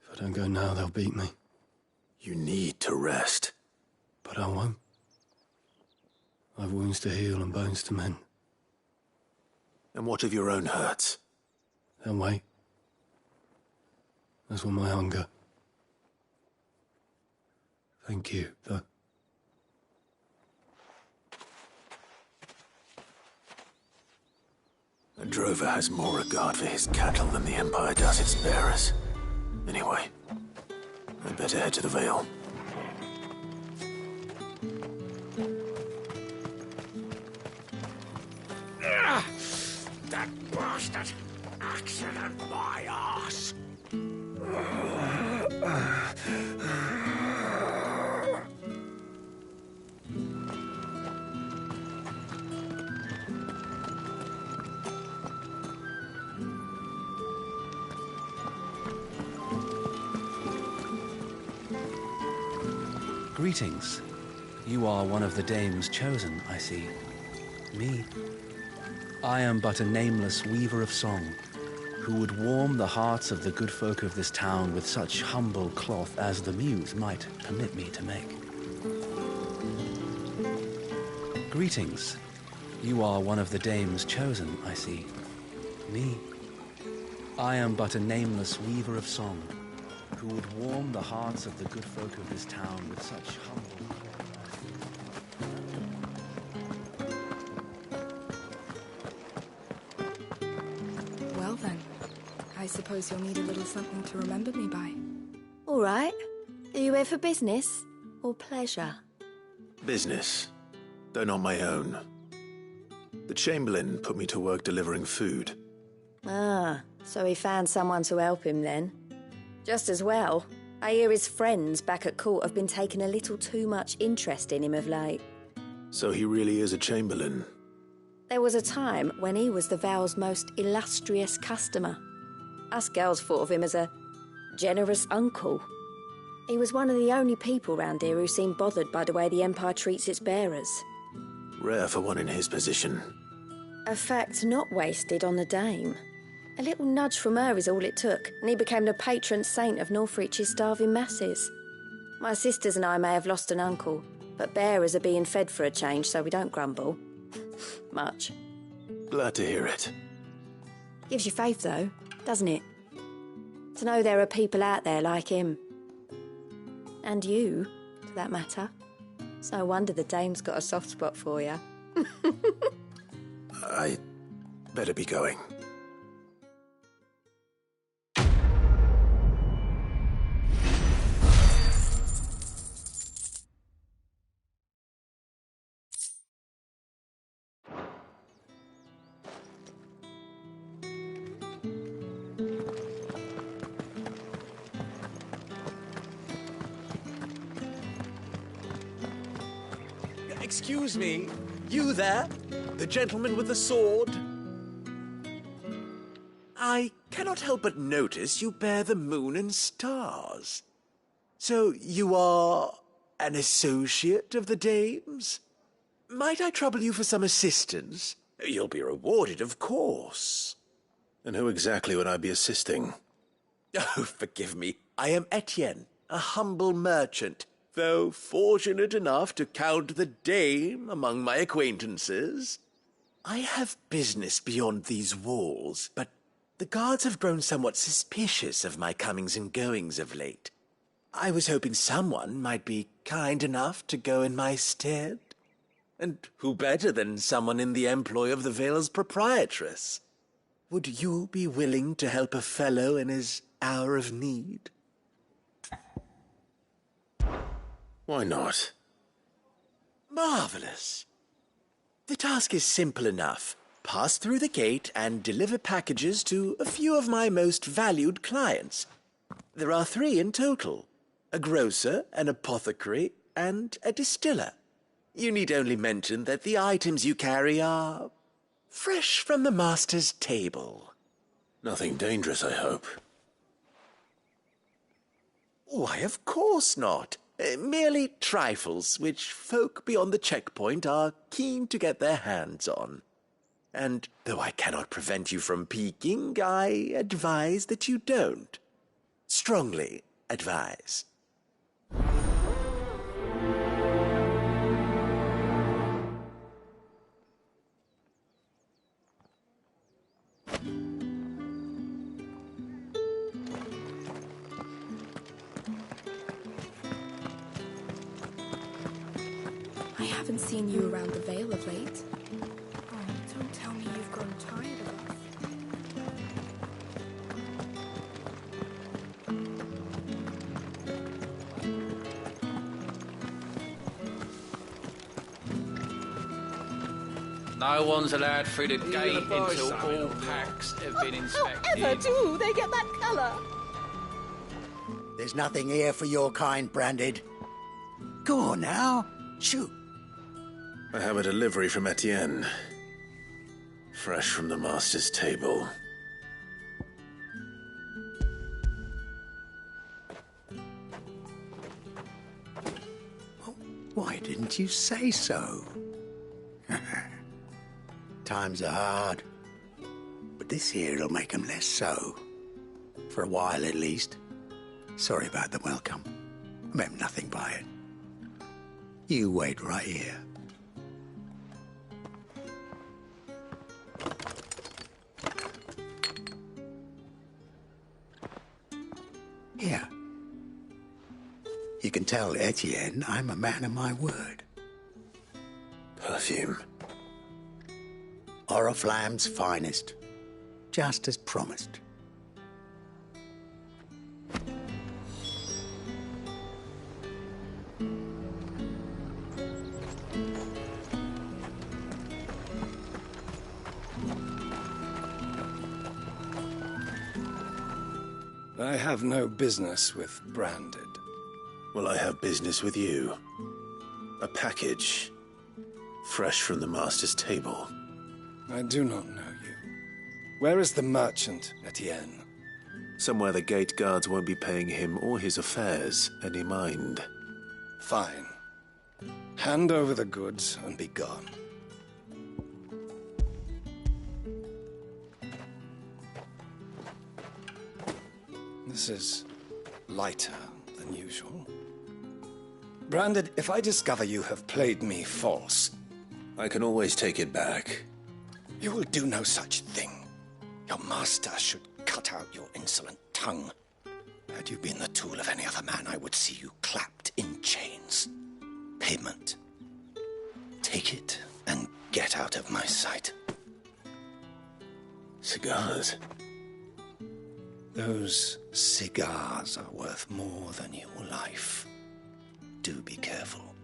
If I don't go now, they'll beat me. You need to rest. But I won't. I've wounds to heal and bones to mend. And what of your own hurts? They'll wait. As will my hunger. Thank you, though. A drover has more regard for his cattle than the Empire does its bearers. Anyway, I'd better head to the Vale. That bastard! Accident my arse! Greetings. You are one of the dames chosen, I see. Me. I am but a nameless weaver of song, who would warm the hearts of the good folk of this town with such humble cloth as the muse might permit me to make. Greetings. You are one of the dames chosen, I see. Me. I am but a nameless weaver of song, who would warm the hearts of the good folk of this town with such humble... Well then, I suppose you'll need a little something to remember me by. All right. Are you here for business or pleasure? Business, though not my own. The Chamberlain put me to work delivering food. Ah, so he found someone to help him then. Just as well. I hear his friends back at court have been taking a little too much interest in him of late. So he really is a Chamberlain. There was a time when he was the Vale's most illustrious customer. Us girls thought of him as a generous uncle. He was one of the only people round here who seemed bothered by the way the Empire treats its bearers. Rare for one in his position. A fact not wasted on the dame. A little nudge from her is all it took, and he became the patron saint of Northreach's starving masses. My sisters and I may have lost an uncle, but bearers are being fed for a change, so we don't grumble. Much. Glad to hear it. Gives you faith, though, doesn't it? To know there are people out there like him. And you, for that matter. It's no wonder the dame's got a soft spot for you. I better be going. Excuse me, you there? The gentleman with the sword? I cannot help but notice you bear the moon and stars. So you are an associate of the dame's? Might I trouble you for some assistance? You'll be rewarded, of course. And who exactly would I be assisting? Oh, forgive me. I am Etienne, a humble merchant, though fortunate enough to count the dame among my acquaintances. I have business beyond these walls, but the guards have grown somewhat suspicious of my comings and goings of late. I was hoping someone might be kind enough to go in my stead. And who better than someone in the employ of the Vale's proprietress? Would you be willing to help a fellow in his hour of need? Why not? Marvelous. The task is simple enough. Pass through the gate and deliver packages to a few of my most valued clients. There are 3 in total: a grocer, an apothecary, and a distiller. You need only mention that the items you carry are fresh from the master's table. Nothing dangerous, I hope. Why, of course not. Merely trifles which folk beyond the checkpoint are keen to get their hands on. And though I cannot prevent you from peeking, I advise that you don't. Strongly advise. I haven't seen you around the Vale of late. Oh, don't tell me you've grown tired of us. No one's allowed through the gate until all packs have been inspected. However do they get that colour? There's nothing here for your kind, Branded. Go on now, shoot. I have a delivery from Etienne. Fresh from the master's table. Why didn't you say so? Times are hard, but this here'll make 'em less so. For a while, at least. Sorry about the welcome. I meant nothing by it. You wait right here. Here. You can tell Etienne I'm a man of my word. Perfume. Oriflamme's finest. Just as promised. I have no business with Branded. Well, I have business with you. A package. Fresh from the master's table. I do not know you. Where is the merchant, Etienne? Somewhere the gate guards won't be paying him or his affairs any mind. Fine. Hand over the goods and be gone. This is lighter than usual. Branded, if I discover you have played me false... I can always take it back. You will do no such thing. Your master should cut out your insolent tongue. Had you been the tool of any other man, I would see you clapped in chains. Payment. Take it and get out of my sight. Cigars? Those cigars are worth more than your life. Do be careful.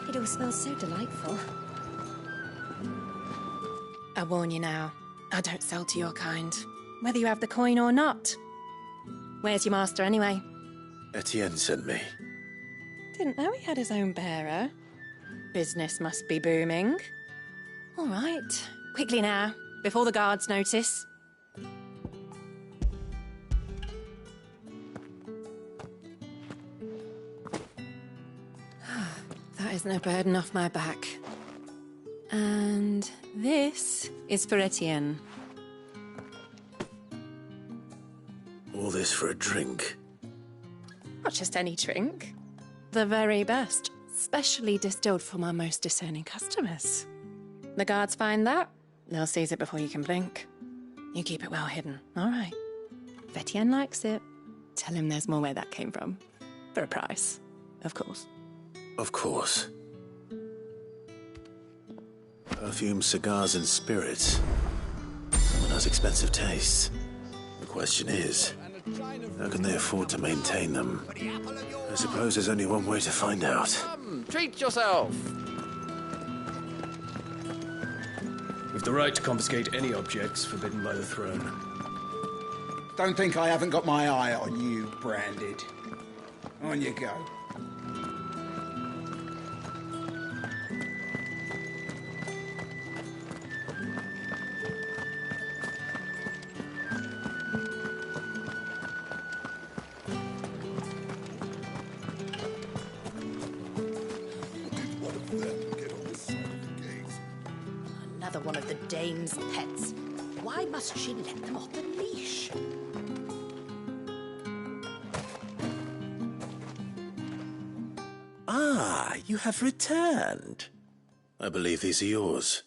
It all smells so delightful. I warn you now, I don't sell to your kind, whether you have the coin or not. Where's your master, anyway? Etienne sent me. Didn't know he had his own bearer. Business must be booming. All right, quickly now, before the guards notice. That isn't a burden off my back. And this is for Etienne. All this for a drink? Not just any drink. The very best, specially distilled for my most discerning customers. The guards find that, they'll seize it before you can blink. You keep it well hidden, all right? If Etienne likes it, tell him there's more where that came from. For a price, of course. Of course. Perfume, cigars, and spirits. Someone has expensive tastes. The question is, how can they afford to maintain them? I suppose there's only one way to find out. Treat yourself! We've the right to confiscate any objects forbidden by the throne. Don't think I haven't got my eye on you, Branded. On you go. Another one of the dame's pets. Why must she let them off the leash? Ah, you have returned. I believe these are yours.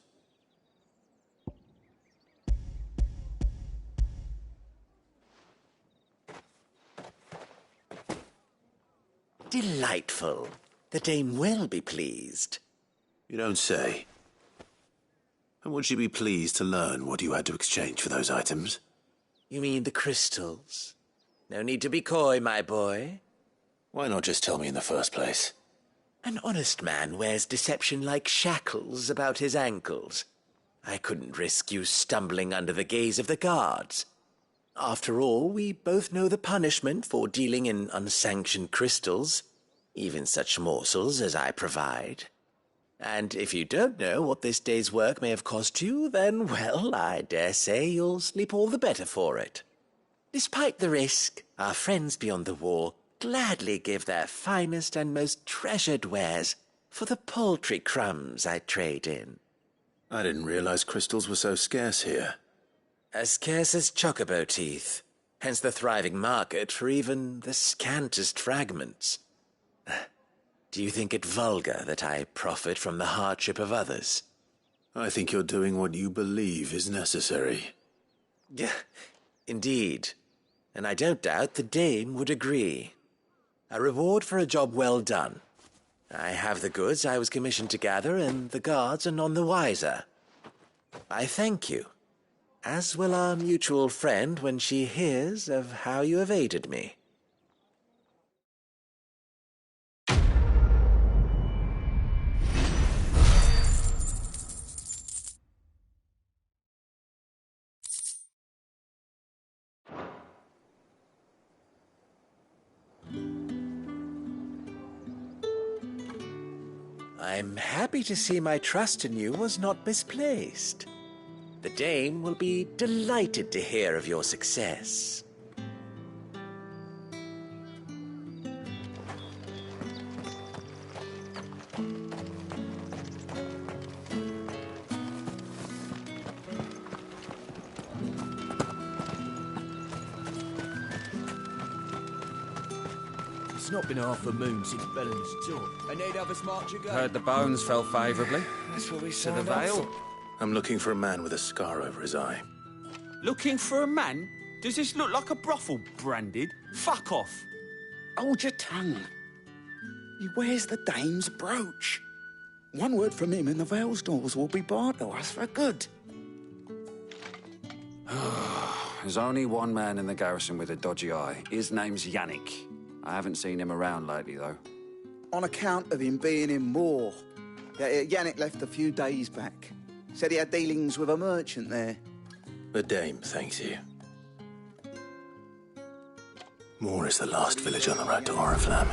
Delightful. The dame will be pleased. You don't say. And would she be pleased to learn what you had to exchange for those items? You mean the crystals? No need to be coy, my boy. Why not just tell me in the first place? An honest man wears deception like shackles about his ankles. I couldn't risk you stumbling under the gaze of the guards. After all, we both know the punishment for dealing in unsanctioned crystals, even such morsels as I provide. And if you don't know what this day's work may have cost you, then, well, I dare say you'll sleep all the better for it. Despite the risk, our friends beyond the wall gladly give their finest and most treasured wares for the paltry crumbs I trade in. I didn't realize crystals were so scarce here. As scarce as chocobo teeth, hence the thriving market for even the scantest fragments. Do you think it vulgar that I profit from the hardship of others? I think you're doing what you believe is necessary. Yeah, indeed. And I don't doubt the dame would agree. A reward for a job well done. I have the goods I was commissioned to gather, and the guards are none the wiser. I thank you, as will our mutual friend when she hears of how you have aided me. I'm happy to see my trust in you was not misplaced. The dame will be delighted to hear of your success. It's not been half a moon since Bellen's tour, and they'd have us march again. Heard the bones fell favourably. That's what we To the signed up Vale. for. I'm looking for a man with a scar over his eye. Looking for a man? Does this look like a brothel, Branded? Fuck off. Hold your tongue. He wears the dame's brooch. One word from him and the Vale's doors will be barred to us for good. There's only one man in the garrison with a dodgy eye. His name's Yannick. I haven't seen him around lately, though. On account of him being in war. Yannick left a few days back. Said he had dealings with a merchant there. The dame thanks you. Moor is the last village on the road to Oriflamme.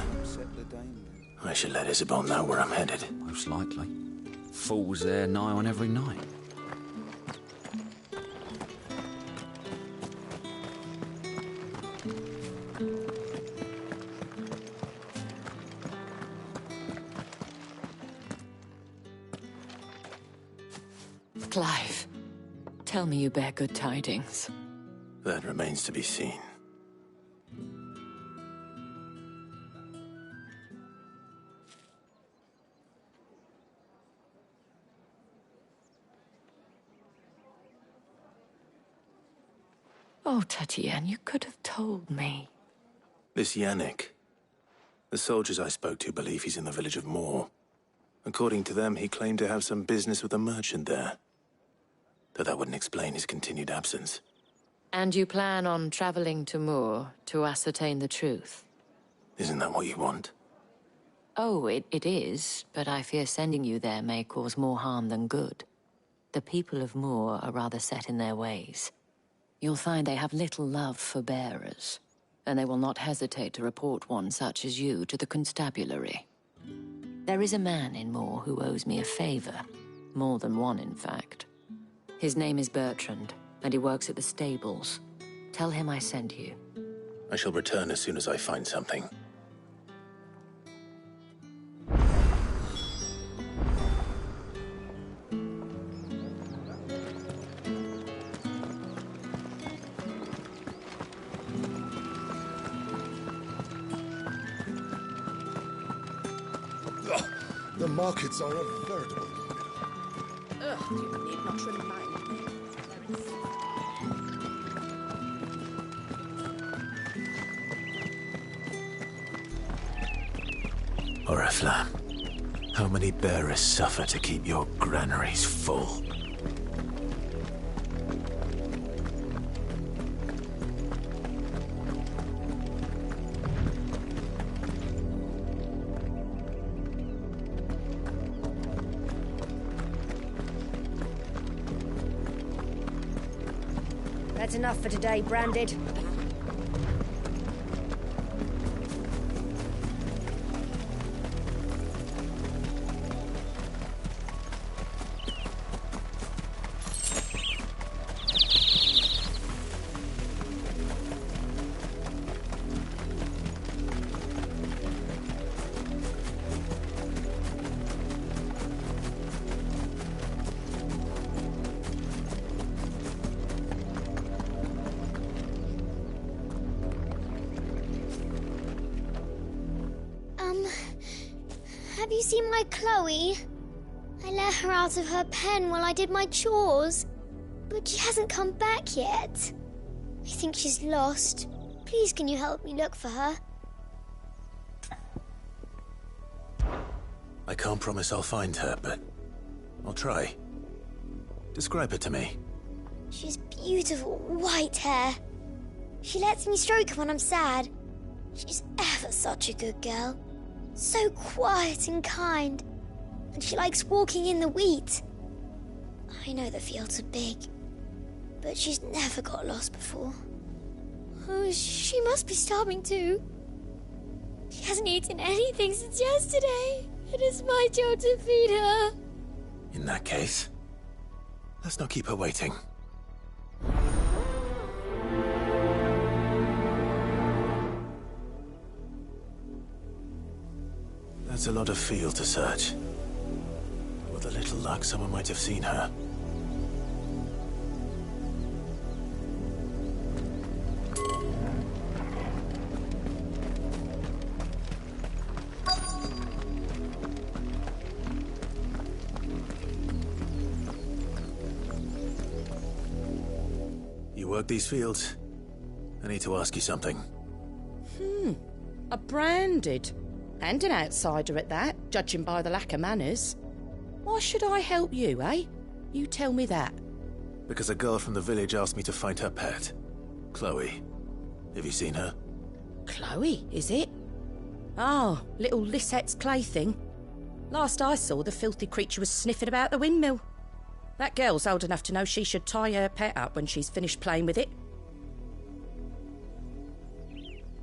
I should let Isabel know where I'm headed. Most likely. Fools there nigh on every night. Clive, tell me you bear good tidings. That remains to be seen. Oh, Tatienne, you could have told me. This Yannick. The soldiers I spoke to believe he's in the village of Moor. According to them, he claimed to have some business with a merchant there. Though that wouldn't explain his continued absence. And you plan on traveling to Moor to ascertain the truth? Isn't that what you want? Oh, it is, but I fear sending you there may cause more harm than good. The people of Moor are rather set in their ways. You'll find they have little love for bearers, and they will not hesitate to report one such as you to the constabulary. There is a man in Moor who owes me a favor. More than one, in fact. His name is Bertrand, and he works at the stables. Tell him I sent you. I shall return as soon as I find something. The markets are a veritable... Ugh, you need not remind me. Oriflamme, how many bearers suffer to keep your granaries full? That's enough for today, Branded. Have you seen my Chloe? I let her out of her pen while I did my chores, but she hasn't come back yet. I think she's lost. Please, can you help me look for her? I can't promise I'll find her, but I'll try. Describe her to me. She's beautiful white hair. She lets me stroke her when I'm sad. She's ever such a good girl. So quiet and kind. And she likes walking in the wheat. I know the fields are big, but she's never got lost before. Oh, she must be starving too. She hasn't eaten anything since yesterday. It is my job to feed her. In that case, let's not keep her waiting. That's a lot of field to search. With a little luck, someone might have seen her. You work these fields? I need to ask you something. A Branded. And an outsider at that, judging by the lack of manners. Why should I help you, eh? You tell me that. Because a girl from the village asked me to find her pet, Chloe. Have you seen her? Chloe, is it? Oh, little Lisette's plaything. Last I saw, the filthy creature was sniffing about the windmill. That girl's old enough to know she should tie her pet up when she's finished playing with it.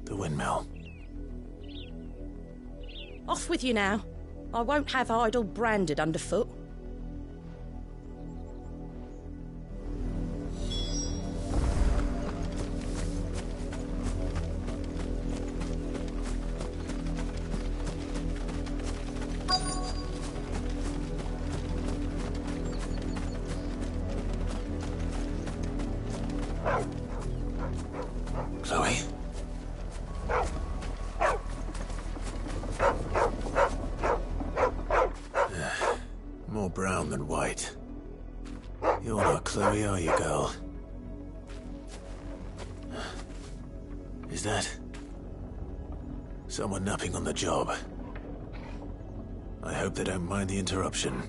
The windmill. Off with you now. I won't have idle Branded underfoot. Chloe? More brown than white. You're not Chloe, are you, girl? Is that someone napping on the job? I hope they don't mind the interruption.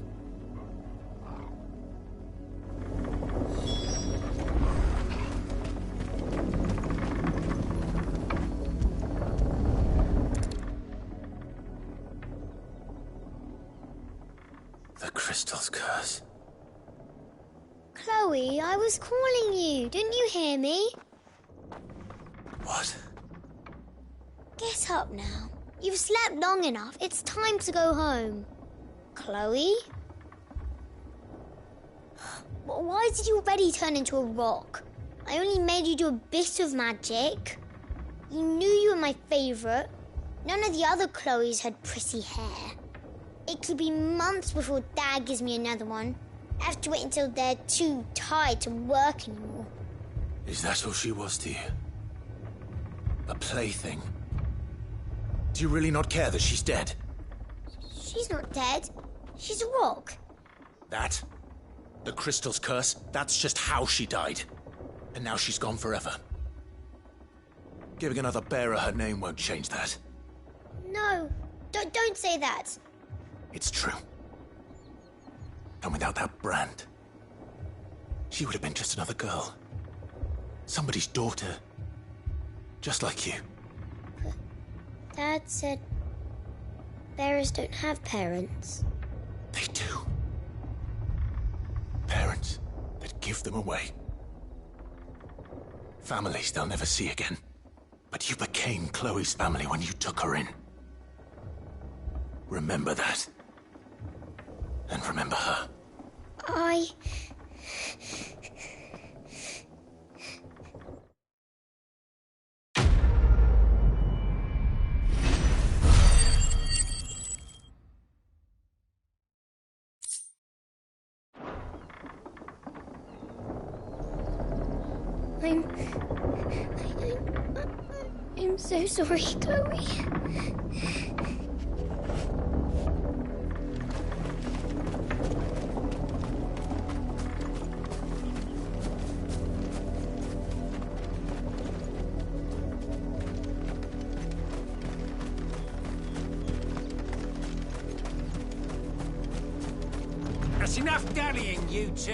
The crystal's curse. Chloe, I was calling you. Didn't you hear me? What? Get up now. You've slept long enough. It's time to go home. Chloe? Why did you already turn into a rock? I only made you do a bit of magic. You knew you were my favourite. None of the other Chloes had pretty hair. It could be months before Dad gives me another one. I have to wait until they're too tired to work anymore. Is that all she was to you? A plaything? Do you really not care that she's dead? She's not dead. She's a rock. That? The crystal's curse? That's just how she died. And now she's gone forever. Giving another bearer her name won't change that. No, don't say that. It's true. And without that brand, she would have been just another girl. Somebody's daughter. Just like you. Dad said bearers don't have parents. They do. Parents that give them away. Families they'll never see again. But you became Chloe's family when you took her in. Remember that. And remember her. I'm so sorry, Chloe. That's enough dallying, you two.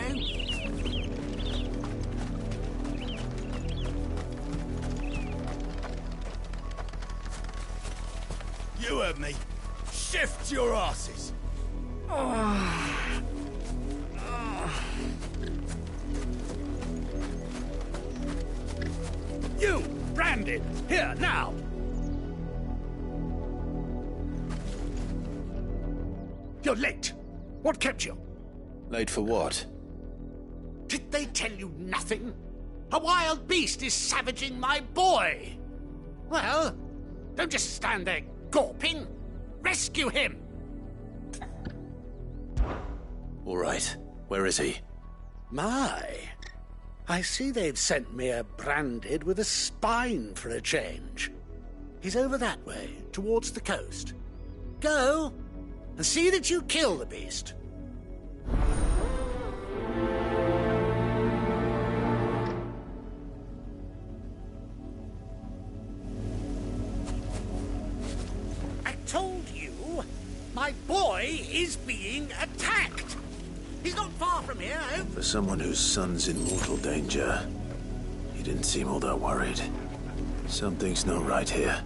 You heard me. Shift your asses. You, branded. Here, now. You're late. What kept you? Late for what? Did they tell you nothing? A wild beast is savaging my boy. Well, don't just stand there gawping. Rescue him. All right. Where is he? My. I see they've sent me a branded with a spine for a change. He's over that way, towards the coast. Go and see that you kill the beast. I told you, my boy is being attacked. He's not far from here. For someone whose son's in mortal danger, he didn't seem all that worried. Something's not right here.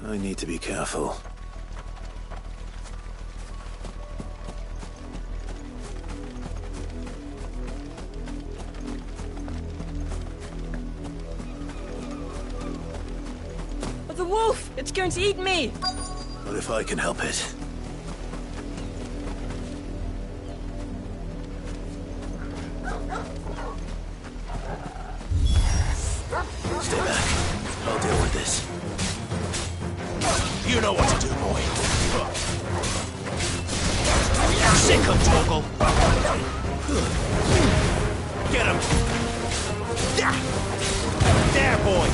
I need to be careful. The wolf! It's going to eat me! What if I can help it? Stay back. I'll deal with this. You know what to do, boy. Sick of Torgal. Get him! There, boy!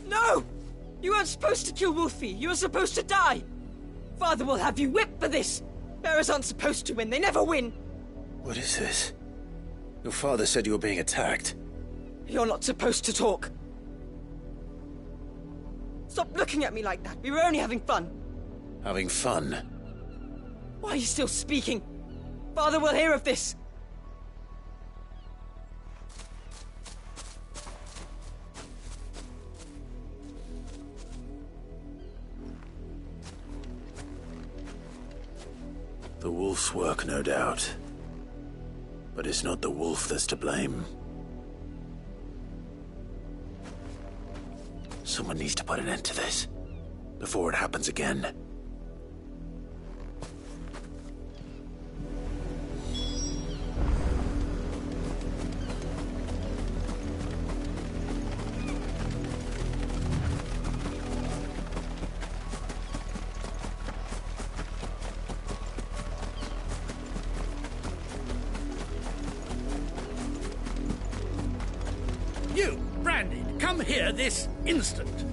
No! You weren't supposed to kill Wolfie. You were supposed to die. Father will have you whipped for this. Bearers aren't supposed to win. They never win. What is this? Your father said you were being attacked. You're not supposed to talk. Stop looking at me like that. We were only having fun. Having fun? Why are you still speaking? Father will hear of this. The wolf's work, no doubt. But it's not the wolf that's to blame. Someone needs to put an end to this, before it happens again. You, Brandon, come here this instant.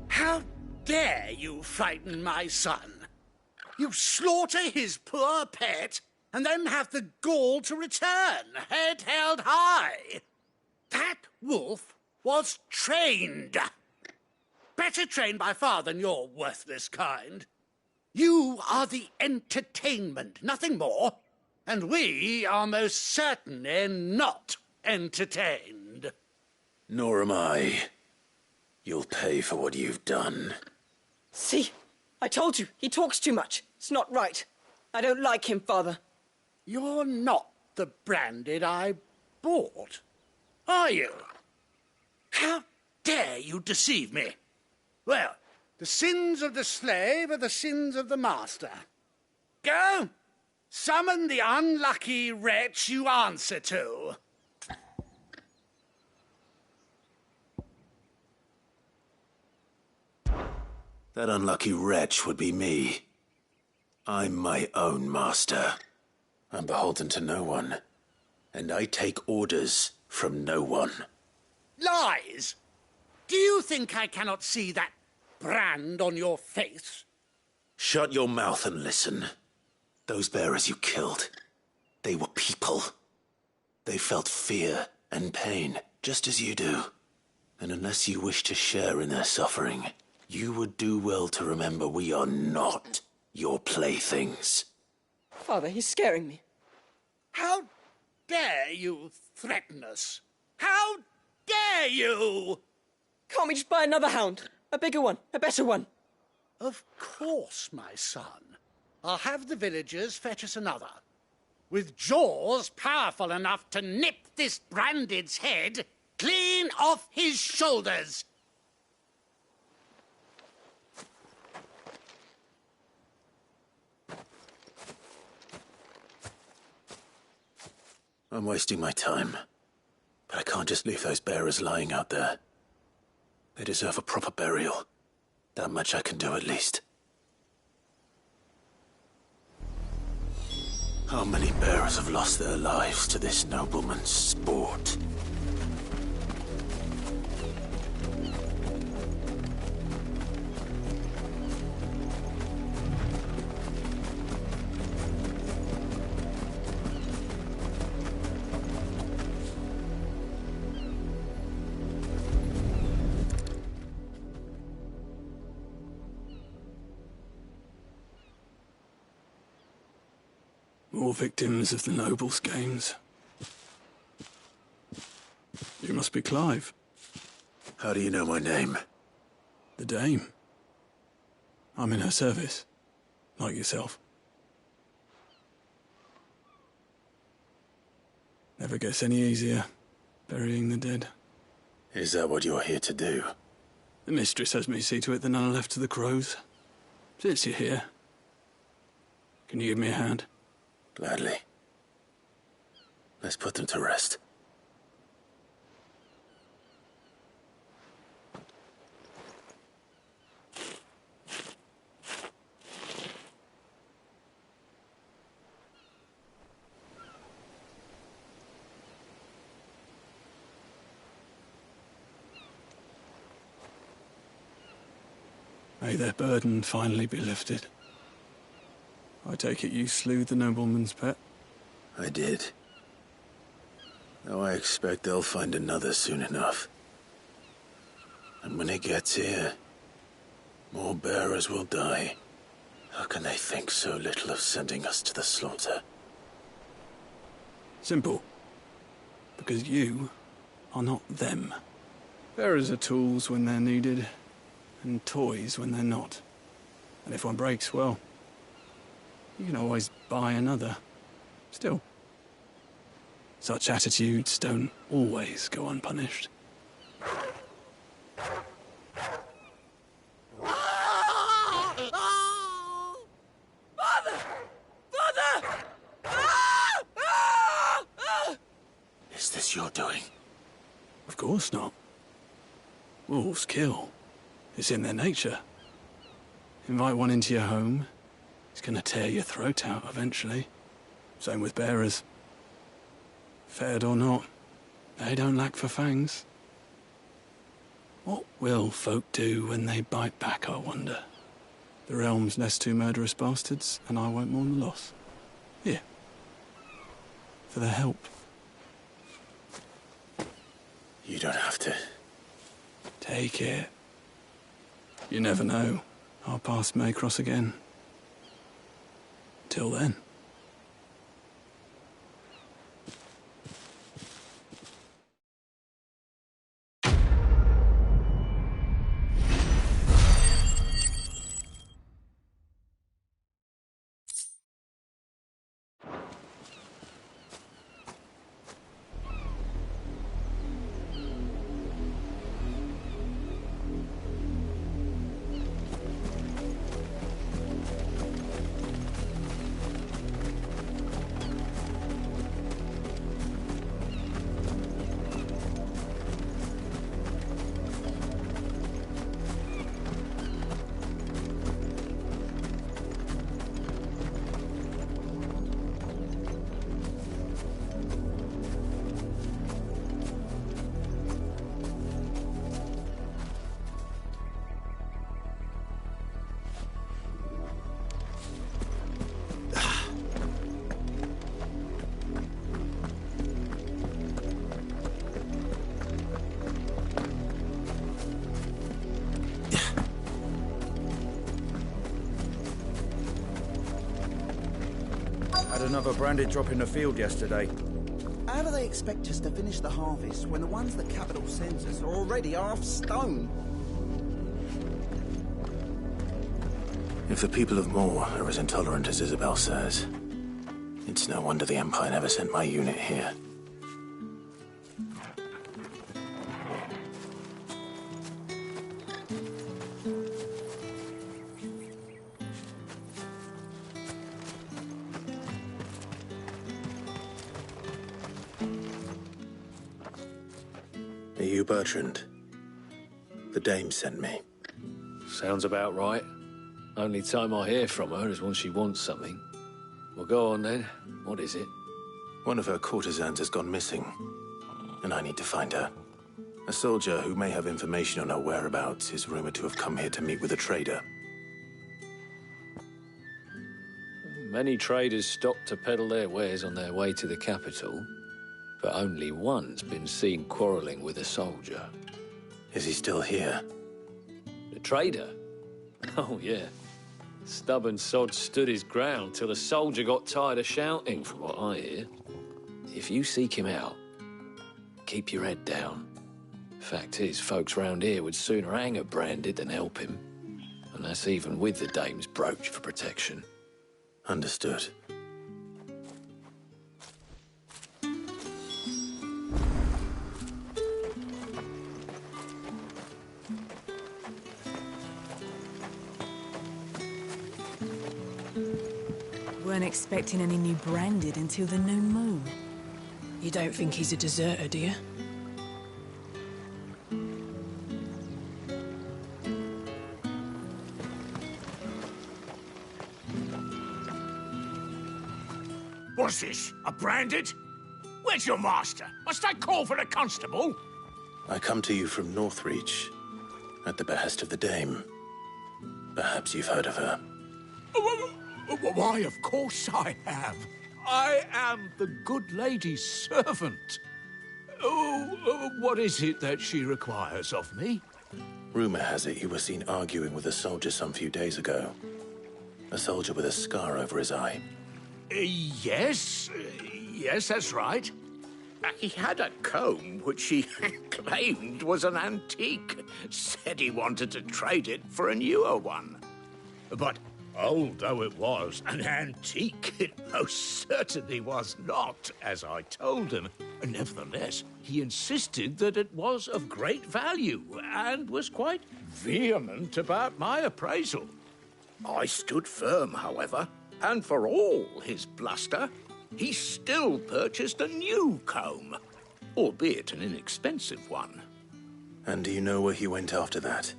How dare you frighten my son? You slaughter his poor pet, and then have the gall to return, head held high. That wolf was trained. Better trained by far than your worthless kind. You are the entertainment, nothing more. And we are most certainly not entertained. Nor am I. You'll pay for what you've done. See? I told you. He talks too much. It's not right. I don't like him, Father. You're not the Branded I bought, are you? How dare you deceive me? Well, the sins of the slave are the sins of the master. Go! Summon the unlucky wretch you answer to. That unlucky wretch would be me. I'm my own master. I'm beholden to no one. And I take orders from no one. Lies! Do you think I cannot see that brand on your face? Shut your mouth and listen. Those bearers you killed, they were people. They felt fear and pain, just as you do. And unless you wish to share in their suffering, you would do well to remember we are not your playthings. Father, he's scaring me. How dare you threaten us? How dare you? Can't we just buy another hound? A bigger one, a better one. Of course, my son. I'll have the villagers fetch us another. With jaws powerful enough to nip this Branded's head clean off his shoulders. I'm wasting my time. But I can't just leave those bearers lying out there. They deserve a proper burial. That much I can do at least. How many bearers have lost their lives to this nobleman's sport? More victims of the nobles' games. You must be Clive. How do you know my name? The Dame. I'm in her service, like yourself. Never gets any easier, burying the dead. Is that what you're here to do? The mistress has me see to it that none are left to the crows. Since you're here, Can you give me a hand? Gladly. Let's put them to rest. May their burden finally be lifted. I take it you slew the nobleman's pet? I did. Now I expect they'll find another soon enough. And when it gets here, more bearers will die. How can they think so little of sending us to the slaughter? Simple. Because you are not them. Bearers are tools when they're needed, and toys when they're not. And if one breaks, well, you can always buy another. Still, such attitudes don't always go unpunished. Father! Father! Is this your doing? Of course not. Wolves kill. It's in their nature. Invite one into your home, he's gonna tear your throat out eventually. Same with bearers. Fed or not, they don't lack for fangs. What will folk do when they bite back, I wonder? The realm's less two murderous bastards, and I won't mourn the loss. Here. For their help. You don't have to. Take it. You never know. Our paths may cross again. Till then. Another branded drop in the field yesterday. How do they expect us to finish the harvest when the ones the capital sends us are already half stone? If the people of Moor are as intolerant as Isabel says, it's no wonder the Empire never sent my unit here. Are you Bertrand? The dame sent me. Sounds about right. Only time I hear from her is when she wants something. Well, go on then. What is it? One of her courtesans has gone missing, and I need to find her. A soldier who may have information on her whereabouts is rumored to have come here to meet with a trader. Many traders stop to peddle their wares on their way to the capital, but only one's been seen quarrelling with a soldier. Is he still here? The trader? Oh, yeah. Stubborn sod stood his ground till the soldier got tired of shouting, from what I hear. If you seek him out, keep your head down. Fact is, folks round here would sooner hang a branded than help him. And that's even with the dame's brooch for protection. Understood. Weren't expecting any new branded until the new moon. You don't think he's a deserter, do you? What's this? A branded? Where's your master? Must I call for the constable? I come to you from Northreach, at the behest of the Dame. Perhaps you've heard of her. Why, of course I have. I am the good lady's servant. What is it that she requires of me? Rumor has it you were seen arguing with a soldier some few days ago. A soldier with a scar over his eye. Yes, that's right. He had a comb which he claimed was an antique. Said he wanted to trade it for a newer one. But old though it was, an antique it most certainly was not, as I told him. Nevertheless, he insisted that it was of great value and was quite vehement about my appraisal. I stood firm, however, and for all his bluster, he still purchased a new comb, albeit an inexpensive one. And do you know where he went after that?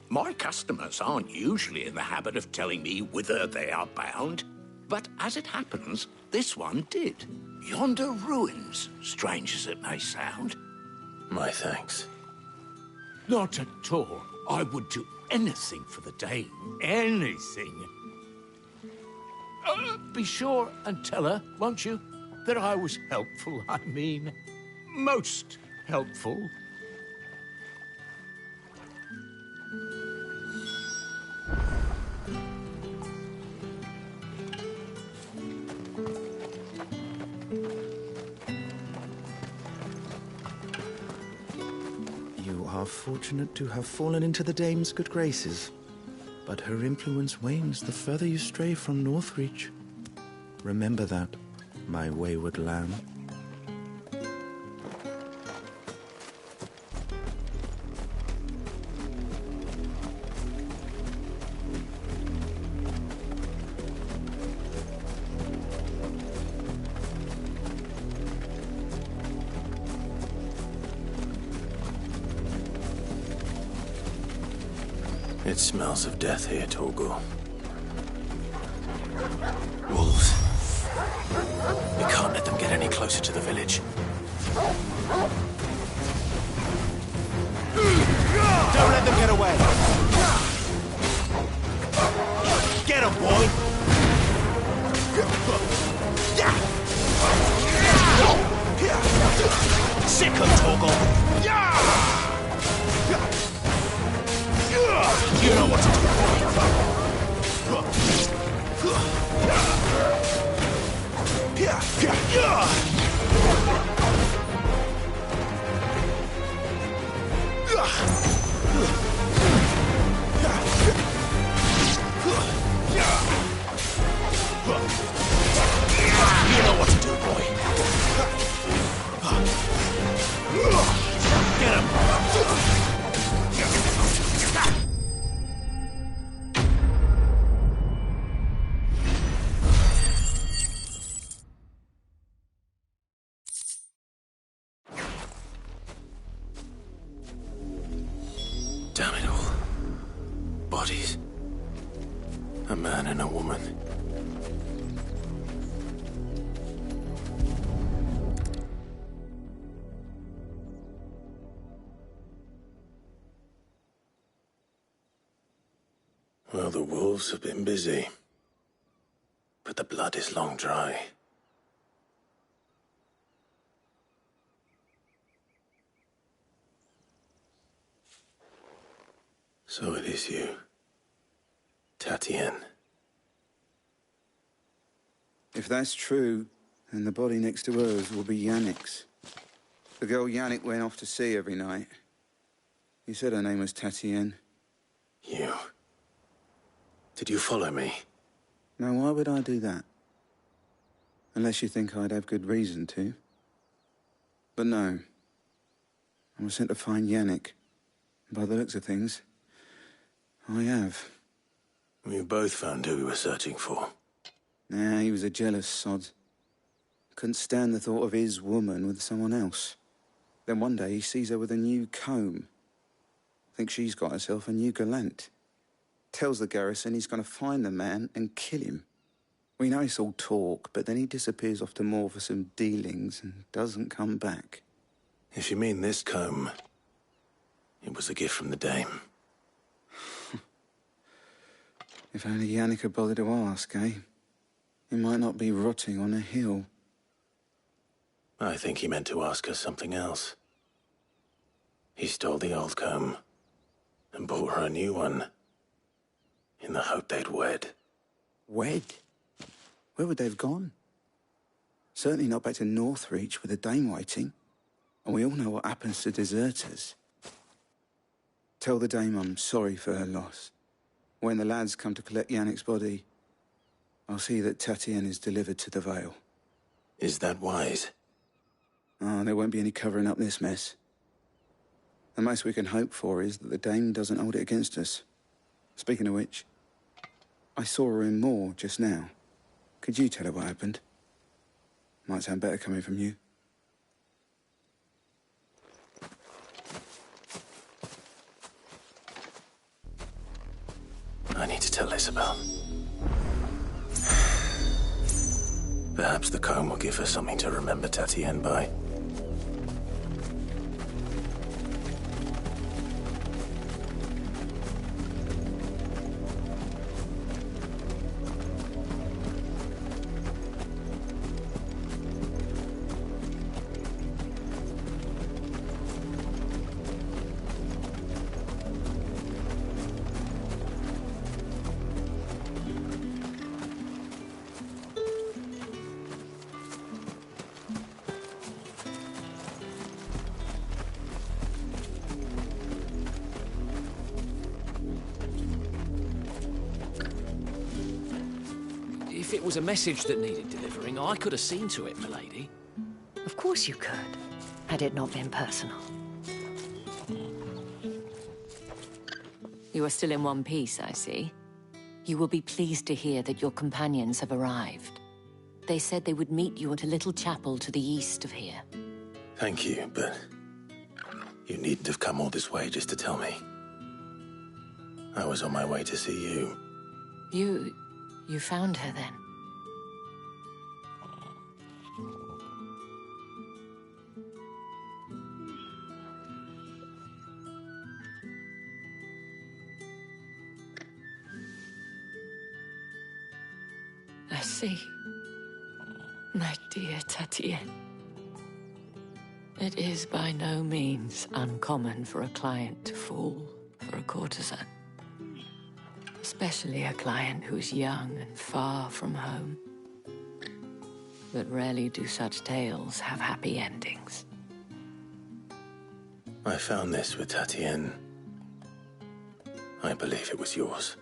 My customers aren't usually in the habit of telling me whither they are bound, but as it happens, this one did. Yonder ruins, strange as it may sound. My thanks. Not at all. I would do anything for the Dame. Anything. Be sure and tell her, won't you, that I was helpful, I mean. Most helpful. You are fortunate to have fallen into the Dame's good graces. But her influence wanes the further you stray from Northreach. Remember that, my wayward lamb. It smells of death here, Torgal. Wolves. We can't let them get any closer to the village. Don't let them get away. Get him, boy. Sick of Torgal. You know what to do, You know what to do, boy. Get him. Damn it all. Bodies. A man and a woman. Well, the wolves have been busy. But the blood is long dry. So it is you, Tatienne. If that's true, then the body next to hers will be Yannick's. The girl Yannick went off to sea every night. You said her name was Tatienne. You. Did you follow me? Now, why would I do that? Unless you think I'd have good reason to. But no. I was sent to find Yannick. By the looks of things, I have. We both found who we were searching for. Nah, he was a jealous sod. Couldn't stand the thought of his woman with someone else. Then one day he sees her with a new comb. Thinks she's got herself a new gallant. Tells the garrison he's going to find the man and kill him. We know it's all talk, but then he disappears off to Moor for some dealings and doesn't come back. If you mean this comb, it was a gift from the dame. If only Yannick had bothered to ask, eh? He might not be rotting on a hill. I think he meant to ask her something else. He stole the old comb and bought her a new one in the hope they'd wed. Wed? Where would they have gone? Certainly not back to Northreach with a dame waiting. And we all know what happens to deserters. Tell the dame I'm sorry for her loss. When the lads come to collect Yannick's body, I'll see that Tatienne is delivered to the Vale. Is that wise? Oh, there won't be any covering up this mess. The most we can hope for is that the dame doesn't hold it against us. Speaking of which, I saw her in Moor just now. Could you tell her what happened? Might sound better coming from you. I need to tell Isabel. Perhaps the comb will give her something to remember Tatienne by. If it was a message that needed delivering, I could have seen to it, milady. Of course you could, had it not been personal. You are still in one piece, I see. You will be pleased to hear that your companions have arrived. They said they would meet you at a little chapel to the east of here. Thank you, but you needn't have come all this way just to tell me. I was on my way to see you. You found her then? I see. My dear Tatienne. It is by no means uncommon for a client to fall for a courtesan. Especially a client who's young and far from home. But rarely do such tales have happy endings. I found this with Tatienne. I believe it was yours.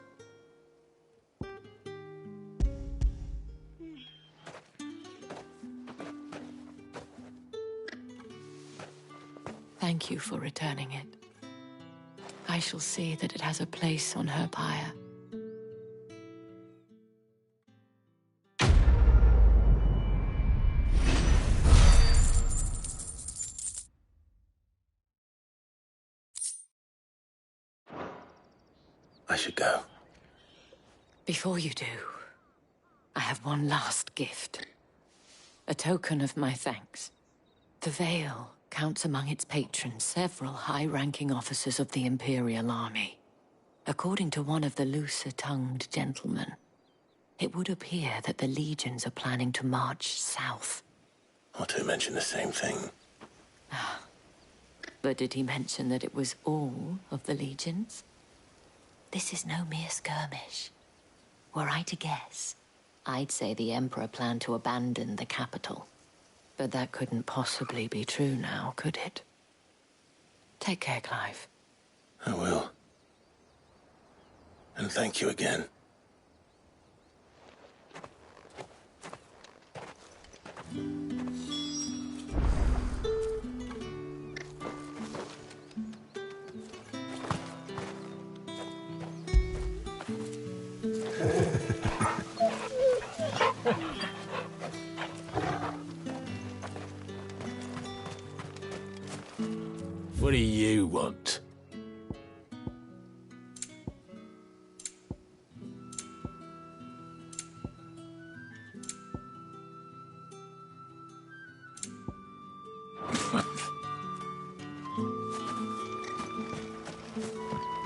Thank you for returning it. I shall see that it has a place on her pyre. I should go. Before you do, I have one last gift. A token of my thanks. The Vale counts among its patrons several high-ranking officers of the Imperial Army. According to one of the looser-tongued gentlemen, it would appear that the legions are planning to march south. Otto mentioned the same thing. But did he mention that it was all of the legions? This is no mere skirmish. Were I to guess, I'd say the Emperor planned to abandon the capital. But that couldn't possibly be true now, could it? Take care, Clive. I will. And thank you again.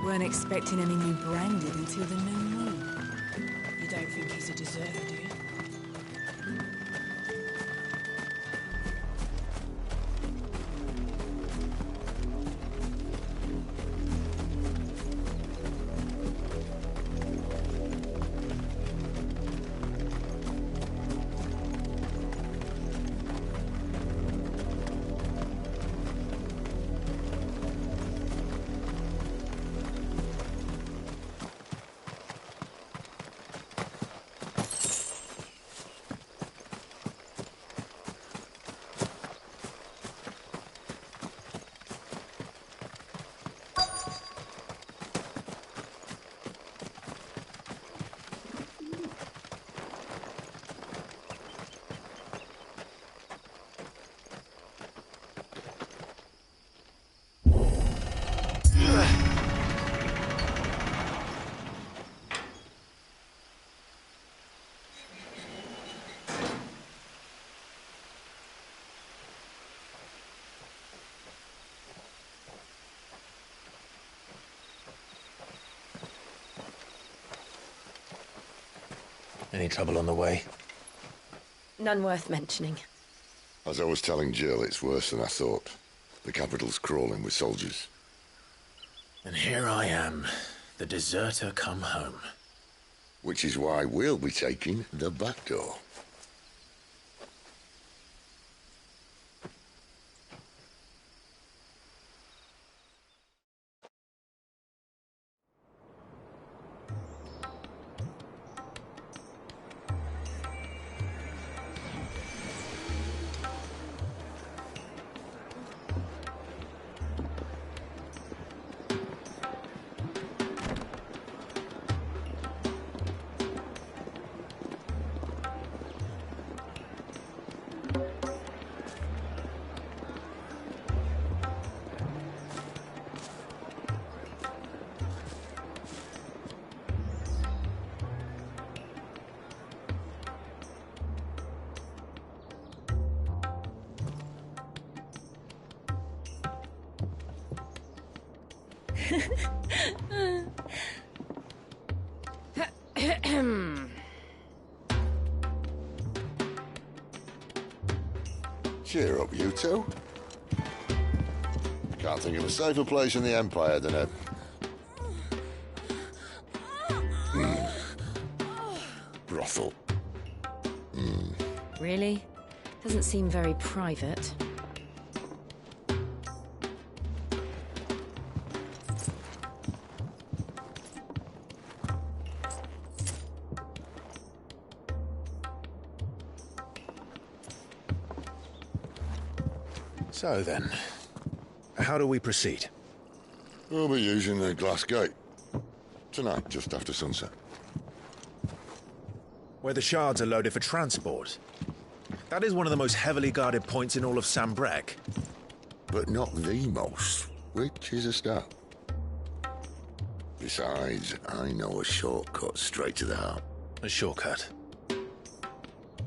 Weren't expecting any new branded until the new moon. You don't think he's a deserter, do you? Any trouble on the way? None worth mentioning. As I was telling Jill, it's worse than I thought. The capital's crawling with soldiers. And here I am, the deserter come home. Which is why we'll be taking the back door. Cheer up, you two. Can't think of a safer place in the Empire than a... brothel. Really? Doesn't seem very private. So then, how do we proceed? We'll be using the glass gate. Tonight, just after sunset. Where the shards are loaded for transport. That is one of the most heavily guarded points in all of Sambrec. But not the most, which is a start. Besides, I know a shortcut straight to the heart. A shortcut?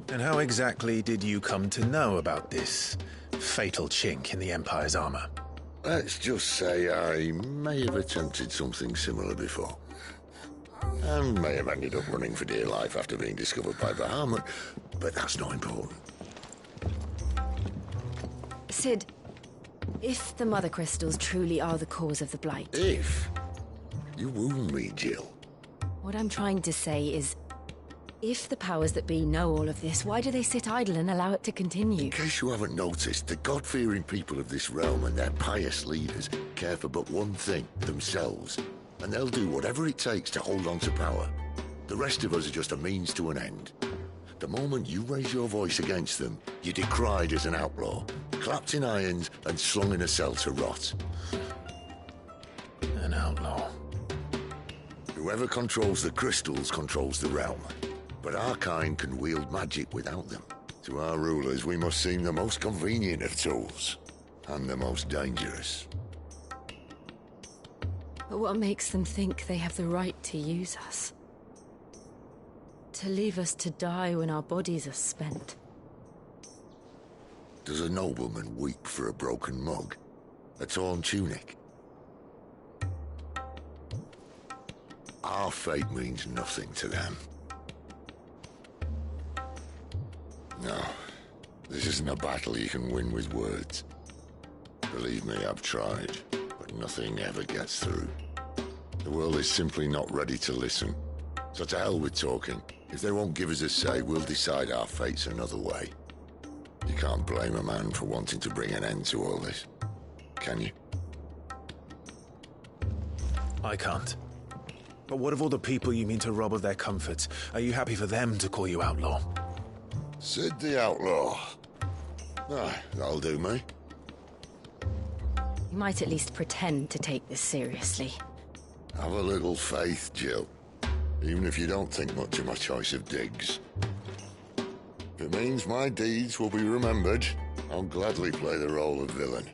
And how exactly did you come to know about this fatal chink in the Empire's armor? Let's just say I may have attempted something similar before. And may have ended up running for dear life after being discovered by Bahamut, but that's not important. Sid, if the Mother Crystals truly are the cause of the Blight... If? You wound me, Jill. What I'm trying to say is, if the powers that be know all of this, why do they sit idle and allow it to continue? In case you haven't noticed, the God-fearing people of this realm and their pious leaders care for but one thing, themselves. And they'll do whatever it takes to hold on to power. The rest of us are just a means to an end. The moment you raise your voice against them, you're decried as an outlaw, clapped in irons and slung in a cell to rot. An outlaw. Whoever controls the crystals controls the realm. But our kind can wield magic without them. To our rulers, we must seem the most convenient of tools. And the most dangerous. But what makes them think they have the right to use us? To leave us to die when our bodies are spent? Does a nobleman weep for a broken mug? A torn tunic? Our fate means nothing to them. No, this isn't a battle you can win with words. Believe me, I've tried, but nothing ever gets through. The world is simply not ready to listen. So to hell with talking. If they won't give us a say, we'll decide our fates another way. You can't blame a man for wanting to bring an end to all this, can you? I can't. But what of all the people you mean to rob of their comforts? Are you happy for them to call you outlaw? Sid the Outlaw. Aye, that'll do me. You might at least pretend to take this seriously. Have a little faith, Jill. Even if you don't think much of my choice of digs. If it means my deeds will be remembered, I'll gladly play the role of villain.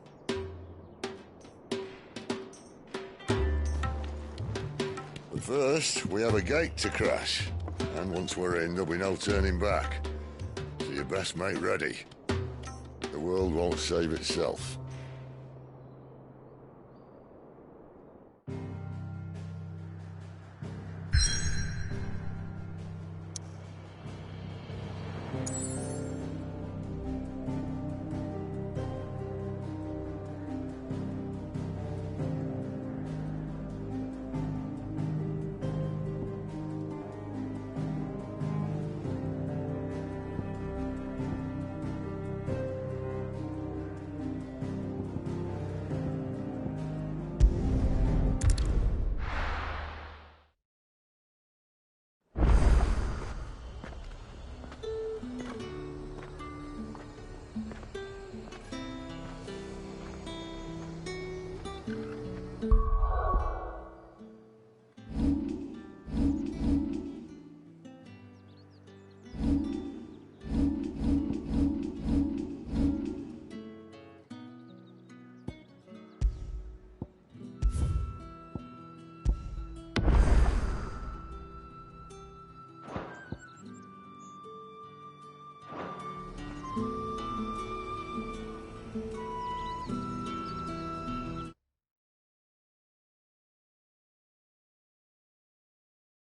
But first, we have a gate to crash. And once we're in, there'll be no turning back. So you best make ready. The world won't save itself.